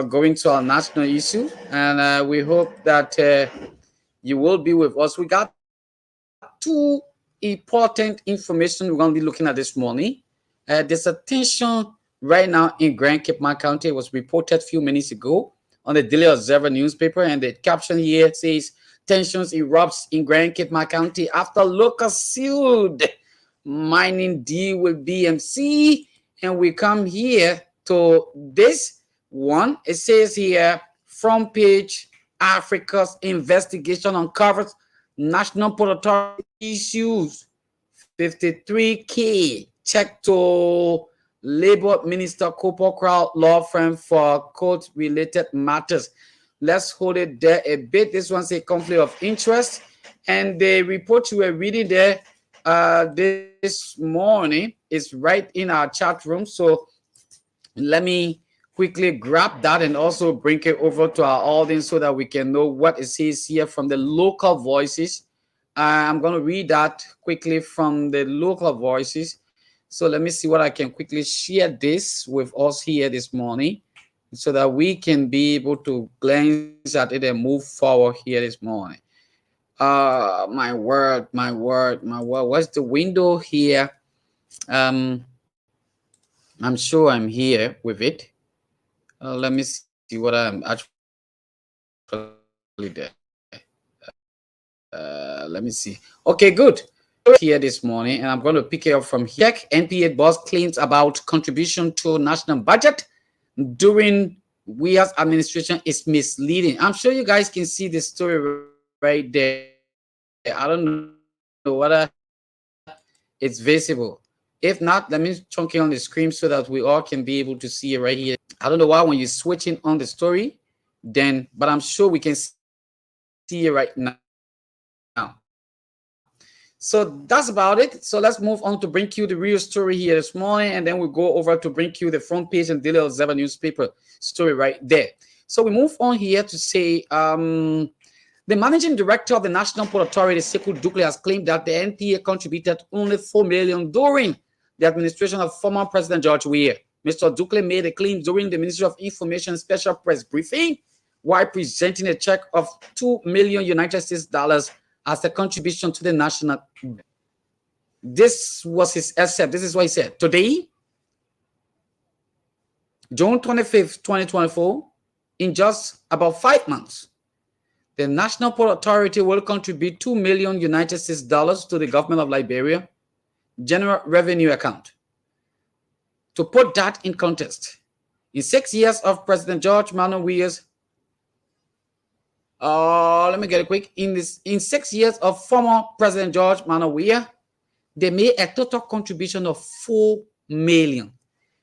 going to our national issue, and we hope that you will be with us. We got 2 important information we're going to be looking at this morning. There's a tension right now in Grand Cape County. It was reported a few minutes ago on the Daily Observer newspaper, and the caption here says, tensions erupts in Grand Cape County after local sued mining deal with BMC. And we come here to this one. It says here, front page Africa's investigation uncovers national port authority issues 53K check to Labor Minister Cooper Crowd law firm for court-related matters. Let's hold it there a bit. This one's a conflict of interest. And the report you were reading there this morning is right in our chat room. So let me quickly grab that and also bring it over to our audience so that we can know what it says here from the local voices. I'm going to read that quickly from the local voices. So let me see what I can quickly share this with us here this morning so that we can be able to glance at it and move forward here this morning. My word. What's the window here? I'm sure I'm here with it. Let me see what I'm actually there. Let me see. Okay, good. Here this morning, and I'm going to pick it up from here. NPA boss claims about contribution to national budget during Weah's administration is misleading. I'm sure you guys can see the story right there. I don't know whether it's visible. If not, let me chunk it on the screen so that we all can be able to see it right here. I don't know why when you're switching on the story, then, but I'm sure we can see it right now. So that's about it. So let's move on to bring you the real story here this morning, and then we'll go over to bring you the front page and Daily Observer newspaper story right there. So we move on here to say the managing director of the National Port Authority, Sekou Dukle, has claimed that the NPA contributed only $4 million during the administration of former President George Weah. Mr. Dukle made a claim during the Ministry of Information special press briefing while presenting a check of $2 million United States dollars as a contribution to the national. This was his essay. This is what he said. Today, June 25th, 2024, in just about 5 months, the National Port Authority will contribute $2 million United States dollars to the government of Liberia general revenue account. To put that in context, in 6 years of President George Manuel Weah's let me get it quick. In 6 years of former President George Manuel Weah, they made a total contribution of $4 million.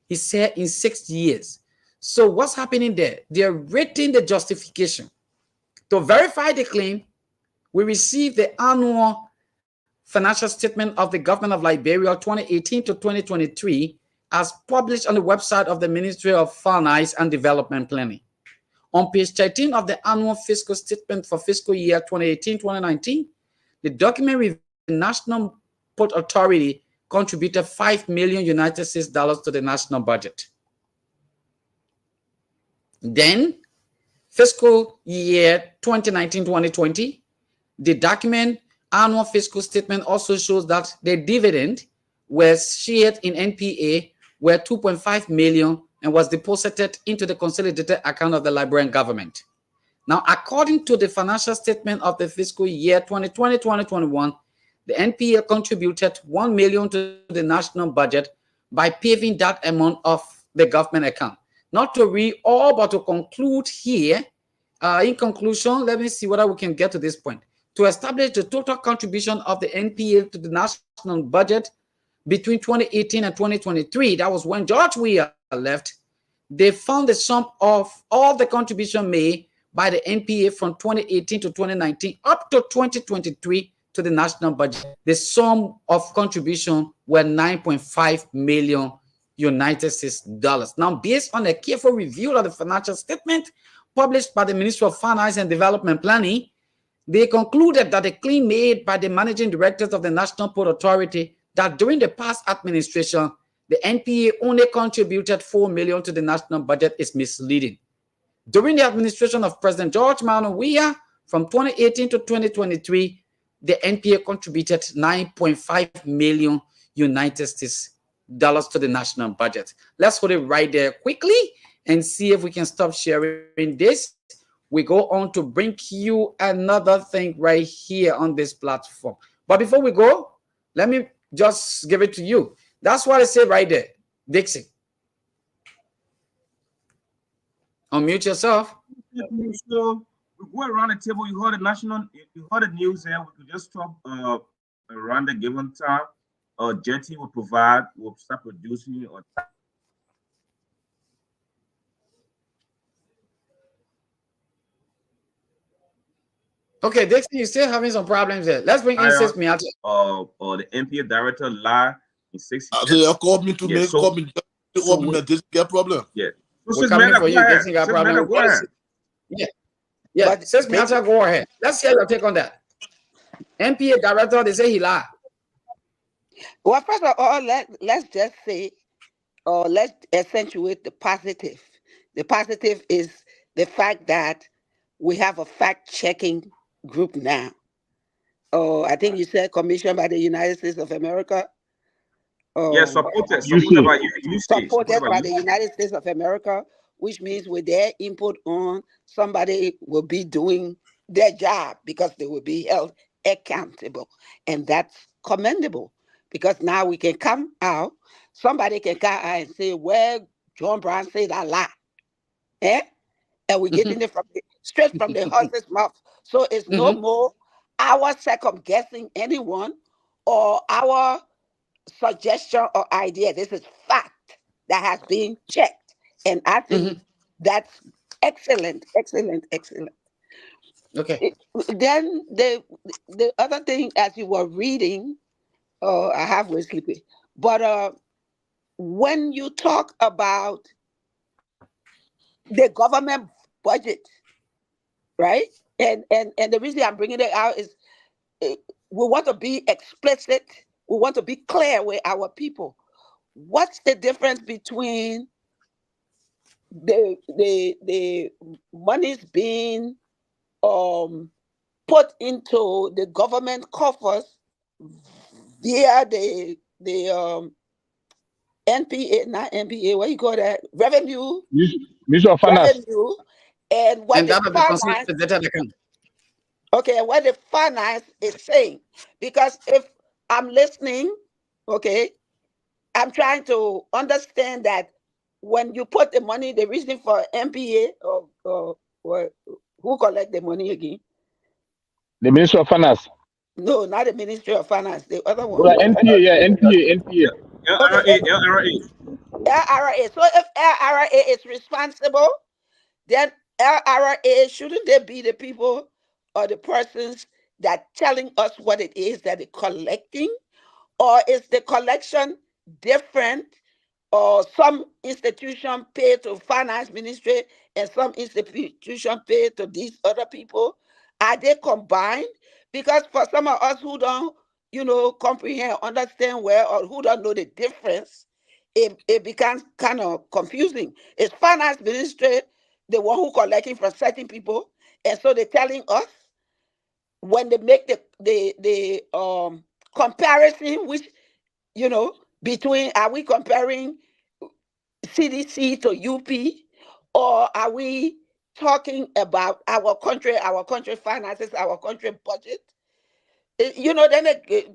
He said in 6 years. So what's happening there? They're rating the justification. To verify the claim, we received the annual financial statement of the government of Liberia 2018 to 2023 as published on the website of the Ministry of Finance and Development Planning. On page 13 of the annual fiscal statement for fiscal year 2018-2019, the document reveals the National Port Authority contributed $5 million United States dollars to the national budget. Then, fiscal year 2019-2020, the document annual fiscal statement also shows that the dividend was shared in NPA were $2.5 million and was deposited into the consolidated account of the Liberian government. Now, according to the financial statement of the fiscal year 2020-2021, the NPA contributed $1 million to the national budget by paving that amount of the government account. Not to read all, but to conclude here, in conclusion, let me see whether we can get to this point. To establish the total contribution of the NPA to the national budget between 2018 and 2023, that was when George Weah left, they found the sum of all the contribution made by the NPA from 2018 to 2019 up to 2023 to the national budget. The sum of contribution were $9.5 million United States dollars. Now, based on a careful review of the financial statement published by the Ministry of Finance and Development Planning, they concluded that the claim made by the managing directors of the National Port Authority that during the past administration, the NPA only contributed $4 million to the national budget is misleading. During the administration of President George Manuel Weah, from 2018 to 2023, the NPA contributed $9.5 million United States dollars to the national budget. Let's hold it right there quickly and see if we can stop sharing this. We go on to bring you another thing right here on this platform. But before we go, let me just give it to you. That's what I say right there. Dixie. Unmute yourself. go around the table. You heard you heard the news here. We could just talk around the given time. Jetty will provide, will start producing or. Okay, Dixon, you're still having some problems there. Let's bring in Sis Miata. Or the NPA director lie in 6 years. So you called me to make call me this get problem. Yeah. We're coming for you. Dixon got problem. Go ahead. Yeah. Sis Miata, go ahead. Let's hear your take on that. NPA director, they say he lied. Well, first of all, let's just say, or let's accentuate the positive. The positive is the fact that we have a fact-checking group now. I think you said commissioned by the United States of America. Yes, supported by the United States of America, which means with their input on, somebody will be doing their job because they will be held accountable. And that's commendable because now we can come out, somebody can come out and say, well, John Brown said I lie. And we're getting it straight from the horse's mouth. So it's no more our second guessing anyone or our suggestion or idea. This is fact that has been checked. And I think that's excellent. Okay. Then the other thing, as you were reading, I have was sleepy. But when you talk about the government budget, right? And the reason I'm bringing it out is we want to be explicit. We want to be clear with our people. What's the difference between the monies being put into the government coffers via the NPA, not NPA, what you call that? Revenue. Ministry of Finance. Revenue, and what the finance. Okay, what the finance is saying. Because if I'm listening, okay, I'm trying to understand that when you put the money, the reason for NPA or who collect the money again? The Ministry of Finance. No, not the Ministry of Finance. The other one. Well, NPA, yeah, NPA. LRA. So if LRA is responsible, then LRA, shouldn't they be the people or the persons that telling us what it is that they're collecting? Or is the collection different? Or some institution pay to finance ministry and some institution pay to these other people? Are they combined? Because for some of us who don't, comprehend, understand well, or who don't know the difference, it becomes kind of confusing. Is finance ministry the one who collecting from certain people? And so they're telling us when they make the comparison, which, between, are we comparing CDC to UP, or are we talking about our country finances, our country budget? Then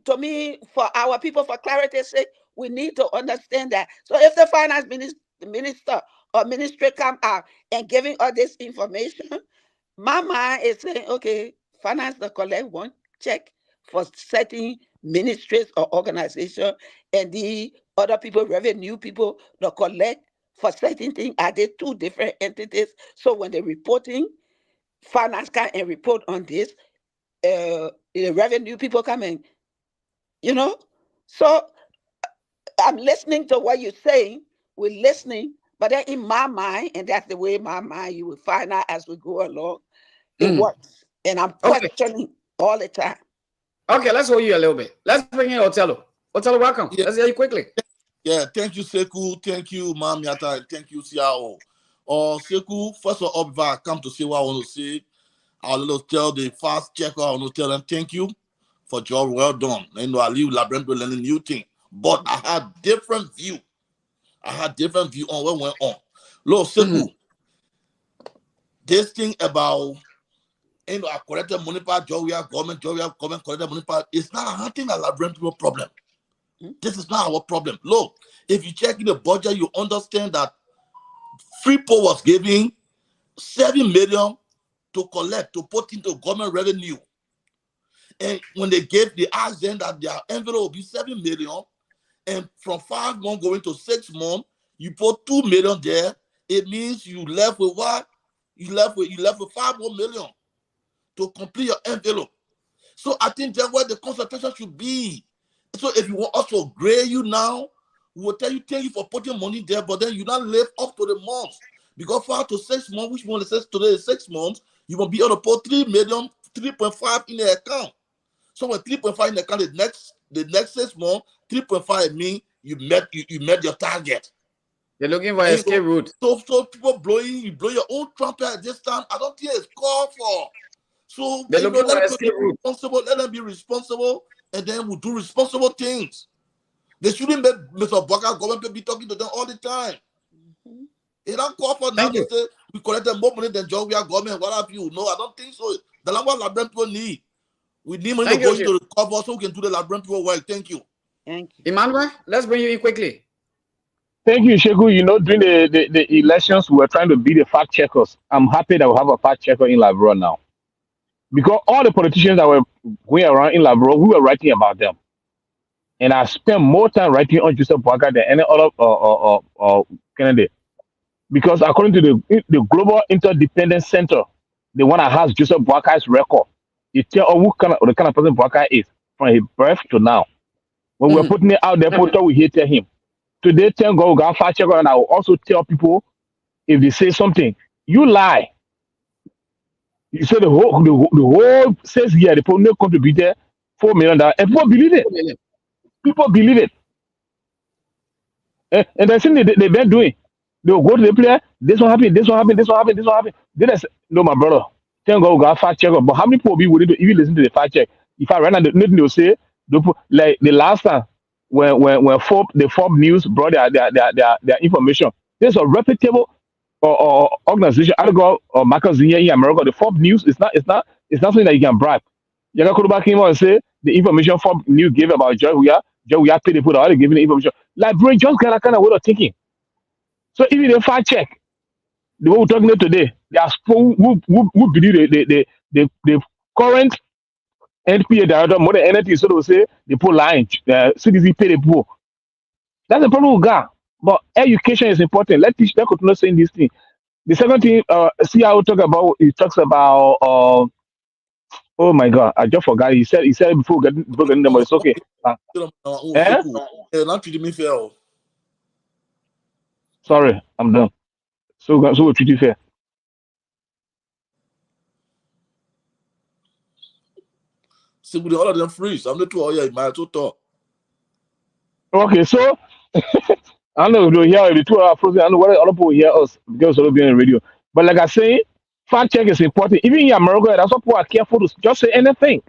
to me, for our people, for clarity's sake, we need to understand that. So if the finance minister or ministry come out and giving us this information, my mind is saying, okay, finance the collect one check for certain ministries or organization, and the other people, revenue people, the collect for certain things. Are they two different entities? So when they're reporting, finance can and report on this, the revenue people come in, So I'm listening to what you're saying. We're listening, but then in my mind, and that's the way my mind, you will find out as we go along, it works. And I'm questioning all the time. Okay, let's hold you a little bit. Let's bring in Otello. Otello, welcome. Yeah. Let's hear you quickly. Yeah, thank you, Sekou. Thank you, Ma'am Yata. Thank you, CRO. Sekou, first of all, before I come to say what I want to say, I'll tell the fast checker, I want to tell them thank you for job well done. I leave Labyrinth learning new thing. But I had different view. On what went on. Look, Sekou, this thing about I collected money part, government, collected money part. It's not a thing a Labyrinth people problem. This is not our problem. Look, if you check in the budget, you understand that Freeport was giving 7 million to collect, to put into government revenue. And when they asked them that their envelope will be 7 million, and from 5 months going to 6 months, you put 2 million there. It means you left with what? You left with 5 more million to complete your envelope. So I think that's where the concentration should be. So if you want us to grade you now, we will tell you thank you for putting money there, but then you not live up to the months. Because 5 to 6 months, which one says today is 6 months, you will be able to put 3 million, 3.5 in the account. So when 3.5 in the account, the next 6 months, 3.5 means you met your target. They're looking for escape route. So people blow your own trumpet at this time. I don't think it's called for. So they're looking for escape route. Let them be responsible, and then we'll do responsible things. They shouldn't let Mr. Baka government be talking to them all the time. It don't call for now to say we collected more money than John. We are government. What have you? No, I don't think so. The language Labrador people need. We need money to go into the cover so we can do the Labrador people work. Thank you. Thank you. Emmanuel, let's bring you in quickly. Thank you, Sheku. You know, during the elections, we were trying to be the fact checkers. I'm happy that we have a fact checker in Labrador now. Because all the politicians that were going around in Labrador, we were writing about them. And I spent more time writing on Joseph Boakai than any other candidate. Because according to the Global Interdependence Center, the one that has Joseph Boakai's record, it tells the kind of person Boakai is from his birth to now. When we're putting it out there, people we hated him. Today, thank God, we got fact checker, and I will also tell people if they say something, you lie. You say the whole says here the people contributed $4 million, and people believe it. People believe it. And that's thing they've been doing. They'll go to the player, this one happened, this one happened, this one happened, this one happened. Then I say, no, my brother, thank God we got fact checker. But how many people will be willing to even listen to the fact check? If I ran out, nothing they'll say, like the last time when the Forbes News brought their information, there's a reputable organization. I go or Marcus in America. The Forbes News is not something that you can bribe. Yaga Kuruba came out and say the information Forbes News gave about Joy we are paid to put out giving the information. Like bro, just got a kind of way of thinking. So even the fact check, the way we're talking about today, there are people who believe the current NPA director more than anything. So they say the poor lying, CDC pay the poor. That's the problem we got. But education is important. Let continue saying this thing. The second thing, see how he talks about oh my God, I just forgot. He said before getting them, but it's okay. Not treating me fair. Sorry, I'm done. So we'll treat you fair. See, with all of them freeze. I'm not too all in my total. Okay, so I don't know if they hear the 2 hour process. I don't know what other people hear us because we're being on the radio. But like I say, fact check is important. Even in America, that's why people are careful to just say anything.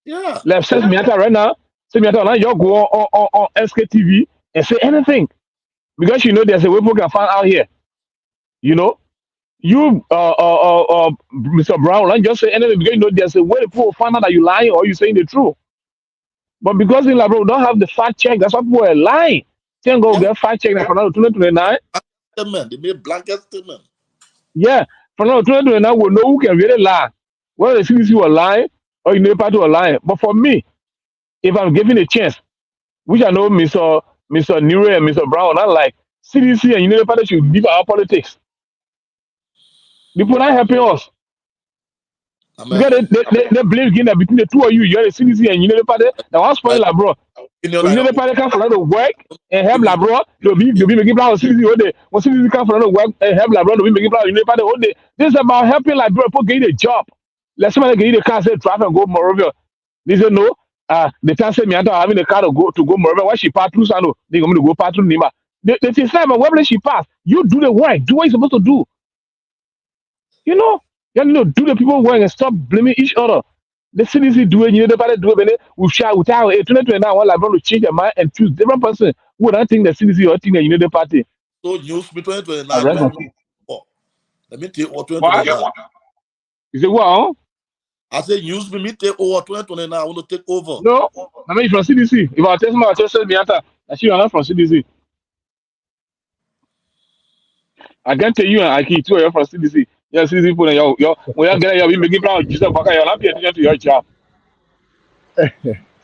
Yeah. Like says Miata right now, say Miata now you go on SKTV and say anything. Because you know there's a way people can find out here. You know? You Mr. Brown, don't just say anything because you know there's a way people find out that you're lying or you're saying the truth. But because in Labrador we don't have the fact check, that's why people are lying. Can't go get fact check for now 2029. They made blanket statement. Yeah, for now 2029 we know who can really lie. Whether the CDC will lie or you know party will lie. But for me, if I'm given a chance, which I know Mr. Nure and Mr. Brown, not like CDC and United Party should leave our politics. People not helping us. Because they believe again that between the two of you, you're the CDC and United Party. Now, what's point, Labro? United Party come for another work and help Labro. They'll be making plan of CDC all day. When CDC come for another work and help Labro, they'll be making plan of United Party all day. This is about helping Labro people get a job. Let somebody get you the car, say drive and go Morovia. They say no. The time say me I'm having a car to go Morovia. Why she pass through Sano? They going to go pass through Nima. They say, but where she pass? You do the work. Do what you're supposed to do. You know, do the people work and stop blaming each other. The CDC do it, you know, the party do it, we shall without 2029 one like to change their mind and choose different person who don't think the CDC or think that you know the party. So news 2029. Let me take over 2029. You say what? I say news me take over 2029. I want to take over. No, I mean from CDC. If I test me, I test me after. Actually, I'm not from CDC. I can tell you and I keep 2 years from CDC. Yes, easy for you. When you get you making plan Jesus for you not pay attention to your job. Say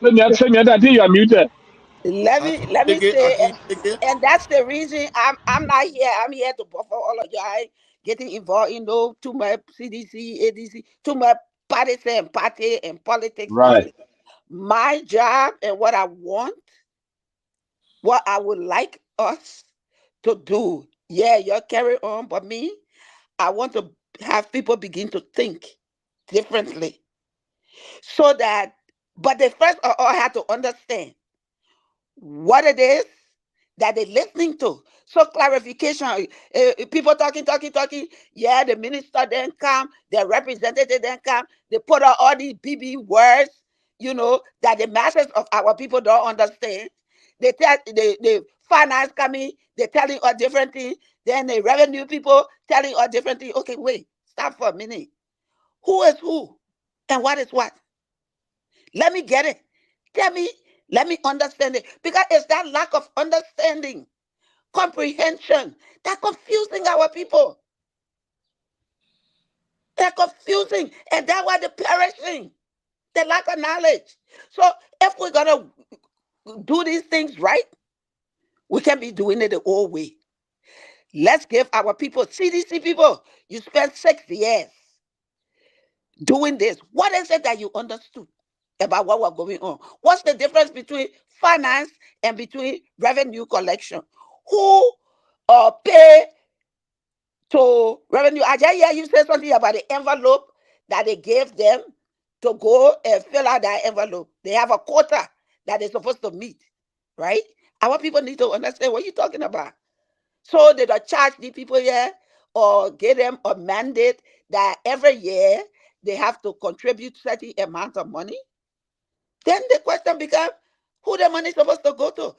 me that you are muted. Let me say, and that's the reason I'm not here. I'm here to buffer all of you. I ain't getting involved in no too much CDC, ADC, too much partisan party and politics Right. nonsense. My job and what I want, what I would like us to do. Yeah, you carry on, but me, I want to have people begin to think differently, so that, but they first of all have to understand what it is that they're listening to. So clarification, people talking. Yeah, the minister then come, the representative then come. They put out all these BB words, that the masses of our people don't understand. They tell the finance coming, they're telling us different things. Then the revenue people telling us different things. Okay, wait, stop for a minute. Who is who, and what is what? Let me get it. Tell me, let me understand it. Because it's that lack of understanding, comprehension, that confusing our people. They're confusing, and that's why they're perishing. The lack of knowledge. So if we're gonna do these things right, we can be doing it the old way. Let's give our people, CDC people, you spent 6 years doing this. What is it that you understood about what was going on? What's the difference between finance and between revenue collection? Who pay to revenue? I just hear you say something about the envelope that they gave them to go and fill out that envelope. They have a quota that they're supposed to meet, right? Our people need to understand what you're talking about. So they don't charge the people here or give them a mandate that every year they have to contribute certain amount of money. Then the question becomes, who the money is supposed to go to?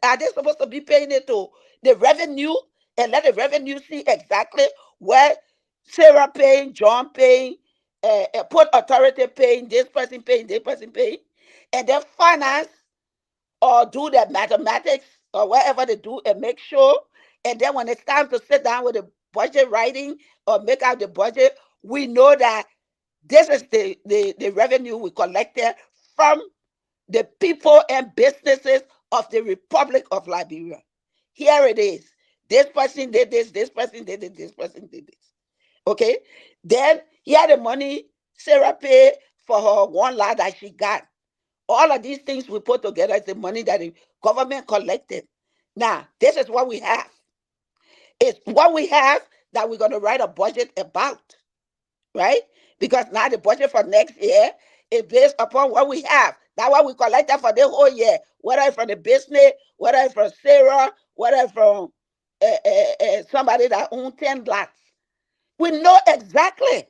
Are they supposed to be paying it to the revenue and let the revenue see exactly where Sarah paying, John paying, Port Authority paying, this person paying, and then finance or do the mathematics or whatever they do and make sure. And then when it's time to sit down with the budget writing or make out the budget, we know that this is the revenue we collected from the people and businesses of the Republic of Liberia. Here it is. This person did this person did it, this person did this. Okay? Then here the money Sarah paid for her one lot that she got. All of these things we put together is the money that the government collected. Now, this is what we have. It's what we have that we're going to write a budget about, right? Because now the budget for next year is based upon what we have. That's what we collected for the whole year, whether from the business, whether from Sarah, whether from somebody that owns 10 lots. We know exactly.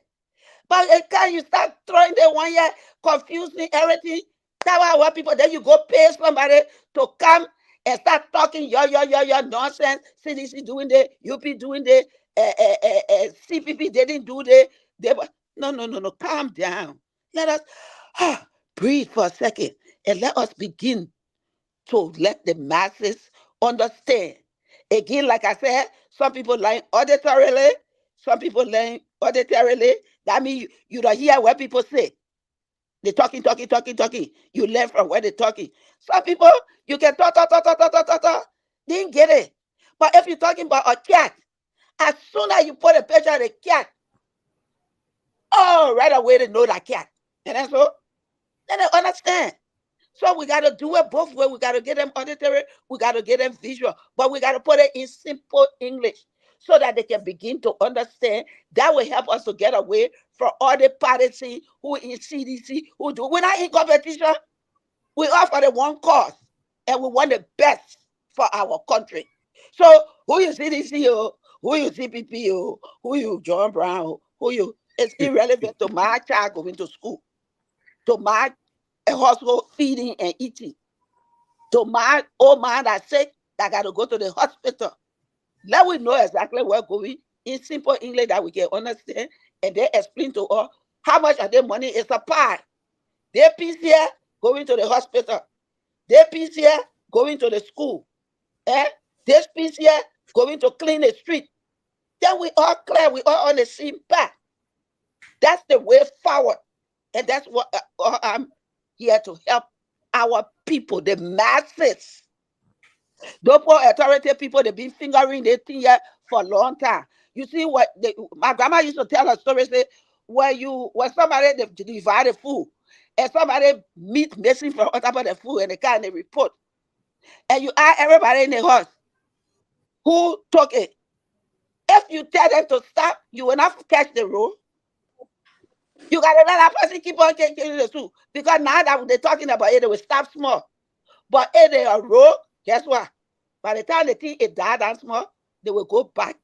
But can you start throwing the 1 year, confusing everything? That's why I want people, then you go pay somebody to come and start talking your nonsense. CDC doing the, UP doing the, CPP didn't do the. No. Calm down. Let us breathe for a second and let us begin to let the masses understand. Again, like I said, some people learn auditorily, some people learn auditorily. That means you don't hear what people say. They're talking. You learn from where they're talking. Some people, you can talk. Didn't get it. But if you're talking about a cat, as soon as you put a picture of the cat, right away they know that cat. And that's all. Then they understand. So we got to do it both ways. We got to get them auditory. We got to get them visual. But we got to put it in simple English so that they can begin to understand. That will help us to get away from all the parties who in CDC, who do. We're not in competition. We are for the one cause. And we want the best for our country. So who you CDC, who you CPP, who you John Brown, who you, it's irrelevant to my child going to school, to my household feeding and eating, to my old man that's sick that got to go to the hospital. Let we know exactly where going in simple English that we can understand, and they explain to us how much of their money is a pie. Their piece here going to the hospital. Their piece here going to the school. This piece here going to clean the street. Then we all clear, we all on the same path. That's the way forward. And that's what I'm here to help our people, the masses. Those authority people, they've been fingering their thing here for a long time. You see what my grandma used to tell a story, say, when somebody they divide the food and somebody meat missing from on top of the food and they kind of report, and you ask everybody in the house who took it. If you tell them to stop, you will not catch the roll. You gotta let that person keep on taking the soup. Because now that they're talking about it, they will stop small. But if they are rogue, guess what? By the time they think it died and small, they will go back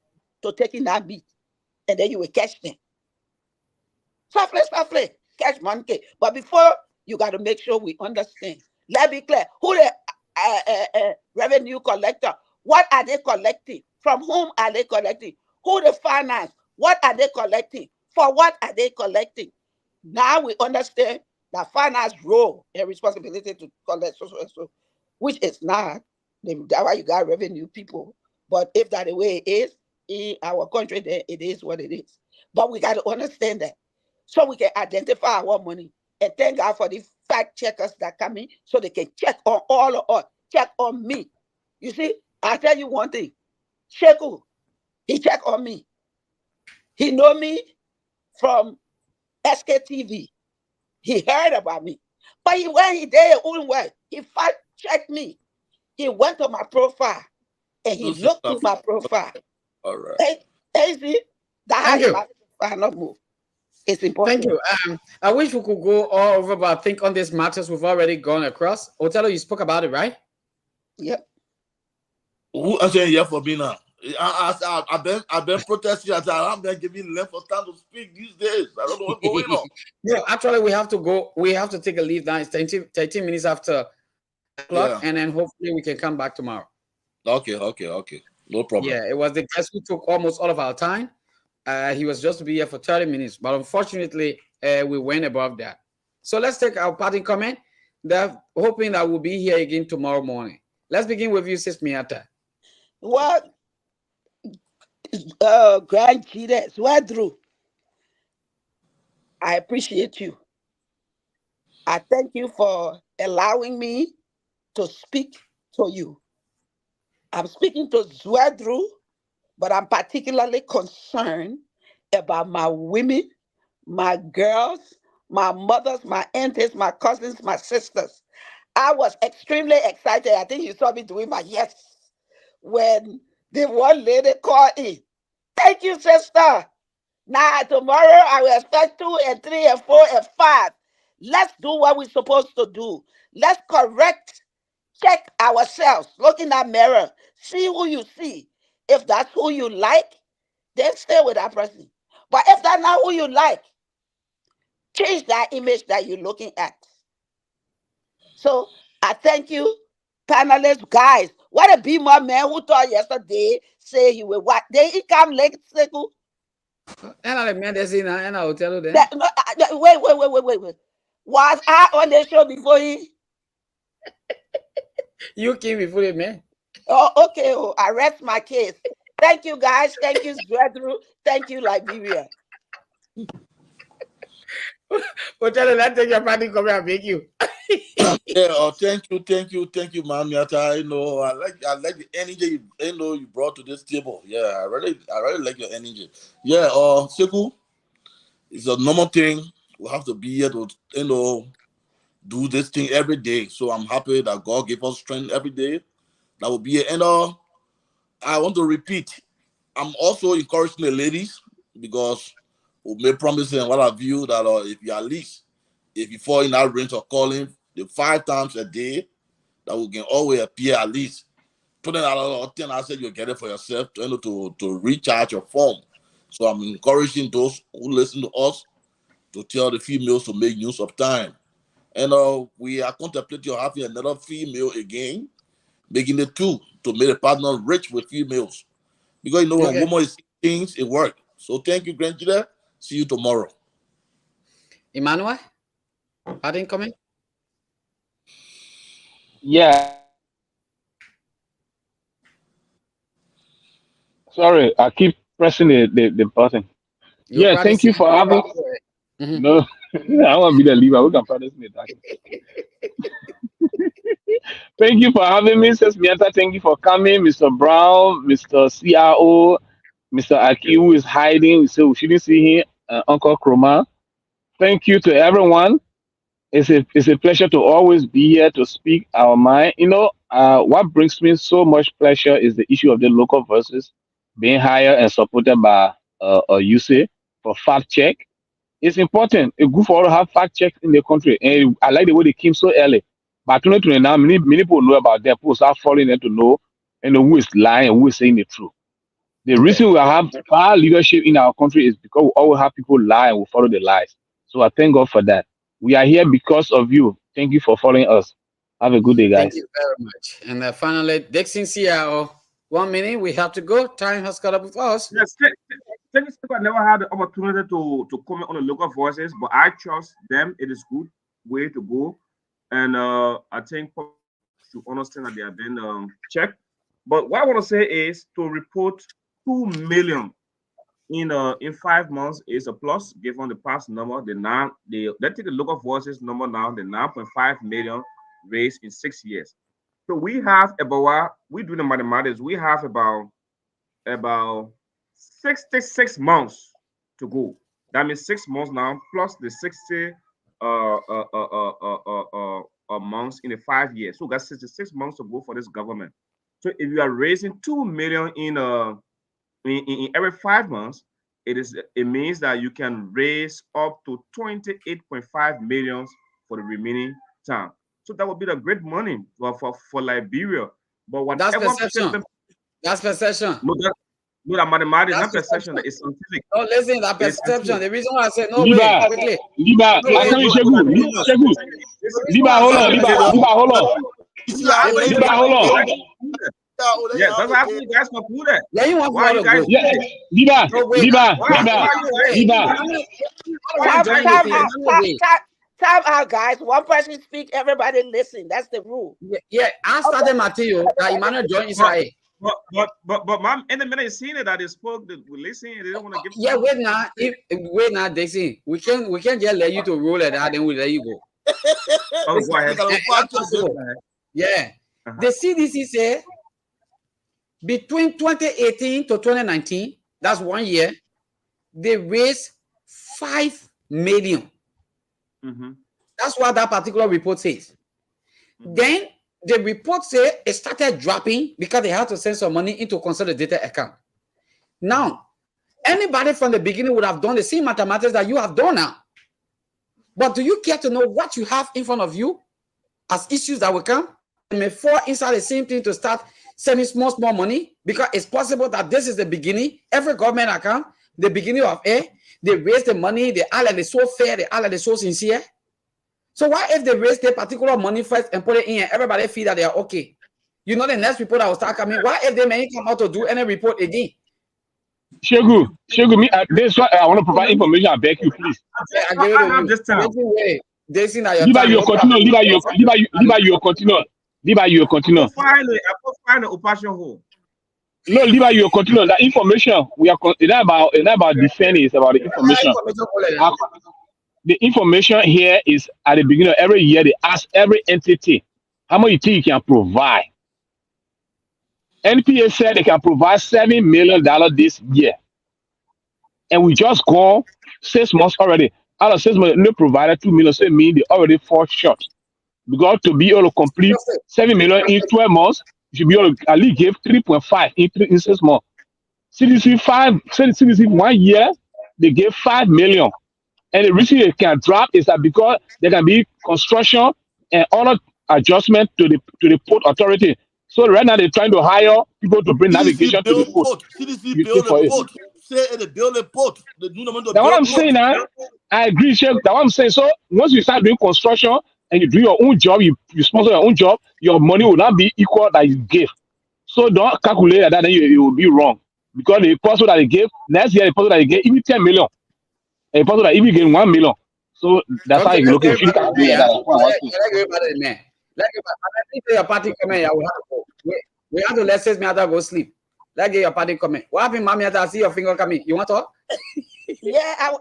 to taking that meat. And then you will catch them. Softly, catch monkey. But before, you got to make sure we understand. Let's be clear. Who the revenue collector? What are they collecting? From whom are they collecting? Who the finance? What are they collecting? For what are they collecting? Now we understand that finance role and responsibility to collect so, which is not. That's why you got revenue people. But if that the way it is in our country, then it is what it is. But we got to understand that so we can identify our money. And thank God for the fact checkers that come in so they can check on all of us, check on me. You see, I'll tell you one thing. Sheku, he checked on me. He know me from SKTV. He heard about me. But when he did his own way, he fact checked me. He went to my profile and he looked through my profile. All right. Hey, see, that's how you not move. It's important. Thank you. I wish we could go all over, but I think on these matters we've already gone across. Othello, you spoke about it, right? Yep. Who answering here for me now? I've been protesting. I'm been giving length for time to speak these days. I don't know what's going on. No, actually, we have to go. We have to take a leave now. It's 13 minutes after o'clock, and then hopefully we can come back tomorrow. Okay. No problem. Yeah, it was the guest who took almost all of our time. He was just to be here for 30 minutes, but unfortunately, we went above that. So let's take our parting comment. They're hoping that we'll be here again tomorrow morning. Let's begin with you, Sis Miata. What? Grand Chides, where Drew? I appreciate you. I thank you for allowing me to speak to you. I'm speaking to Zwadru, but I'm particularly concerned about my women, my girls, my mothers, my aunties, my cousins, my sisters. I was extremely excited. I think you saw me doing my yes when the one lady called in. Thank you, sister. Now, tomorrow I will expect 2 and 3 and 4 and 5. Let's do what we're supposed to do. Let's correct, check ourselves, look in that mirror, see who you see. If that's who you like, then stay with that person. But if that's not who you like, change that image that you're looking at. So I thank you, panelists, guys. What a be my man who thought yesterday say he will what they come late cycle. And I man that's in and I'll tell you then. Wait. Was I on the show before he? You came before the man. Oh, okay. Oh, I rest my case. Thank you, guys. Thank you, Zvedru. Thank you, Liberia. Well, tell her that take your party come and make you. Thank you, Ma'am Miata. I like the energy you brought to this table. Yeah, I really like your energy. Yeah, Seku, it's a normal thing. We have to be here to do this thing every day. So I'm happy that God gave us strength every day. That will be it. And I want to repeat, I'm also encouraging the ladies because we made promises and what have you that if you at least if you fall in that range of calling the 5 times a day, that we can always appear at least. Put in a 10, I said you'll get it for yourself to recharge your phone. So I'm encouraging those who listen to us to tell the females to make use of time. And we are contemplating having another female again, making it 2 to make a partner rich with females. Because when a woman is things, it works. So thank you, grandchildren. See you tomorrow. Emmanuel, parting comment? Yeah. Sorry, I keep pressing the button. You Yeah, probably thank see you for having. Mhm. No, I want to be the leader. We can practice me that. Thank you for having me, Sis Miata. Thank you for coming, Mr. Brown, Mr. CRO, Mr. Aki, who is hiding, so we shouldn't see him. Uncle Chroma. Thank you to everyone. It's a pleasure to always be here to speak our mind. What brings me so much pleasure is the issue of the local voices being hired and supported by UC for fact check. It's important. It's good for all to have fact checks in the country. And I like the way they came so early. But 2020 now, many people know about them. People start following them to know and know who is lying and who is saying the truth. The reason we have bad leadership in our country is because we always have people lie and we follow the lies. So I thank God for that. We are here because of you. Thank you for following us. Have a good day, Thank guys. you very much. And finally, Dixon CIO, 1 minute, we have to go. Time has caught up with us. Yes, I never had the opportunity to comment on the local voices, but I trust them. It is good way to go, and I think to understand that they have been checked. But what I want to say is to report 2 million in 5 months is a plus given the past number. Let's take the local voices number now, the 9.5 million raised in 6 years. So we have about we do the mathematics. We have about 66 months to go. That means 6 months now plus the 60 months in the 5 years. So that's 66 months to go for this government. So if you are raising 2 million in every 5 months, it means that you can raise up to 28.5 million for the remaining time. So that would be the great money for Liberia. But whatever That's perception. That's perception. No, that mathematics, not perception. It's scientific. No, listen, that perception. The reason why I said no, Liba, wait, quickly. Liba, No, I come in, Shegu. Liba, hold on. Yes, that's how you guys conclude it. Yeah, you want why you guys? Yeah, Time out, guys. One person speak, everybody listen. That's the rule. Yeah, I started Matthew. That Emmanuel joined Israel. But mom, in the minute you seen it that they spoke, we listen. They don't want to give. Yeah, wait now, Dixie. We can just let you to roll it out, then we let you go. Oh, go ahead. Yeah, the CDC said between 2018 to 2019, that's 1 year, they raised 5 million. Mm-hmm. That's what that particular report says. Mm-hmm. Then the report said it started dropping because they had to send some money into consolidated account. Now, anybody from the beginning would have done the same mathematics that you have done now. But do you care to know what you have in front of you as issues that will come? It may fall inside the same thing to start sending small money, because it's possible that this is the beginning. Every government account, the beginning of it, they raise the money, they are like they so fair, they are like they so sincere. So why if they raise the particular money first and put it in and everybody feel that they are okay? You know the next report that will start coming. Why if they may come out to do any report again? Shegu, me. This one I want to provide information. I beg you, please. I give it to you. This time. Liba, you continue. Liba, you continue. I find the oppression hole. No, Liba, you continue. The information we are. It's not about defending. It's about the information. The information here is at the beginning of every year. They ask every entity how much you think you can provide. NPA said they can provide $7 million this year, and we just gone 6 months already. Out of 6 months, they provided $2 million. So it means they already fall short. Because to be able to complete $7 million in 12 months, you should be able to at least give 3.5 in 6 months. CDC 1 year, they gave $5 million. And the reason it can drop is that because there can be construction and other adjustment to the port authority. So right now they're trying to hire people to bring navigation to the port. CDC build a port. Say they build a port. They do not That's what I'm saying now. I agree, Chef. That's what I'm saying. So once you start doing construction and you do your own job, you sponsor your own job, your money will not be equal that you give. So don't calculate that, then you will be wrong. Because the possible that they gave, next year the possible that they gave even 10 million. And possible that even getting 1 million. So that's how you look at it. Let your party come in. We have to let 6 minutes go sleep. Let's get your party comment. What happened, Mami? I see your finger coming. You want to talk? Yeah, I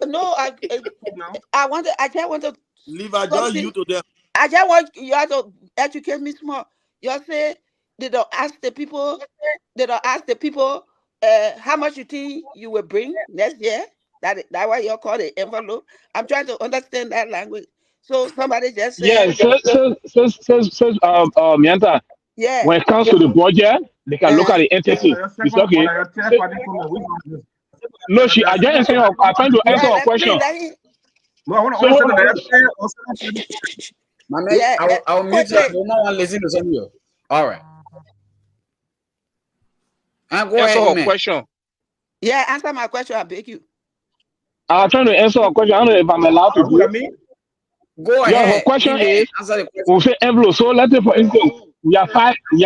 just want to leave I just you to them. I just want you to educate me small. You say they don't ask the people. They don't ask the people how much you think you will bring next year. That why you call it envelope. I'm trying to understand that language. So somebody just Yeah, said, Mianta, yeah. when it comes to the budget, they can look at the entity. It's okay. No, I just answer your, I'm trying to answer your question. No, I want to So, answer the Mami, yeah, I'll mute you. I do not want to listen to some of you. All right. And go answer ahead, her man. question. Yeah, answer my question. I beg you. I'm trying to answer a question. I don't know if I'm allowed to do it. Go Yeah, ahead. her question Amen. is, Answer the question. we say envelope. So let's say, for instance, we are five. We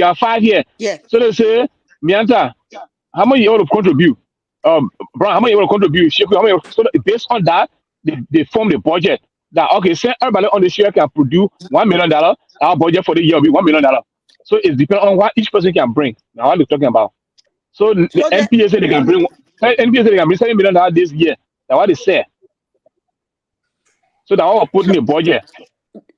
are 5 here. Yeah. So they say, Mianta, how much you want to contribute? Brown, how much you want to contribute? Sheku, how much? So based on that, they form the budget. That okay, say everybody on the share can produce $1 million. Our budget for the year will be $1 million. So it depends on what each person can bring. Now what we're talking about. So the NPA say they can bring. NPA say they can bring $7 million this year. That's what they say. So that all put in the budget.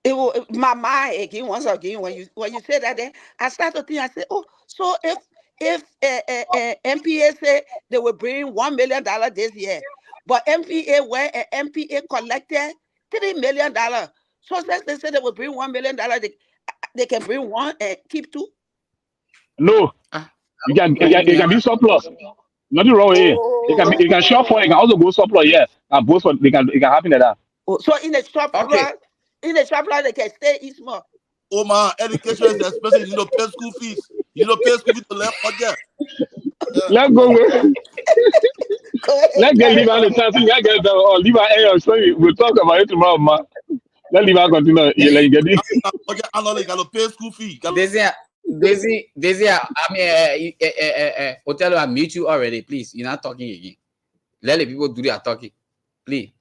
It will my mind again once again when you say that, then I start to think. I say, oh, so if MPA say they will bring $1 million this year, but MPA collected $3 million. So since they say they will bring $1 million, they can bring one and keep two. No, you can be surplus. Nothing wrong with it. It can shop for. It can also go surplus. Yeah, and both for it can happen like that. Oh, so in the shop floor, they can stay eat more. Oh my, education is expensive. You don't pay school fees. You don't pay school fees to learn budget. Let's go. Let's get leave out the time. Let's get leave out air. So we'll talk about it tomorrow, man. Let's leave out continue. You get it. Budget analyst, you gotta pay school fee. Daisy, I mean, Hotel, I mute you already. Please, you're not talking again. Let the people do their talking, please.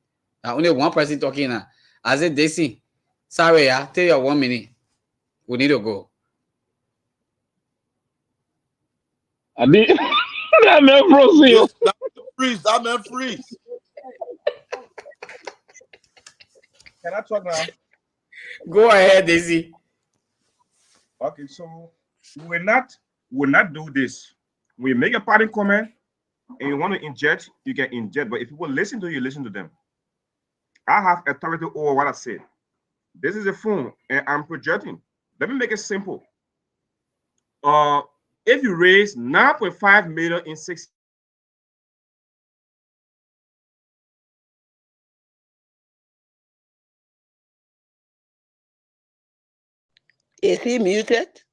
Now only one person talking now. I said, Daisy, sorry, tell you 1 minute. We need to go. I did. That man frozen you. That man freeze. Can I talk now? Go ahead, Daisy. Okay, so we will not do this. We make a party comment and you want to inject, you can inject. But if people listen to you, listen to them. I have authority over what I said. This is a phone and I'm projecting. Let me make it simple. If you raise 9.5 million in 6 Is he muted?